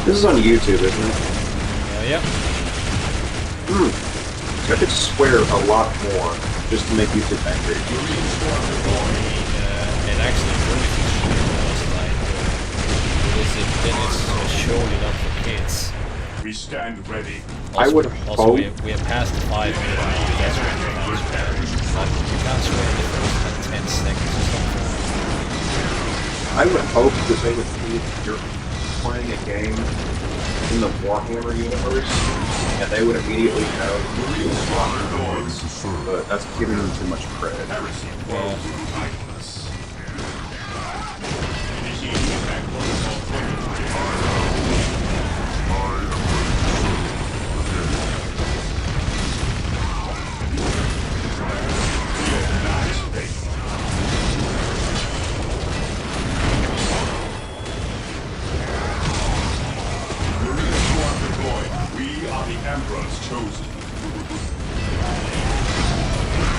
This is on YouTube, isn't it? Yeah. So I could swear a lot more just to make YouTube angry. And actually, really was like, then it's surely not for kids. We stand ready. I would Also, hope. we are past the 5 minute mark. That's when we can't swear. But you can't swear in the first 10 seconds or something. I would hope that they would see you're playing a game in the Warhammer universe, and they would immediately know you're doing Warhammer, but that's giving them too much credit. We are the Emperor's chosen.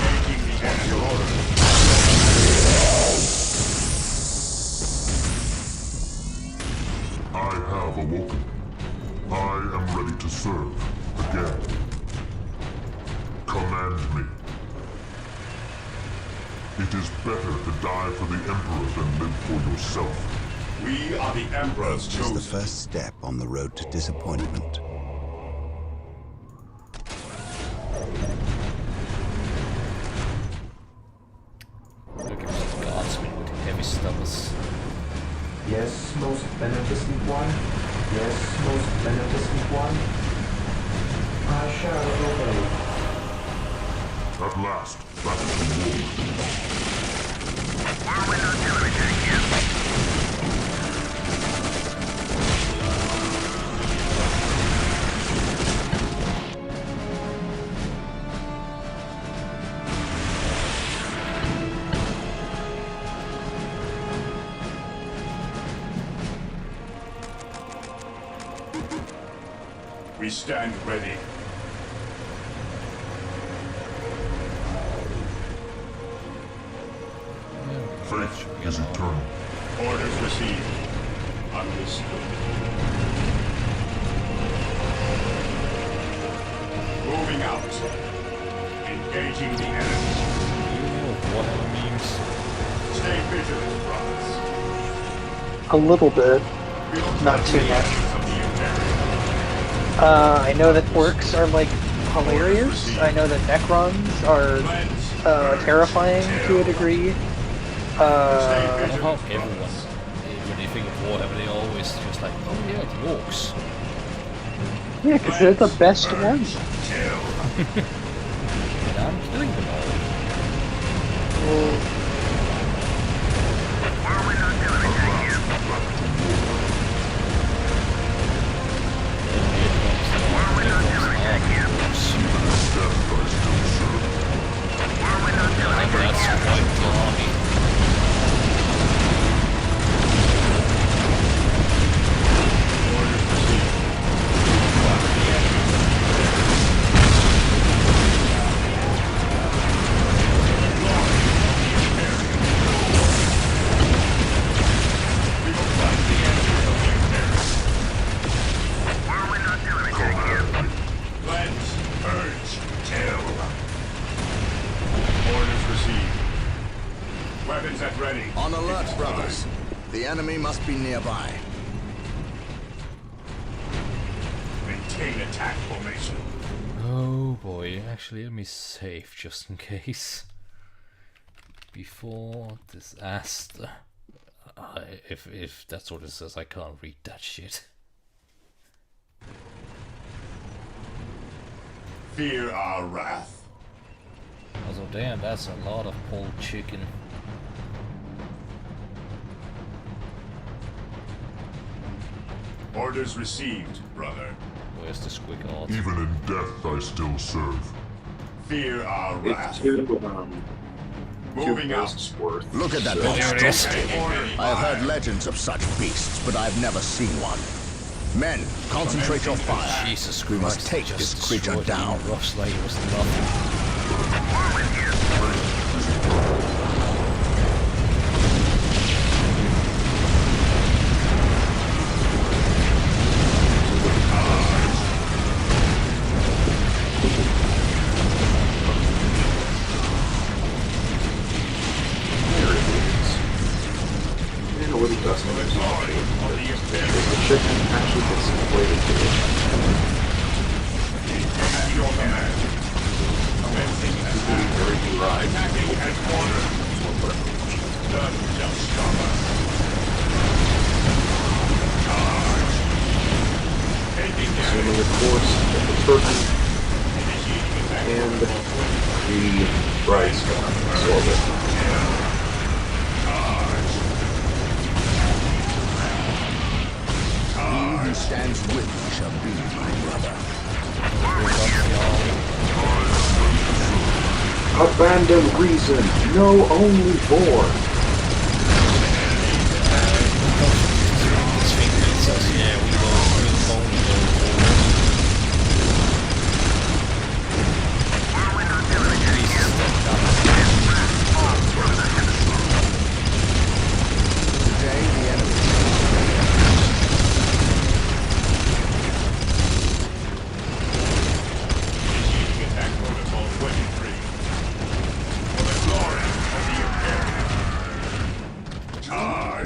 Making the order. I have awoken. I am ready to serve again. Command me. It is better to die for the Emperor than live for yourself. We are the Emperor's It's the chosen. first step on the road to disappointment. Looking for guardsmen with heavy stomachs. Yes, most beneficent one. Yes, most beneficent one. I shall obey. At last, back to war. Whirlwind artillery tank here. We stand ready. Faith is eternal. Orders received. Understood. Moving out. Engaging the enemy. You know what that means? Stay vigilant, brothers. A little bit. Not too much. I know that orcs are like hilarious. I know that Necrons are terrifying to a degree. I love how everyone, when they think of Warhammer, they always just like, oh yeah, the orcs. Yeah, because they're the best ones. And I'm killing them all. Whirlwind artillery tank here. Whirlwind artillery tank here. Whirlwind artillery tank That's here. quite the army. Plans at ready. On alert, brothers. The enemy must be nearby. Maintain attack formation. Oh boy, actually let me save just in case. Before disaster. If that's what it says, I can't read that shit. Fear our wrath. Also, damn, that's a lot of pulled chicken. Orders received, brother. Where's the squig art? Even in death, I still serve. Fear our wrath. It's Moving out. worth. Look at that monster. I have heard legends of such beasts, but I've never seen one. Men, concentrate your fire. Jesus Christ, We must take this creature down. Rough like it was nothing. The chicken actually gets inflated to it. Very dry. Assuming the course of the turkey and the rice absorb it. He who stands with me shall be my brother. Abandon reason, know only war.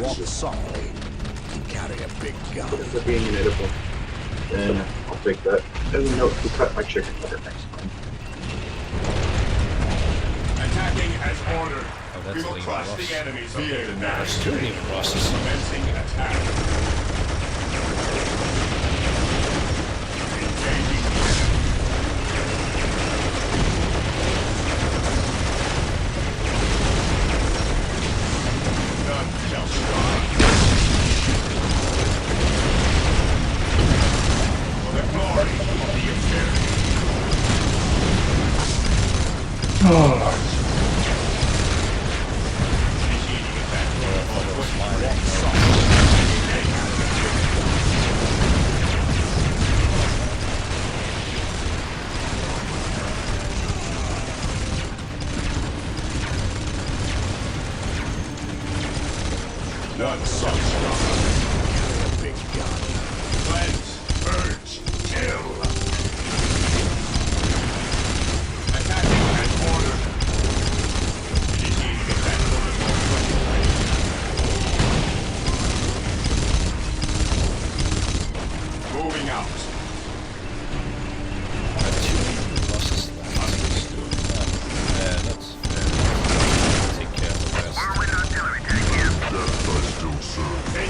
Walk softly and carry a big gun. But for being inedible, then I'll take that as a note to cut my chicken better next time. Attacking as ordered. Oh, that's We will Lean crush Ross. the enemies of There's the two Lean Rosses. Commencing attack. Engaging. None shall survive. For the glory of the Imperium. None shall survive. Big gun. Cleanse, purge, kill. Attacking as ordered. Initiating attack protocol 23. Moving out. Take care of the rest. Death, I still serve.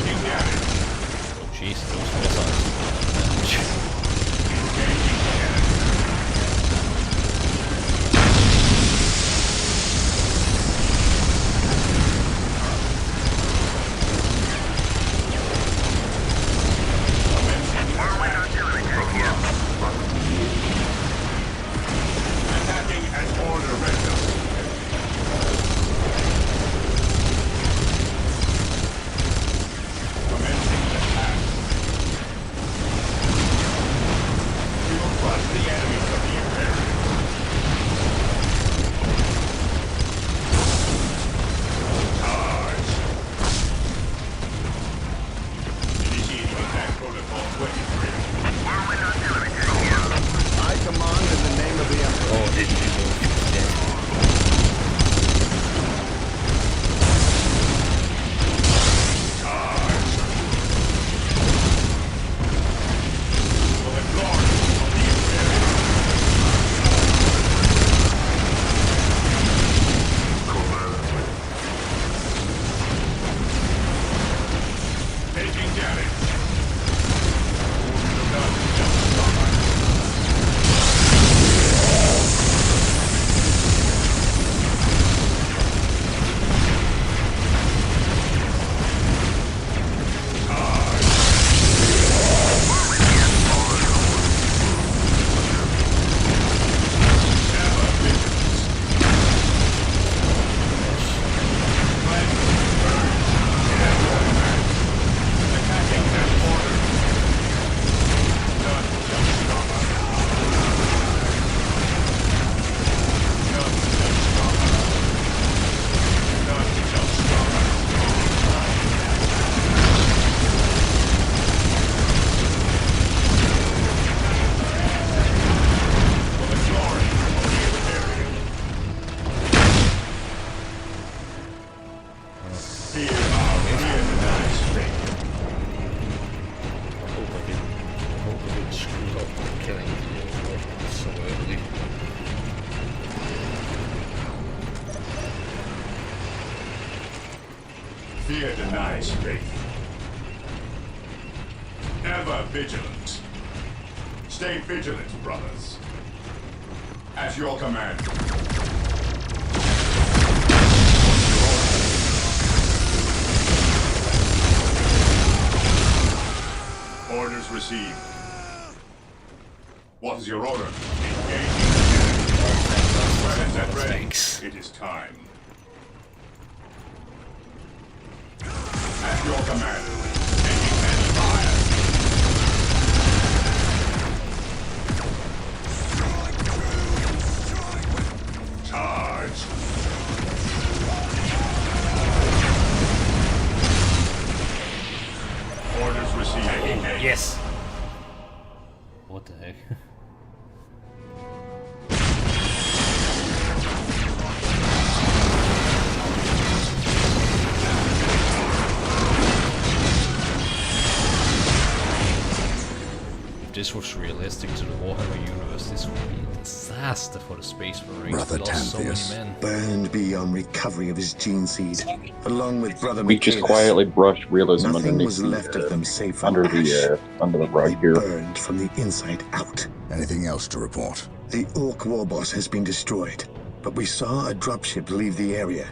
Fear denies faith. Ever vigilant. Stay vigilant, brothers. At your command. Orders received. What is your order? Engage. Weapons at ready. Thanks. It is time. At your command. Taking men fire. Charge. Orders received. Yes. What the heck? If this was realistic to the Warhammer universe, this would be a disaster for the Space Marines. Brother We lost so many Tantheus men. Burned beyond recovery of his gene seed, along with Brother We just Michaelis. quietly brushed realism Nothing underneath was left of them save for under ash. the rug They here. burned from the inside out. Anything else to report? The Orc warboss has been destroyed, but we saw a dropship leave the area.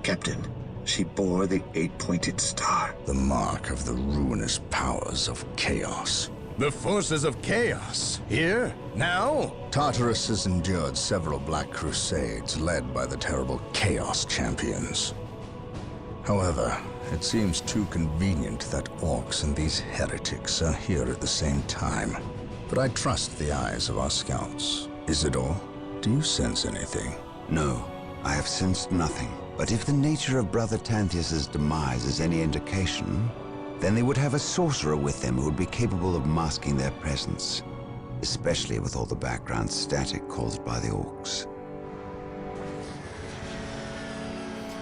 Captain, she bore the 8-pointed star. The mark of the ruinous powers of chaos. The forces of chaos? Here? Now? Tartarus has endured several Black Crusades led by the terrible Chaos Champions. However, it seems too convenient that orcs and these heretics are here at the same time. But I trust the eyes of our scouts. Isidore, do you sense anything? No, I have sensed nothing. But if the nature of Brother Tantheus' demise is any indication, then they would have a sorcerer with them who would be capable of masking their presence, especially with all the background static caused by the orcs.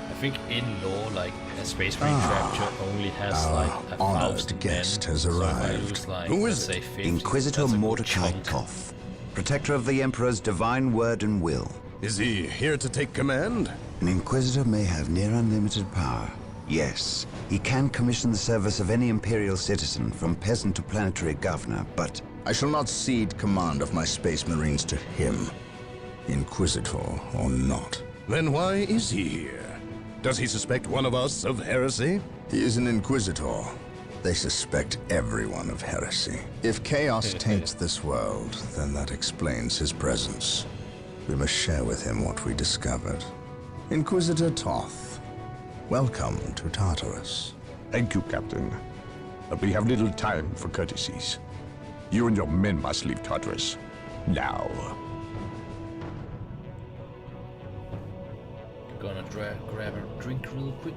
I think in lore, like a Space Marine capture only has like a honored 1,000 guest men. has So if I arrived. lose, like, Who let's is say it? 50, Inquisitor that's a good Mordecai chunk. Toth, protector of the Emperor's divine word and will. Is he here to take command? An Inquisitor may have near unlimited power. Yes, he can commission the service of any Imperial citizen, from peasant to planetary governor, but I shall not cede command of my Space Marines to him, Inquisitor or not. Then why is he here? Does he suspect one of us of heresy? He is an Inquisitor. They suspect everyone of heresy. If chaos taints this world, then that explains his presence. We must share with him what we discovered. Inquisitor Toth, welcome to Tartarus. Thank you, Captain. But we have little time for courtesies. You and your men must leave Tartarus. Now. Gonna grab a drink real quick.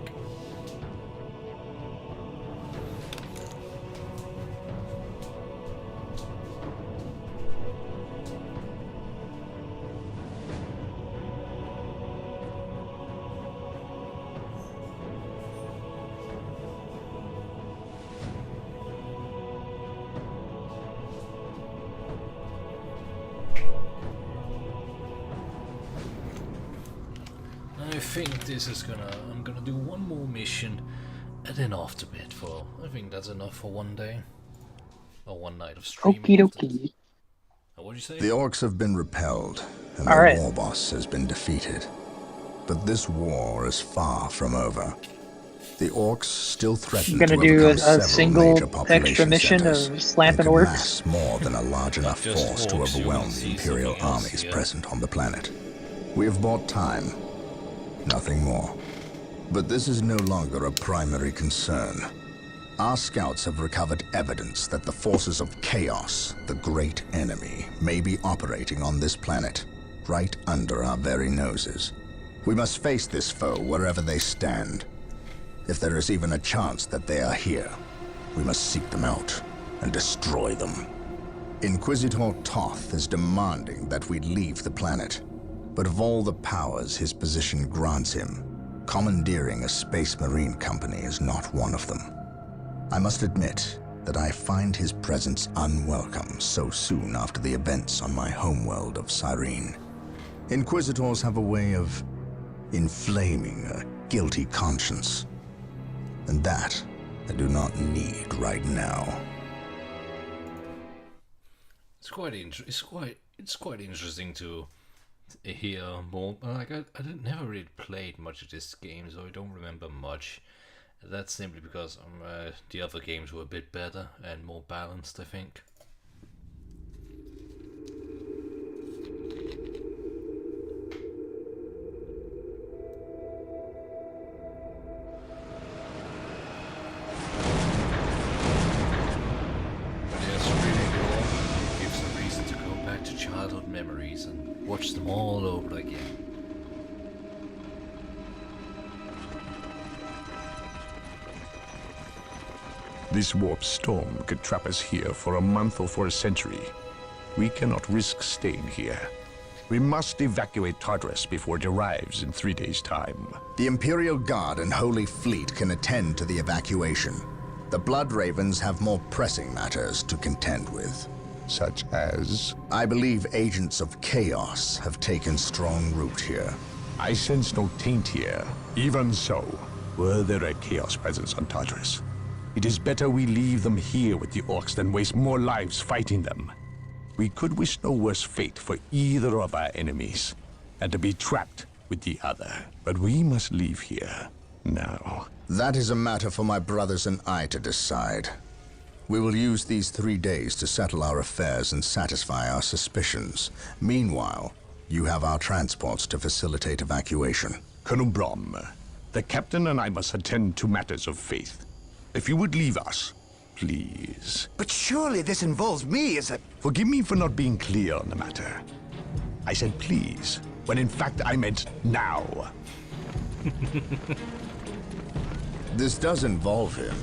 I think this is I'm gonna do one more mission and then off to bed for, I think that's enough for one day. Or one night of streaming. Okie dokie. What'd you say? The orcs have been repelled, and All the right. war boss has been defeated. But this war is far from over. The orcs still threaten I'm gonna to do overcome a several single major population extra mission centers of slapping and can orcs. mass more than a large enough just force to orcs, you overwhelm will the see Imperial something else armies here. present on the planet. We have bought time, nothing more. But this is no longer a primary concern. Our scouts have recovered evidence that the forces of chaos, the great enemy, may be operating on this planet, right under our very noses. We must face this foe wherever they stand. If there is even a chance that they are here, we must seek them out and destroy them. Inquisitor Toth is demanding that we leave the planet, but of all the powers his position grants him, commandeering a Space Marine company is not one of them. I must admit that I find his presence unwelcome so soon after the events on my homeworld of Cyrene. Inquisitors have a way of inflaming a guilty conscience. And that I do not need right now. It's quite interesting to hear more. Like I never really played much of this game, so I don't remember much. That's simply because the other games were a bit better and more balanced, I think. But yes, really cool. It gives a reason to go back to childhood memories and watch them all over again. This warp storm could trap us here for a month or for a century. We cannot risk staying here. We must evacuate Tartarus before it arrives in 3 days' time. The Imperial Guard and Holy Fleet can attend to the evacuation. The Blood Ravens have more pressing matters to contend with. Such as? I believe agents of chaos have taken strong root here. I sense no taint here. Even so, were there a chaos presence on Tartarus, it is better we leave them here with the orcs than waste more lives fighting them. We could wish no worse fate for either of our enemies, and to be trapped with the other. But we must leave here now. That is a matter for my brothers and I to decide. We will use these 3 days to settle our affairs and satisfy our suspicions. Meanwhile, you have our transports to facilitate evacuation. Colonel Brom, the captain and I must attend to matters of faith. If you would leave us, please. But surely this involves me as a... Forgive me for not being clear on the matter. I said please, when in fact I meant now. This does involve him.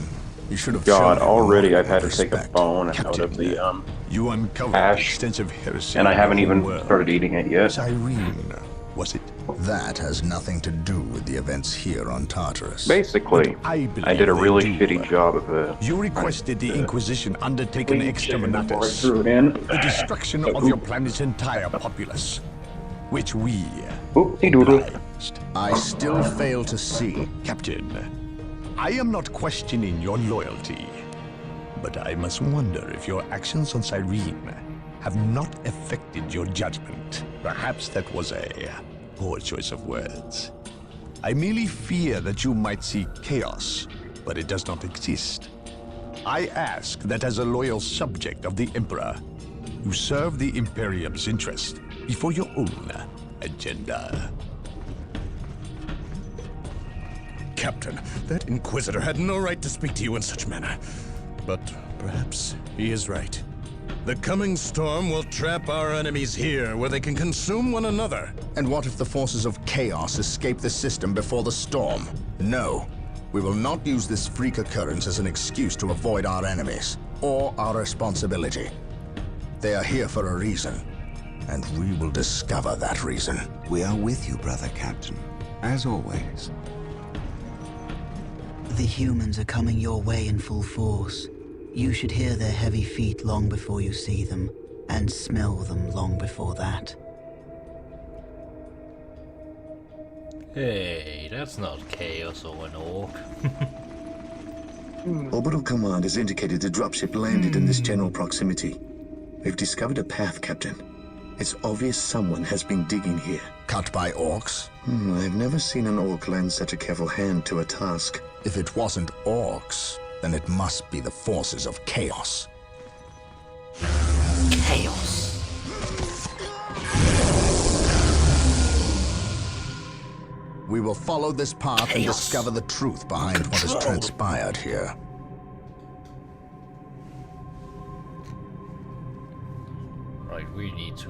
You should have God, shown him already more I've had to respect. take a bone out Captain, of the you uncovered ash, extensive heresy, and I haven't in the even world. started eating it yet. Cyrene, was it? That has nothing to do with the events here on Tartarus. Basically, I I did a believe really they do. shitty job of You requested the Inquisition undertake an exterminatus, threw it in. the destruction of your planet's entire populace, which we Oop, hey doodle. obliged. I still fail to see. Captain, I am not questioning your loyalty, but I must wonder if your actions on Cyrene have not affected your judgment. Perhaps that was a poor choice of words. I merely fear that you might see chaos, but it does not exist. I ask that as a loyal subject of the Emperor, you serve the Imperium's interest before your own agenda. Captain, that Inquisitor had no right to speak to you in such manner. But perhaps he is right. The coming storm will trap our enemies here, where they can consume one another. And what if the forces of chaos escape the system before the storm? No. We will not use this freak occurrence as an excuse to avoid our enemies, or our responsibility. They are here for a reason, and we will discover that reason. We are with you, brother Captain, as always. The humans are coming your way in full force. You should hear their heavy feet long before you see them, and smell them long before that. Hey, that's not chaos or an orc. Orbital Command has indicated the dropship landed in this general proximity. We've discovered a path, Captain. It's obvious someone has been digging here. Cut by orcs? I've never seen an orc lend such a careful hand to a task. If it wasn't orcs, then it must be the forces of chaos. Chaos. We will follow this path and discover the truth behind what has transpired here. Right, we need to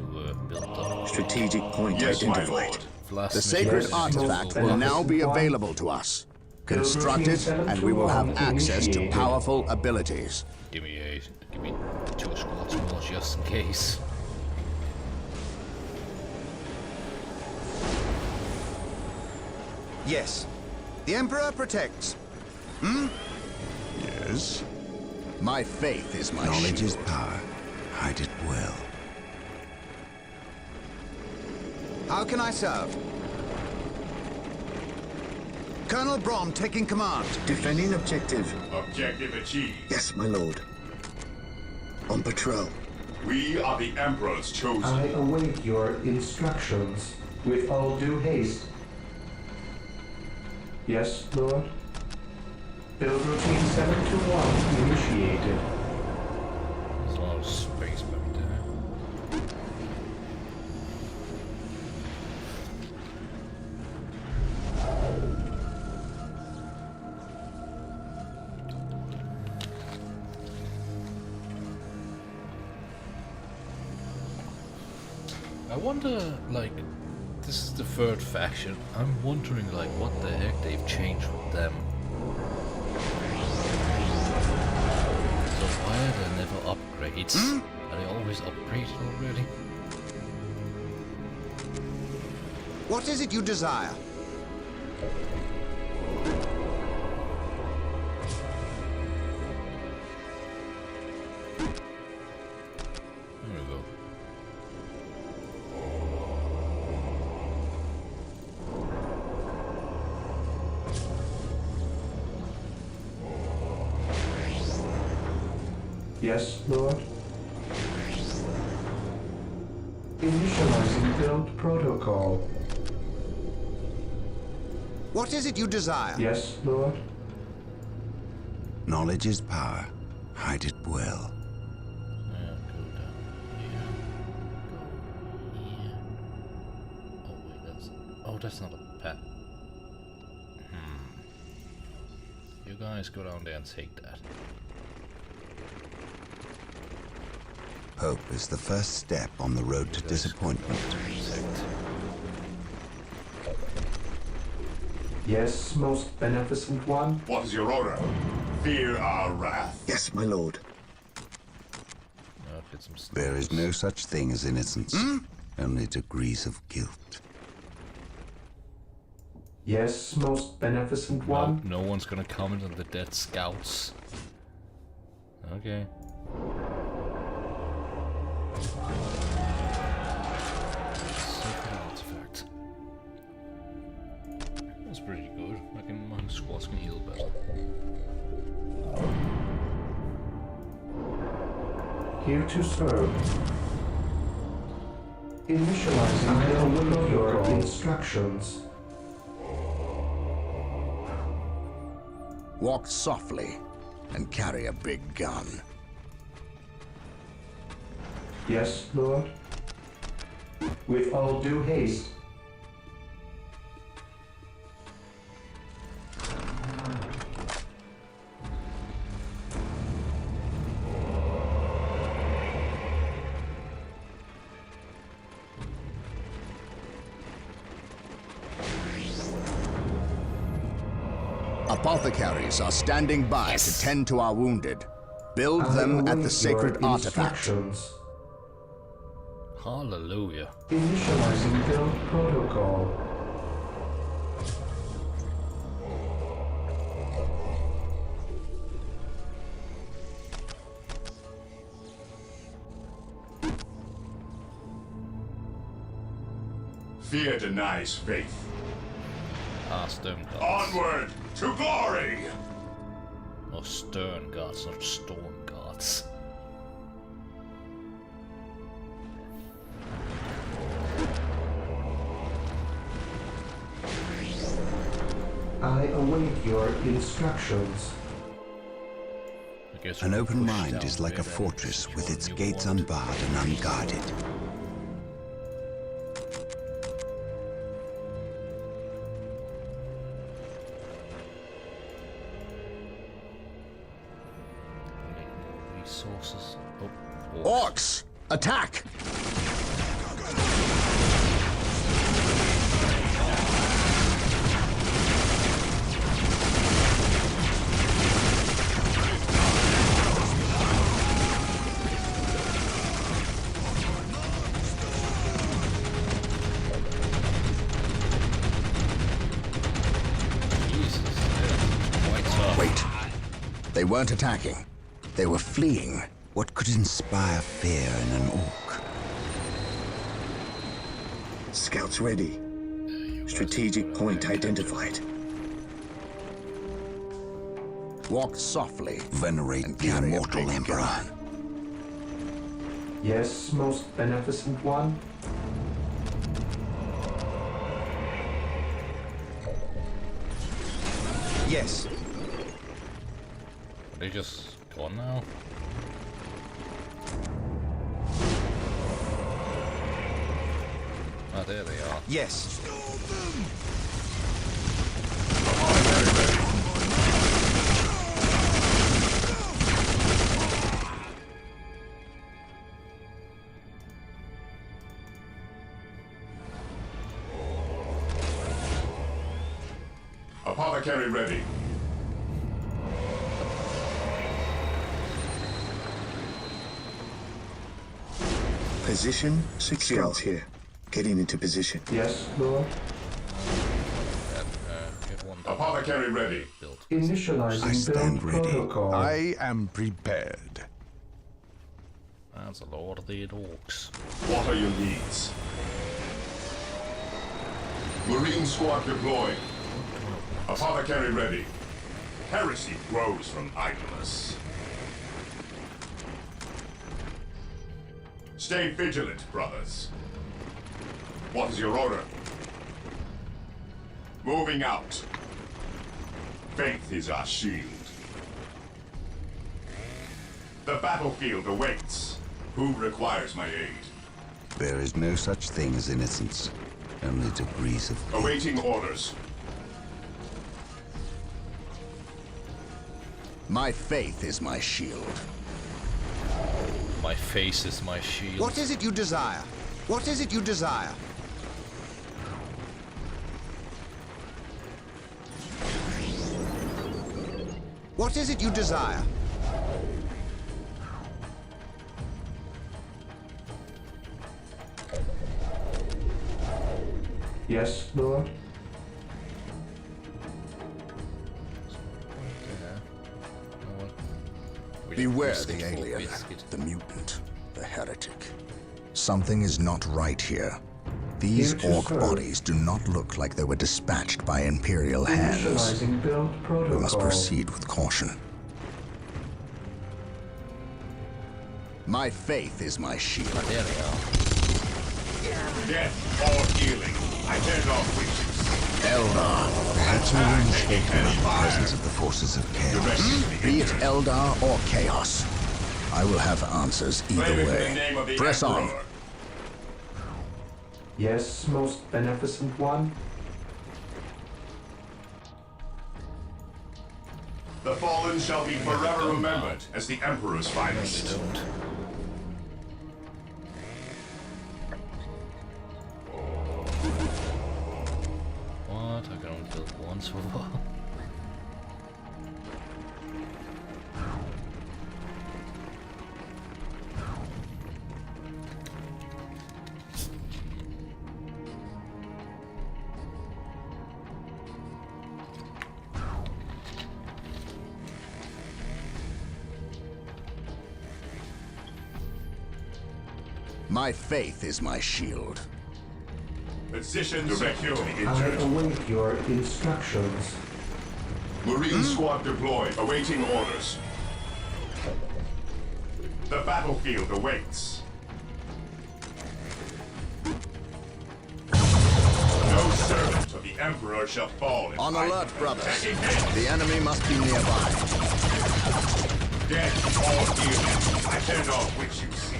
build up. Strategic point identified. The sacred artifact will now be available to us. Construct it, and we will have access to powerful abilities. Give me 2 squads more just in case. Yes. The Emperor protects. Yes? My faith is my Knowledge shield. is power. Hide it well. How can I serve? Colonel Brom taking command. Defending objective. Objective achieved. Yes, my lord. On patrol. We are the Emperor's chosen. I await your instructions with all due haste. Yes, Lord? Build routine 721 initiated. There's a lot of space back there. I wonder, like, this is the third faction. I'm wondering, like, what the heck they've changed with them. So why are there never upgrades? Are they always upgraded already? What is it you desire? There we go. Yes, Lord? Initializing build protocol. What is it you desire? Yes, Lord? Knowledge is power. Hide it well. Yeah, go down here. Go here. Oh wait, that's not a pet. You guys go down there and take that. Hope is the first step on the road to disappointment. Yes, most beneficent one? What is your order? Fear our wrath. Yes, my lord. I'll get some stuff. There is no such thing as innocence, only degrees of guilt. Yes, most beneficent one? No one's gonna comment on the dead scouts. Okay. Sacred artifact. That's pretty good. My squads can heal better. Here to serve. Initializing your instructions. Walk softly and carry a big gun. Yes, Lord? With all due haste. Apothecaries are standing by to tend to our wounded. Build them at the sacred artifact. Hallelujah. Initializing build protocol. Fear denies faith. Stone gods. Onward to glory! Or stern gods, not storm gods. I await your instructions. An open mind is like a fortress with its gates unbarred and unguarded. Resources. Orcs, attack! Wait. They weren't attacking. They were fleeing. What could inspire fear in an orc? Scouts ready. Strategic point identified. Walk softly, venerate the immortal Emperor. Yes, most beneficent one. Yes. Are they just gone now? Ah, there they are. Yes. Apothecary ready. Position secure. Scouts here. Getting into position. Yes, Lord. Get one Apothecary ready. built. Initializing I stand build ready. protocol. I am prepared. That's a lot of the orcs. What are your needs? Marine squad deployed. Apothecary ready. Heresy grows from idleness. Stay vigilant, brothers. What is your order? Moving out. Faith is our shield. The battlefield awaits. Who requires my aid? There is no such thing as innocence. Only degrees of... Awaiting orders. My faith is my shield. My face is my shield. What is it you desire? What is it you desire? What is it you desire? Yes, Lord. Beware the alien, the mutant, the heretic. Something is not right here. These orc bodies do not look like they were dispatched by Imperial hands. Initializing build protocol. We must proceed with caution. My faith is my shield. There they are. Death or healing. I turn off witches. Eldar, perhaps I will escape from the presence of the forces of chaos. Be it Eldar or chaos, I will have answers either way. Press on. Yes, most beneficent one. The fallen shall be forever remembered as the Emperor's finest. What? I can only build one so far. My faith is my shield. Position securely I injured. await your instructions. Marine squad deployed, awaiting orders. The battlefield awaits. No servant of the Emperor shall fall in On fight. alert, brothers. The enemy must be nearby. Dead or healing. I turn off which you see.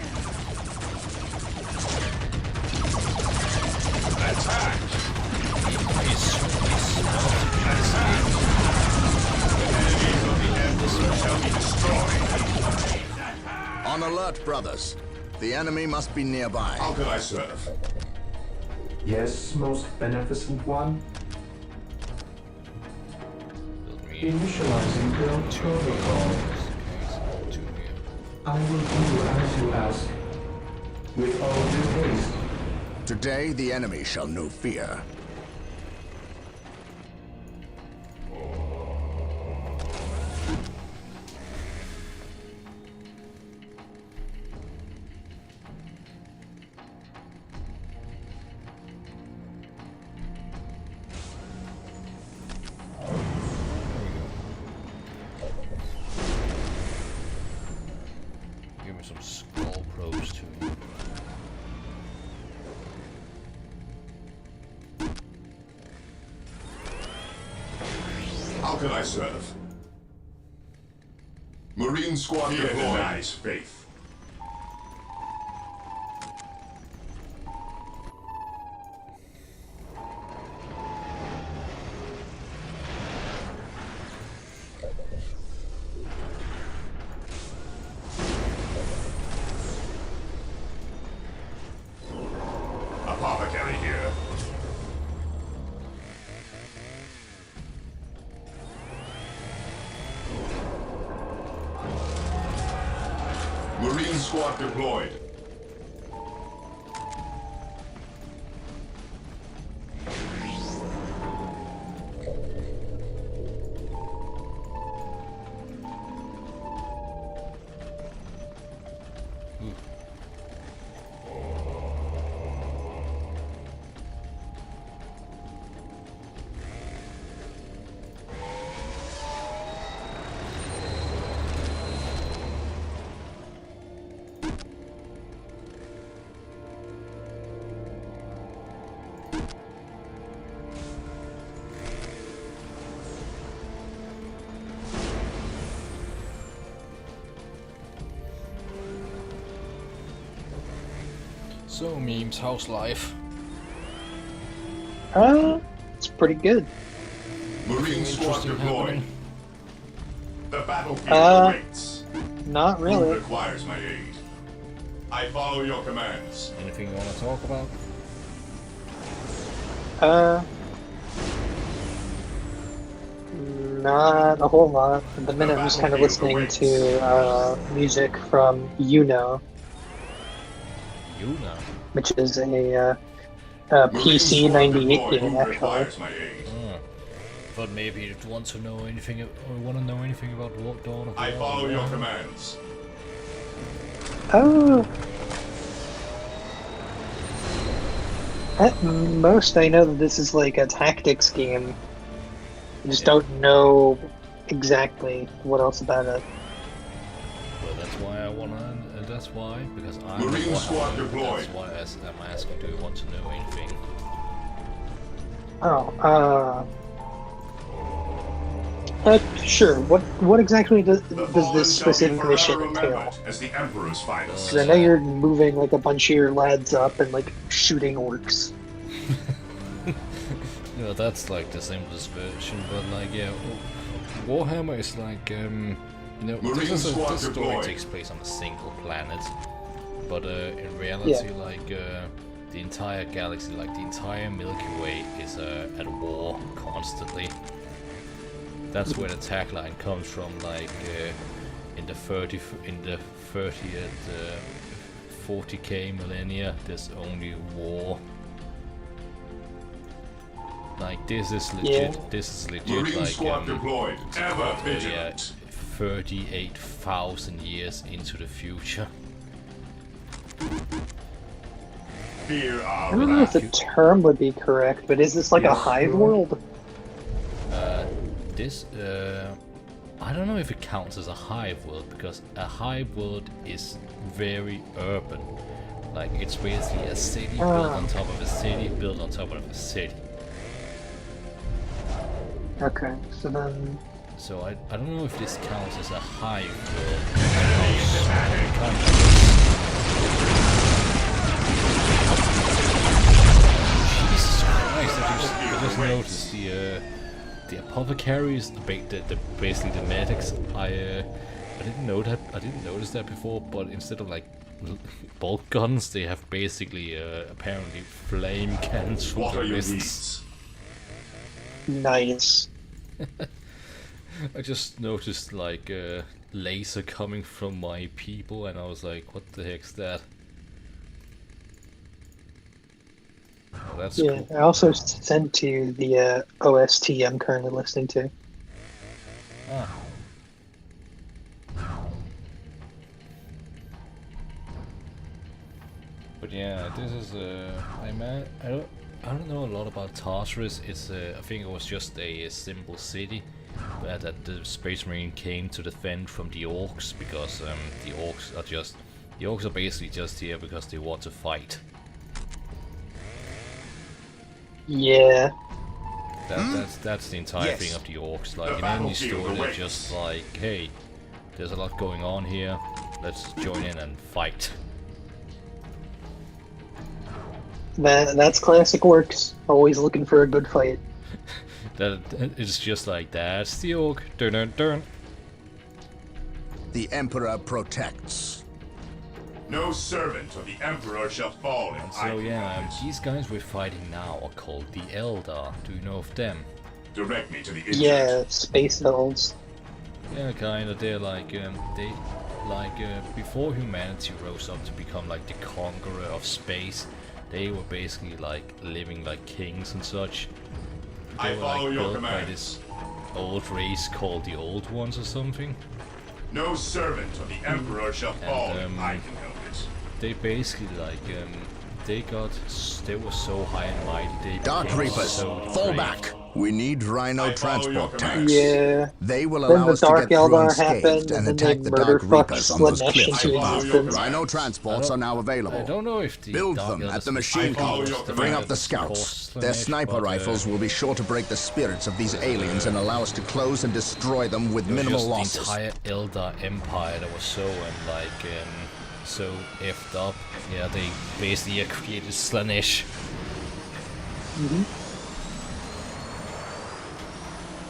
Attack! Attack! Enemies of the Emperor shall be destroyed. On alert, brothers. The enemy must be nearby. How can I serve? Yes, most beneficent one. Build me Initializing build protocol. two here. I will do as you ask. With all due haste. Today, the enemy shall know fear. me some skull probes too. How can I serve? Marine Squad deployed. Denies faith. Apothecary here. Marine Squad deployed. So, memes, how's life? It's pretty good. Marine Squad deployed. Happening? The battlefield awaits. Not Who really. requires my aid? I follow your commands. Anything you want to talk about? Not a whole lot. At the minute, I'm just kind of listening to music from Yuno, Yuna? which is a PC 98 game, actually. But maybe you want to know anything, or want to know anything about Dawn of War? I follow your commands. Oh. At most, I know that this is like a tactics game. I just don't know exactly what else about it. Well, that's why I wanna. That's why, because I'm Marine Squad deployed. That's why I'm asking. Do you want to know anything? Sure. What exactly does this specific mission entail? As the Emperor's final. Because I know you're moving like a bunch of your lads up and like shooting orcs. You know, that's like the simplest version, but like, yeah, Warhammer is like, you know, this story takes place on a single planet, but in reality, like, the entire galaxy, like the entire Milky Way is at war constantly. That's where the tagline comes from, like, in the 40k millennia, there's only war. Like, this is legit. Yeah. This is legit. Marine like, Squad deployed. Ever vigilant. 38,000 years into the future. Fear our I don't know if the term would be correct, but is this like a hive world? I don't know if it counts as a hive world, because a hive world is very urban. Like, it's basically a city built on top of a city, built on top of a city. Okay, so then... So I don't know if this counts as a hive world. Jesus Christ, I just noticed the apothecaries, basically the medics. I didn't know that. I didn't notice that before. But instead of like bolt guns, they have basically apparently flame cannons for the wrists. Nice. I just noticed like a laser coming from my people, and I was like, "What the heck's that?" Oh, that's yeah, cool. I also sent you the OST I'm currently listening to. Ah. But yeah, this is I don't know a lot about Tartarus. It's I think it was just a simple city that the Space Marine came to defend from the orcs, because the orcs are just The orcs are basically just here because they want to fight. Yeah. That's the entire thing of the orcs. Like in any story, they're just like, hey, there's a lot going on here. Let's join in and fight. That's classic orcs. Always looking for a good fight. That it's just like that's the orc. Dun dun dun. The Emperor protects. No servant of the Emperor shall fall in So yeah, these guys we're fighting now are called the Eldar. Do you know of them? Direct me to the injured. Yeah, space elves. Yeah, kinda. They're like before humanity rose up to become like the conqueror of space, they were basically like living like kings and such. They were like built by this old race called the Old Ones or something. No servant of the Emperor shall fall if I can help it. They basically like they were so high and mighty. They Dark became Reapers, so fall brave. back. We need Rhino transport tanks. Yeah. They will Then allow the us to Dark get through Eldar unscathed happened, and and attack they the murder Dark Reapers on those Slanesh cliffs into above. existence. Rhino transports are now available. I don't know if the Build Dark them Eldar at the machine specifically columns. was Bring the up the that scouts. caused Their Slanesh, sniper but, rifles will be sure to break the spirits of these aliens and allow us to close and destroy them with it was minimal just losses. the entire Eldar empire that was so so effed up. Yeah, they basically created Slanesh.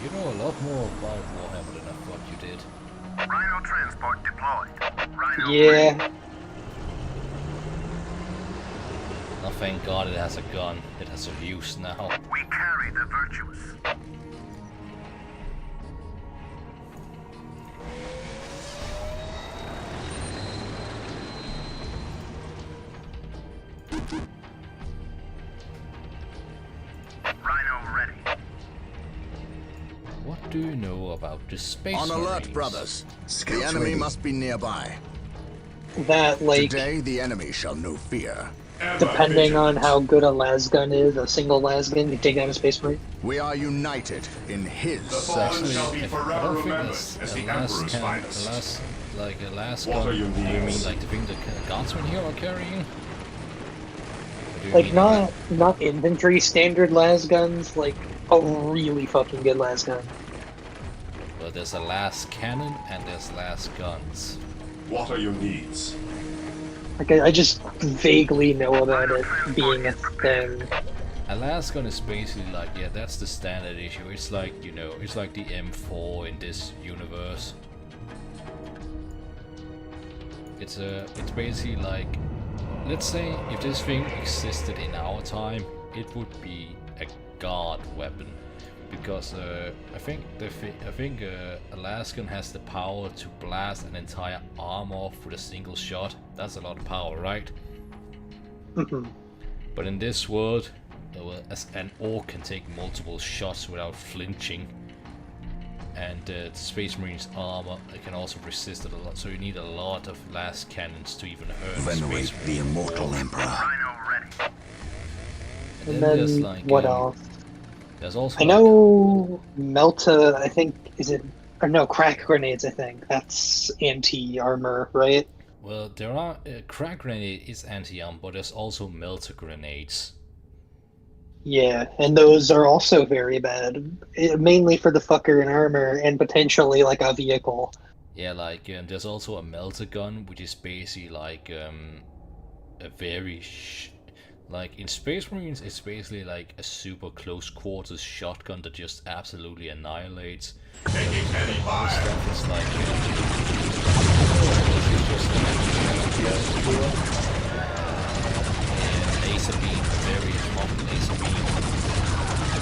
You know a lot more about Warhammer than I thought you did. Rhino transport deployed. Rhino Yeah. Oh, thank God it has a gun. It has a use now. We carry the virtuous. Rhino ready. What do you know about the Space On alert, Marines? brothers. Scouts The enemy ready. must be nearby. That, like, Today, the enemy shall know fear. depending on how good a lasgun is, a single lasgun can take down a space marine. We are united in his The fallen service. shall be I forever don't think remembered that's as the a last Emperor's can, finest. a last What gun. are your Do you mean needs? like the thing the guardsmen here are carrying? Or do you Like, mean not infantry standard lasguns, like a really fucking good lasgun. well, there's a last cannon and there's last guns. What are your needs? Like, I just vaguely know about it being a thing. A last gun is basically like, yeah, that's the standard issue. It's like, you know, it's like the M4 in this universe. It's basically like, let's say if this thing existed in our time, it would be a guard weapon, because I think Alaskan has the power to blast an entire arm off with a single shot. That's a lot of power, right? But in this world, an orc can take multiple shots without flinching, and the Space Marines armor can also resist it a lot. So you need a lot of last cannons to even hurt Venerate Space the Marine. immortal Emperor. Rhino ready. And there's then, like, what else? There's also I know Melta, I think, or no, crack grenades, I think. That's anti-armor, right? Well, there are crack grenade is anti-armor, but there's also melter grenades. Yeah, and those are also very bad. Mainly for the fucker in armor and potentially like a vehicle. Yeah, like there's also a melter gun, which is basically like a very like in Space Marines, it's basically like a super close quarters shotgun that just absolutely annihilates. Stuff is like laser beam, very hot laser beam.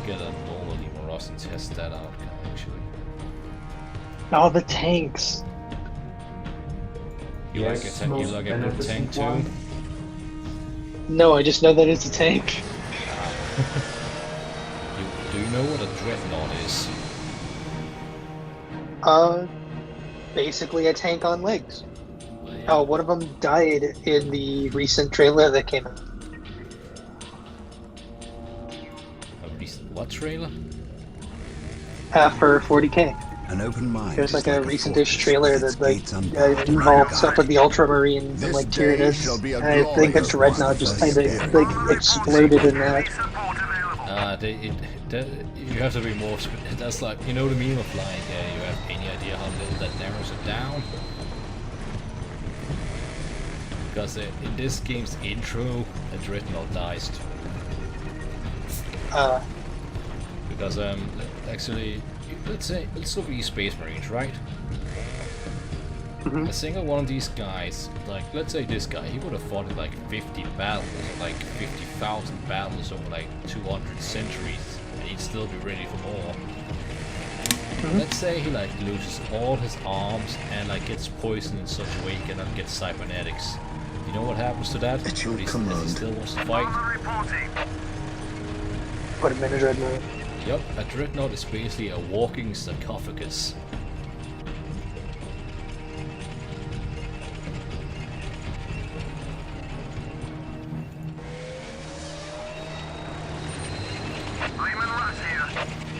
Get a normally Moros and test that out, actually. Oh, the tanks. You like a good tank too? No, I just know that it's a tank. Do you know what a dreadnought is? basically a tank on legs. Oh, one of them died in the recent trailer that came out. A recent what trailer? For 40K. An open mind. There's like is a like recent-ish fortress trailer with its that like gates unbarred. involved Right, stuff with the Ultramarines and This like day Tyranids. shall be a I think glorious a Dreadnought one just for kind of Spirit. like exploded in that. You have to be more. That's like, you know the meme of like, you have any idea how little that narrows it down? Because in this game's intro, a Dreadnought dies too. Because actually, let's look at these Space Marines, right? A single one of these guys, like let's say this guy, he would have fought in like 50 battles, like 50,000 battles over like 200 centuries, and he'd still be ready for more. Let's say he like loses all his arms and like gets poisoned in such a way he cannot get cybernetics. You know what happens to that? At your He command. still wants to fight. Put him in a Dreadnought. Yep, a Dreadnought is basically a walking sarcophagus.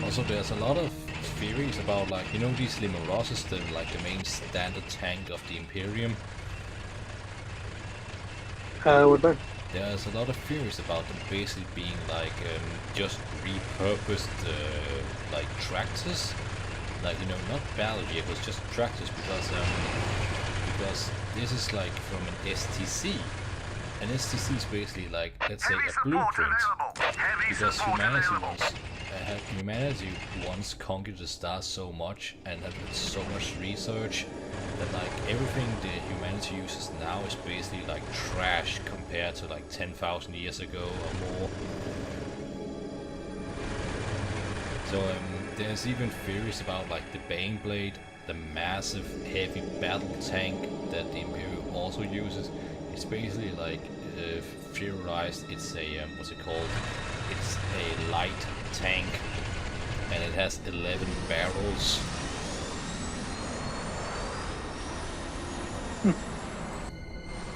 Also, there's a lot of theories about, like, you know, these Limerosses, like the main standard tank of the Imperium. What about? There's a lot of theories about them basically being like just repurposed like tractors, like, you know, not battle vehicles, just tractors, because this is like from an STC. An STC is basically like, let's say, a blueprint, because humanity once conquered the stars so much and had so much research that like everything the humanity uses now is basically like trash compared to like 10,000 years ago or more. So there's even theories about like the Baneblade, the massive heavy battle tank that the Imperium also uses. It's basically like theorized it's a what's it called? It's a light tank, and it has 11 barrels.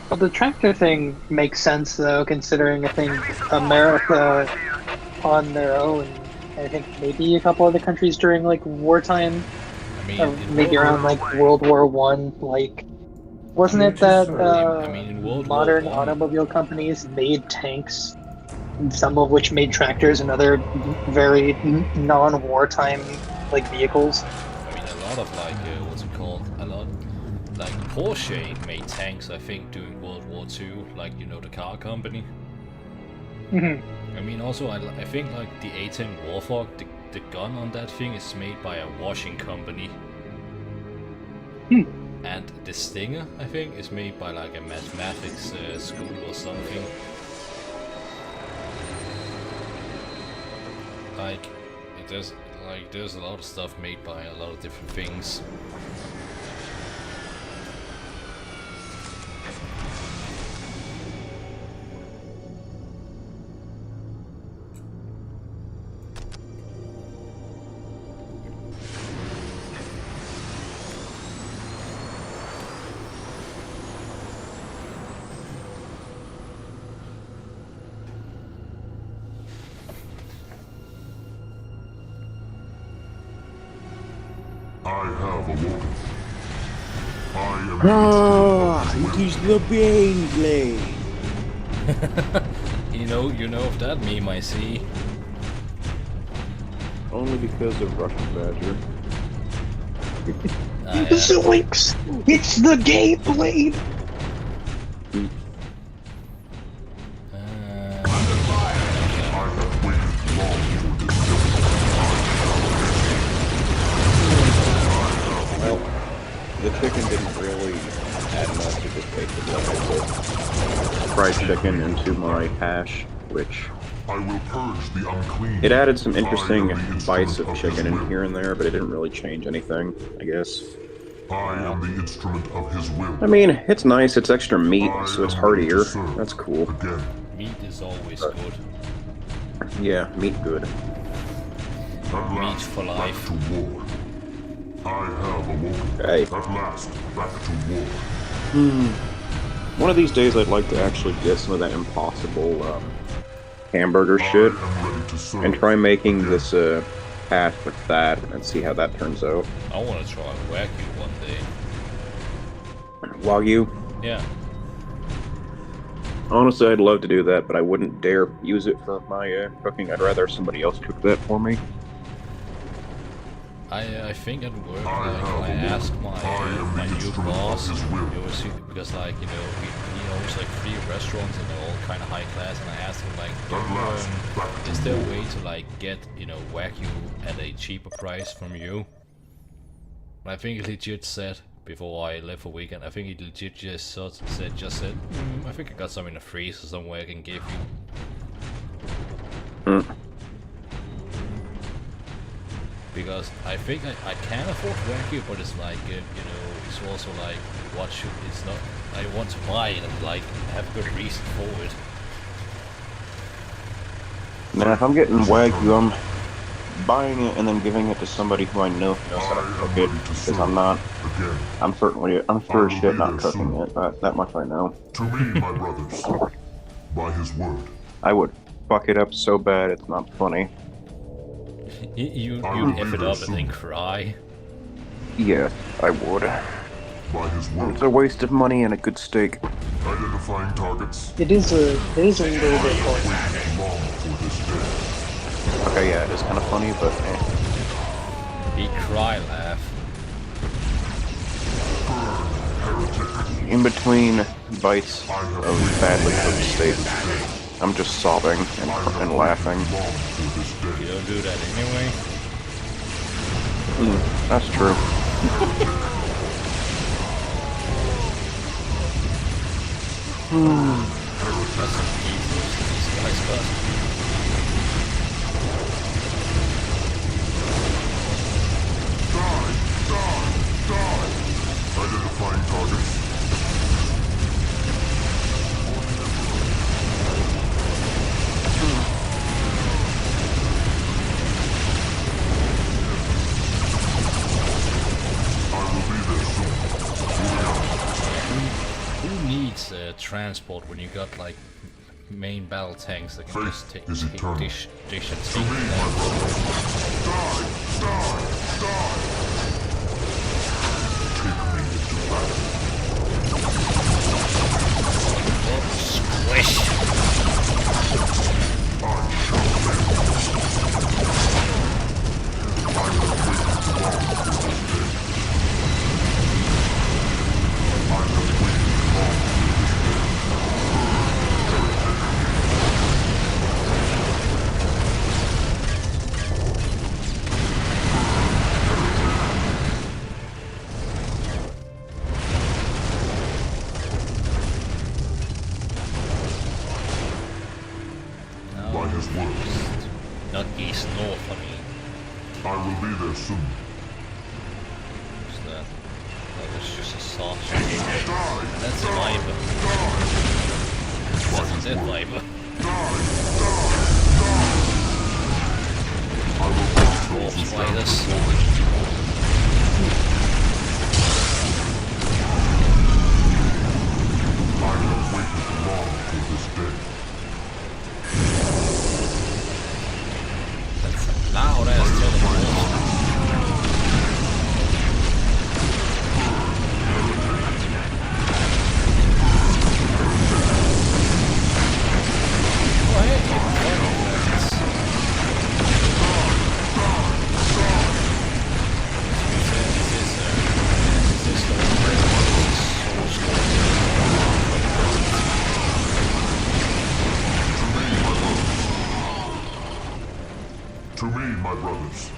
Well, the tractor thing makes sense though, considering I think America on their own, I think maybe a couple other countries during like wartime, I mean, maybe around like World War One, like wasn't it that in World modern War I, automobile companies made tanks, some of which made tractors and other very non-wartime like vehicles? I mean, a lot of like what's it called? A lot like Porsche made tanks, I think, during World War II, like, you know, the car company. I mean, also I think like the A10 Warthog, the gun on that thing is made by a washing company. And the Stinger, I think, is made by like a mathematics school or something. Like, there's a lot of stuff made by a lot of different things. I have awoken. I am It is the Baneblade. You know of that meme, I see. Only because of Russian Badger. Zoinks! It's the gay blade! Well, the chicken didn't really add much, it just tasted like I put fried chicken into my hash, which I will purge the unclean. it added some interesting bites of chicken in here and there, but it didn't really change anything, I guess. I am the instrument of his will. I mean, it's nice, it's extra meat, so it's heartier. That's cool. Meat is always good. Yeah, meat good. At Meat last, for back life. to war. I have awoken. Hey. At last, back to war. One of these days I'd like to actually get some of that impossible hamburger shit and try making this patch with that and see how that turns out. I want to try Wagyu one day. Wagyu? Yeah. Honestly, I'd love to do that, but I wouldn't dare use it for my cooking. I'd rather somebody else cook that for me. I think at work, like, I asked my new boss, it was, because, like, you know, he owns like 3 restaurants and they're all kind of high class, and I asked him, like, is there a way to, like, get, you know, Wagyu at a cheaper price from you? And I think he legit said, before I left for weekend, I think he legit just said, I think I got some in the freezer somewhere I can give you. Because I think I can afford Wagyu, but it's like, you know, it's also like, it's not, I want to buy it and like, have a good reason for it. Now, if I'm getting Wagyu, I'm buying it and then giving it to somebody who I know knows how to cook it, because I'm for shit not cooking it, that much I know. To me, my brothers, by his word. I would fuck it up so bad it's not funny. You'd F it up and then cry. Yeah, I would. By his word. It's a waste of money and a good steak. Identifying targets. It is a little bit funny. Okay, yeah, it is kind of funny, but He cry laugh. In between bites of badly cooked steak, I'm just sobbing and laughing. You don't do that anyway? That's true. That's some evil these guys got. Die! Identifying targets. Who needs transport when you got like main battle tanks that can just dish and take Squish! By his word. Not east, north, I mean. I will be there soon. What's that? That was just a sausage. That's a viper. That's a dead viper. Wolf spiders. I have waited long for this day. That's a loud ass telephone. Oh hey, To me, my brothers.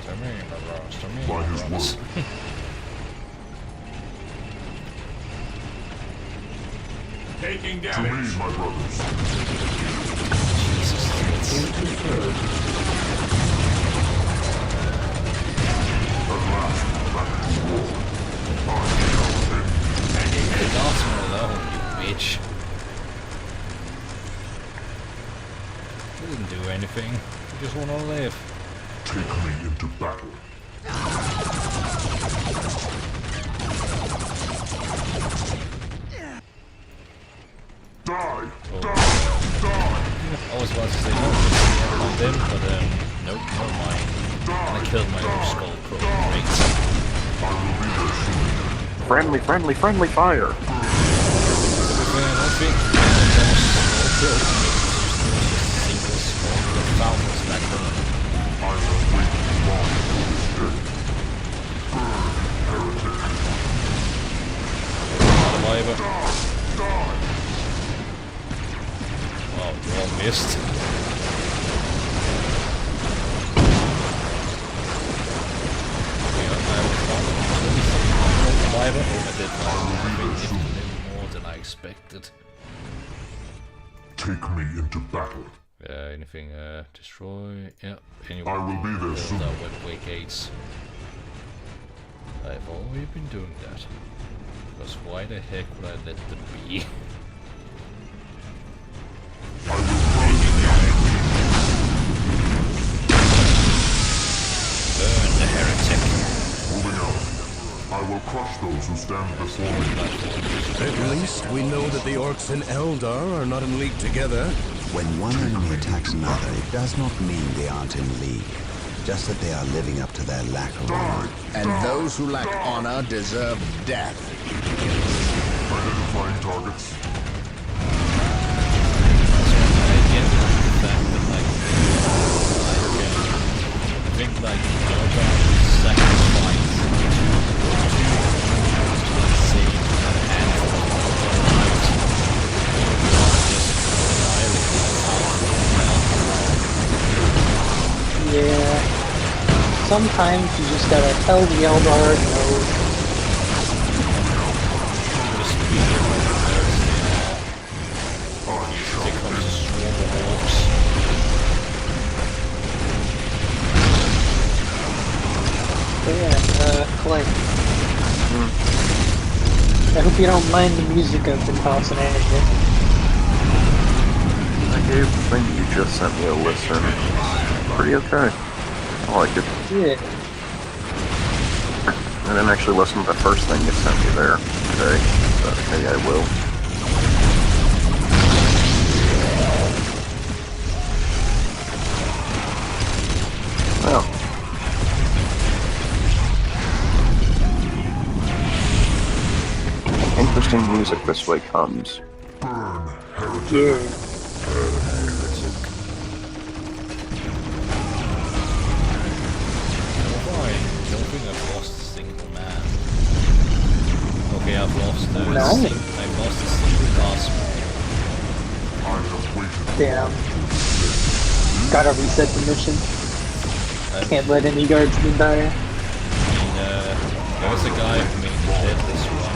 To me, my brothers. To me, By my his brothers. word. Taking To me, damage. my brothers. At last, back to war. Leave me alone, you bitch. You didn't do anything. You just wanna live. Take me into battle. Die! Oh. Die! Die! I was about to say no, never mind them, but nope, never mind. And I killed my own skull pro. Great. Friendly, friendly, friendly fire! Wow, you all missed. More than I expected. Take me into battle. Anything, destroy, yep, anyway. I will be there soon. Webway gates. I've already been doing that. Because why the heck would I let them be? Burn the heretic. Moving out. I will crush those who stand before me. At least we know that the orcs in Eldar are not in league together. When one enemy attacks another, it does not mean they aren't in league. Just that they are living up to their lack of honor. And those who lack honor deserve death. Identifying targets. I think like sacrifice Yeah. Sometimes you just gotta tell the Eldar no. Clay. I hope you don't mind the music I've been tossing at you. I gave the thing you just sent me a listen. Pretty okay. I like it. Yeah. I didn't actually listen to the first thing you sent me there today, but maybe I will. Well. Interesting music this way comes. Yeah. I've lost I've lost a single task. Damn. Gotta reset the mission. Can't let any guardsmen die. I mean, there was a guy who made the deadless run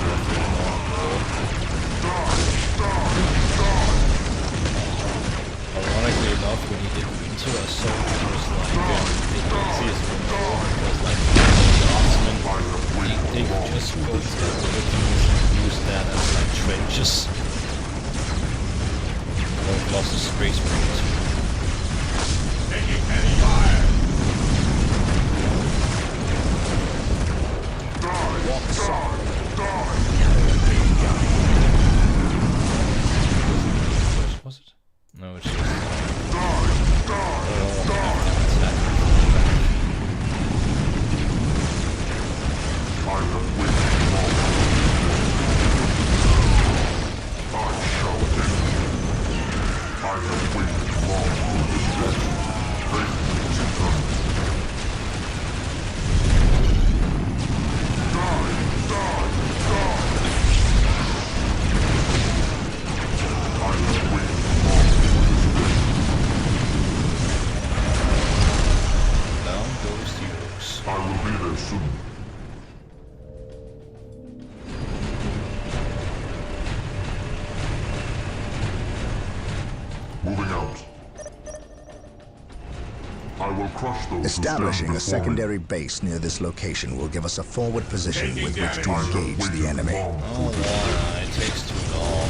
ironically enough, when he did Winter, I saw it was like the easiest one to run was like guardsmen. They could just go to the use that as like trenches. Or lost the space marines. Taking heavy fire. Walk aside. Was it? No, it's just. Establishing a secondary base near this location will give us a forward position with which to engage the enemy. Oh, it takes too long.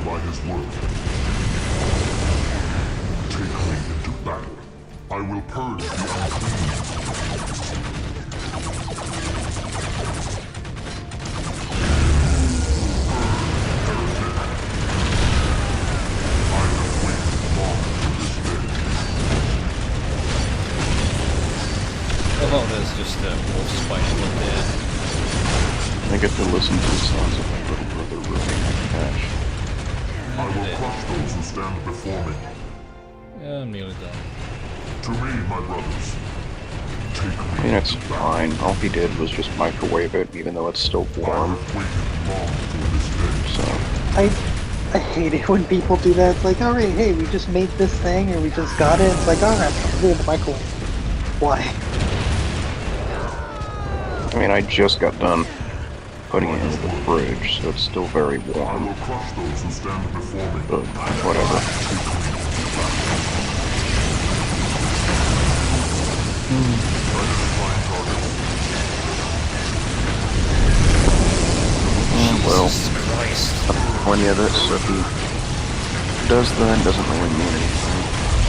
abide by his word. Take me into battle. I will purge the unclean. Oh, there's just a wolf spider up there. I get to listen to the sounds of my little brother running like cash. I will crush those who stand before me. Yeah, I'm nearly done. To me, my brothers. Take me. I mean, it's fine. All he did was just microwave it, even though it's still warm. So. I hate it when people do that. It's like, alright, hey, we just made this thing, or we just got it. It's like, alright, put it in the microwave. Why? I mean, I just got done putting it into the fridge, so it's still very warm. I will crush those who stand before me. But whatever. Well, plenty of it, so if he does that, it doesn't really mean anything.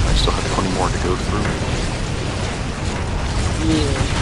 I still have plenty more to go through. Yeah.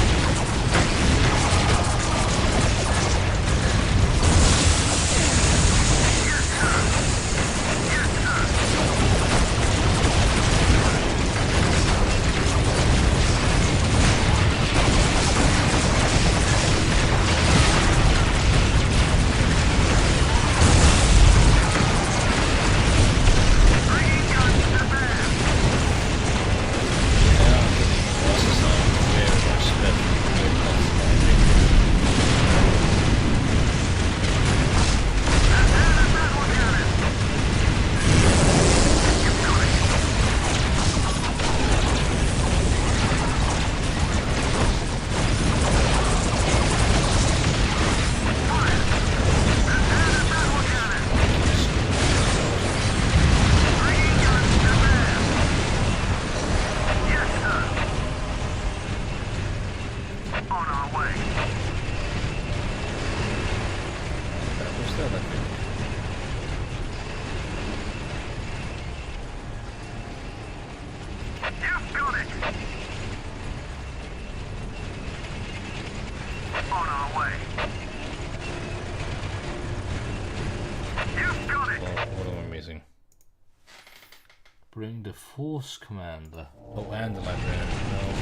Bring the Force Commander. Oh, and the Librarian.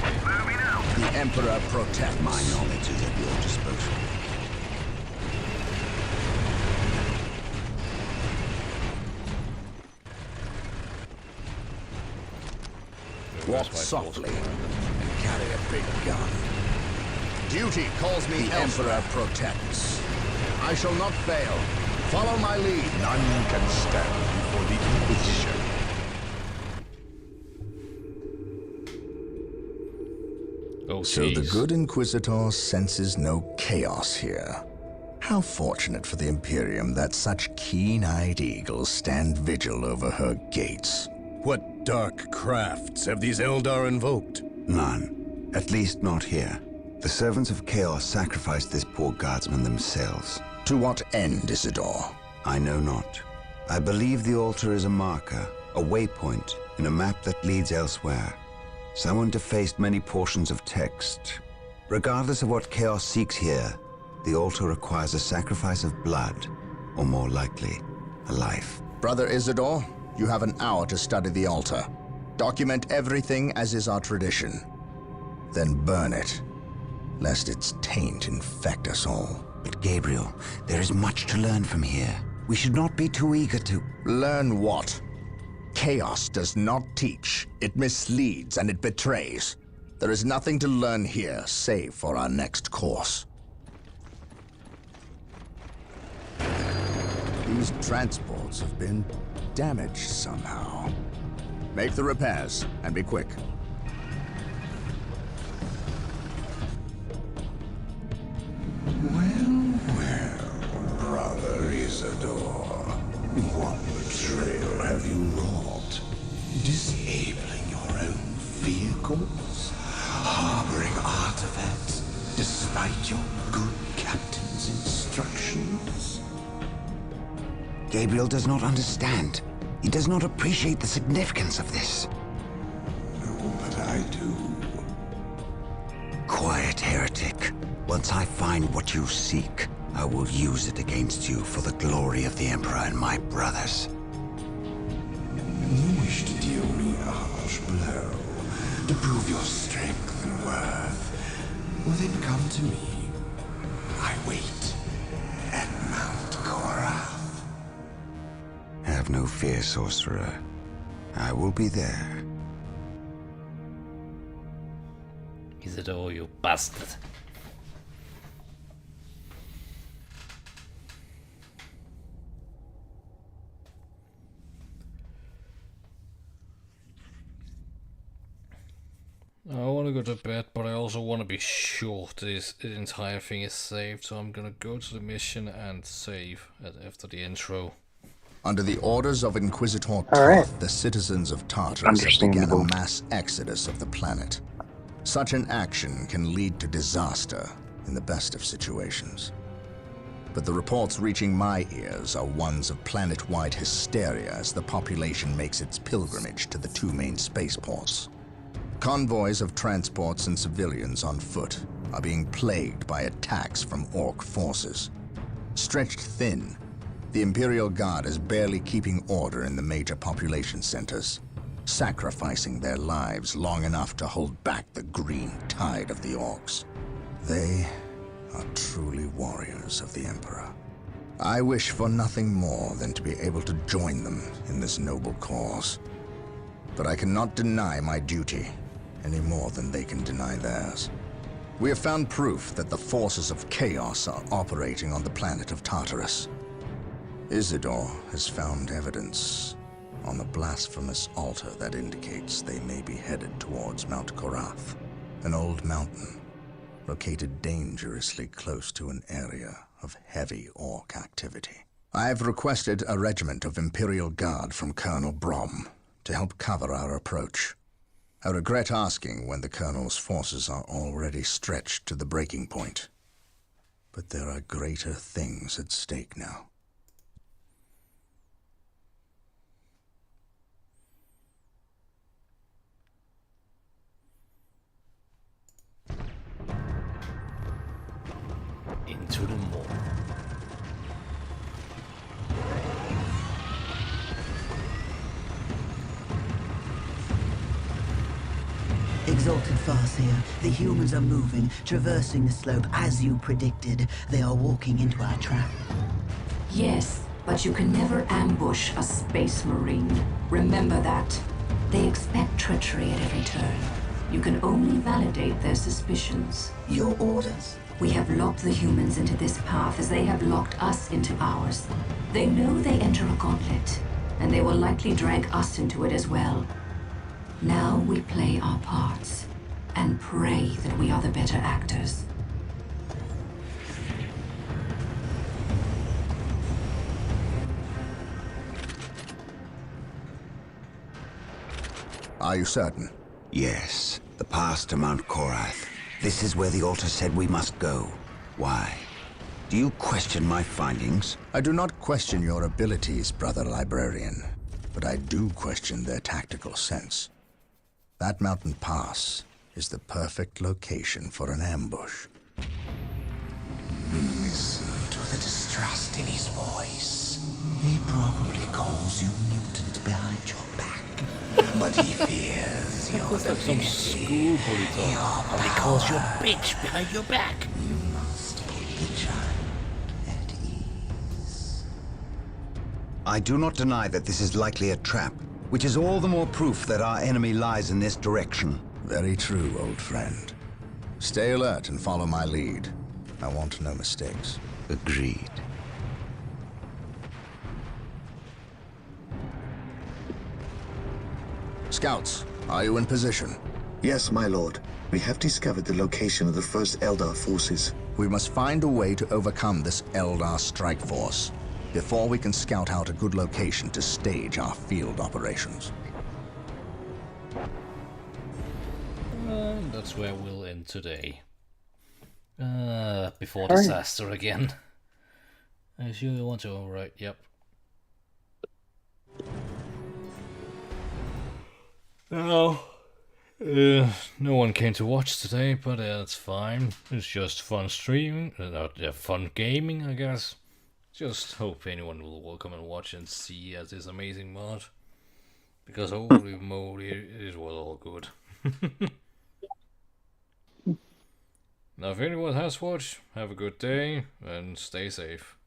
Okay. The Emperor protect. My knowledge is at your disposal. Walk softly and carry a big gun. Duty calls me. The Emperor protects. I shall not fail. Follow my lead. None can stand before the Inquisition. Oh, so the good Inquisitor senses no chaos here. How fortunate for the Imperium that such keen-eyed eagles stand vigil over her gates. What dark crafts have these Eldar invoked? None. At least not here. The servants of Chaos sacrificed this poor guardsman themselves. To what end, Isidore? I know not. I believe the altar is a marker, a waypoint in a map that leads elsewhere. Someone defaced many portions of text. Regardless of what Chaos seeks here, the altar requires a sacrifice of blood, or more likely, a life. Brother Isidore, you have an hour to study the altar. Document everything as is our tradition. Then burn it, lest its taint infect us all. But Gabriel, there is much to learn from here. We should not be too eager to... Learn what? Chaos does not teach. It misleads and it betrays. There is nothing to learn here, save for our next course. These transports have been damaged somehow. Make the repairs, and be quick. Well, Brother Isidore. What betrayal have you wrought? Disabling your own vehicles? Harboring artifacts despite your good captain's instructions? Gabriel does not understand. He does not appreciate the significance of this. No, but I do. Quiet, heretic. Once I find what you seek, I will use it against you for the glory of the Emperor and my brothers. You wish to deal me a harsh blow, to prove your strength and worth. Well, then come to me. I wait at Mount Korath. Have no fear, sorcerer. I will be there. Isidore, you bastard. I want to go to bed, but I also want to be sure this entire thing is saved, so I'm gonna go to the mission and save after the intro. Under the orders of Inquisitor Toth, right. the citizens of Tartarus have began a mass exodus of the planet. Such an action can lead to disaster in the best of situations. But the reports reaching my ears are ones of planet-wide hysteria as the population makes its pilgrimage to the two main spaceports. Convoys of transports and civilians on foot are being plagued by attacks from Orc forces. Stretched thin, the Imperial Guard is barely keeping order in the major population centers, sacrificing their lives long enough to hold back the green tide of the Orcs. They are truly warriors of the Emperor. I wish for nothing more than to be able to join them in this noble cause. But I cannot deny my duty any more than they can deny theirs. We have found proof that the forces of chaos are operating on the planet of Tartarus. Isidore has found evidence on the blasphemous altar that indicates they may be headed towards Mount Korath, an old mountain located dangerously close to an area of heavy Orc activity. I have requested a regiment of Imperial Guard from Colonel Brom to help cover our approach. I regret asking when the Colonel's forces are already stretched to the breaking point. But there are greater things at stake now. Into the mall. Exalted Farseer, the humans are moving, traversing the slope as you predicted. They are walking into our trap. Yes, but you can never ambush a space marine. Remember that. They expect treachery at every turn. You can only validate their suspicions. Your orders? We have locked the humans into this path as they have locked us into ours. They know they enter a gauntlet, and they will likely drag us into it as well. Now we play our parts, and pray that we are the better actors. Are you certain? Yes, the path to Mount Korath. This is where the altar said we must go. Why? Do you question my findings? I do not question your abilities, brother librarian, but I do question their tactical sense. That mountain pass is the perfect location for an ambush. Listen to the distrust in his voice. He probably calls you mutant behind your back, but he fears your That's like some school bully talk. Probably calls you a bitch behind your back. You must put the child at ease. I do not deny that this is likely a trap, which is all the more proof that our enemy lies in this direction. Very true, old friend. Stay alert and follow my lead. I want no mistakes. Agreed. Scouts, are you in position? Yes, my lord. We have discovered the location of the first Eldar forces. We must find a way to overcome this Eldar strike force before we can scout out a good location to stage our field operations. And that's where we'll end today. Before disaster again. I sure want to, alright, yep. No. No one came to watch today, but that's fine. It's just fun streaming, fun gaming, I guess. Just hope anyone will come and watch and see this amazing mod. Because holy moly, it was all good. Now if anyone has watched, have a good day and stay safe.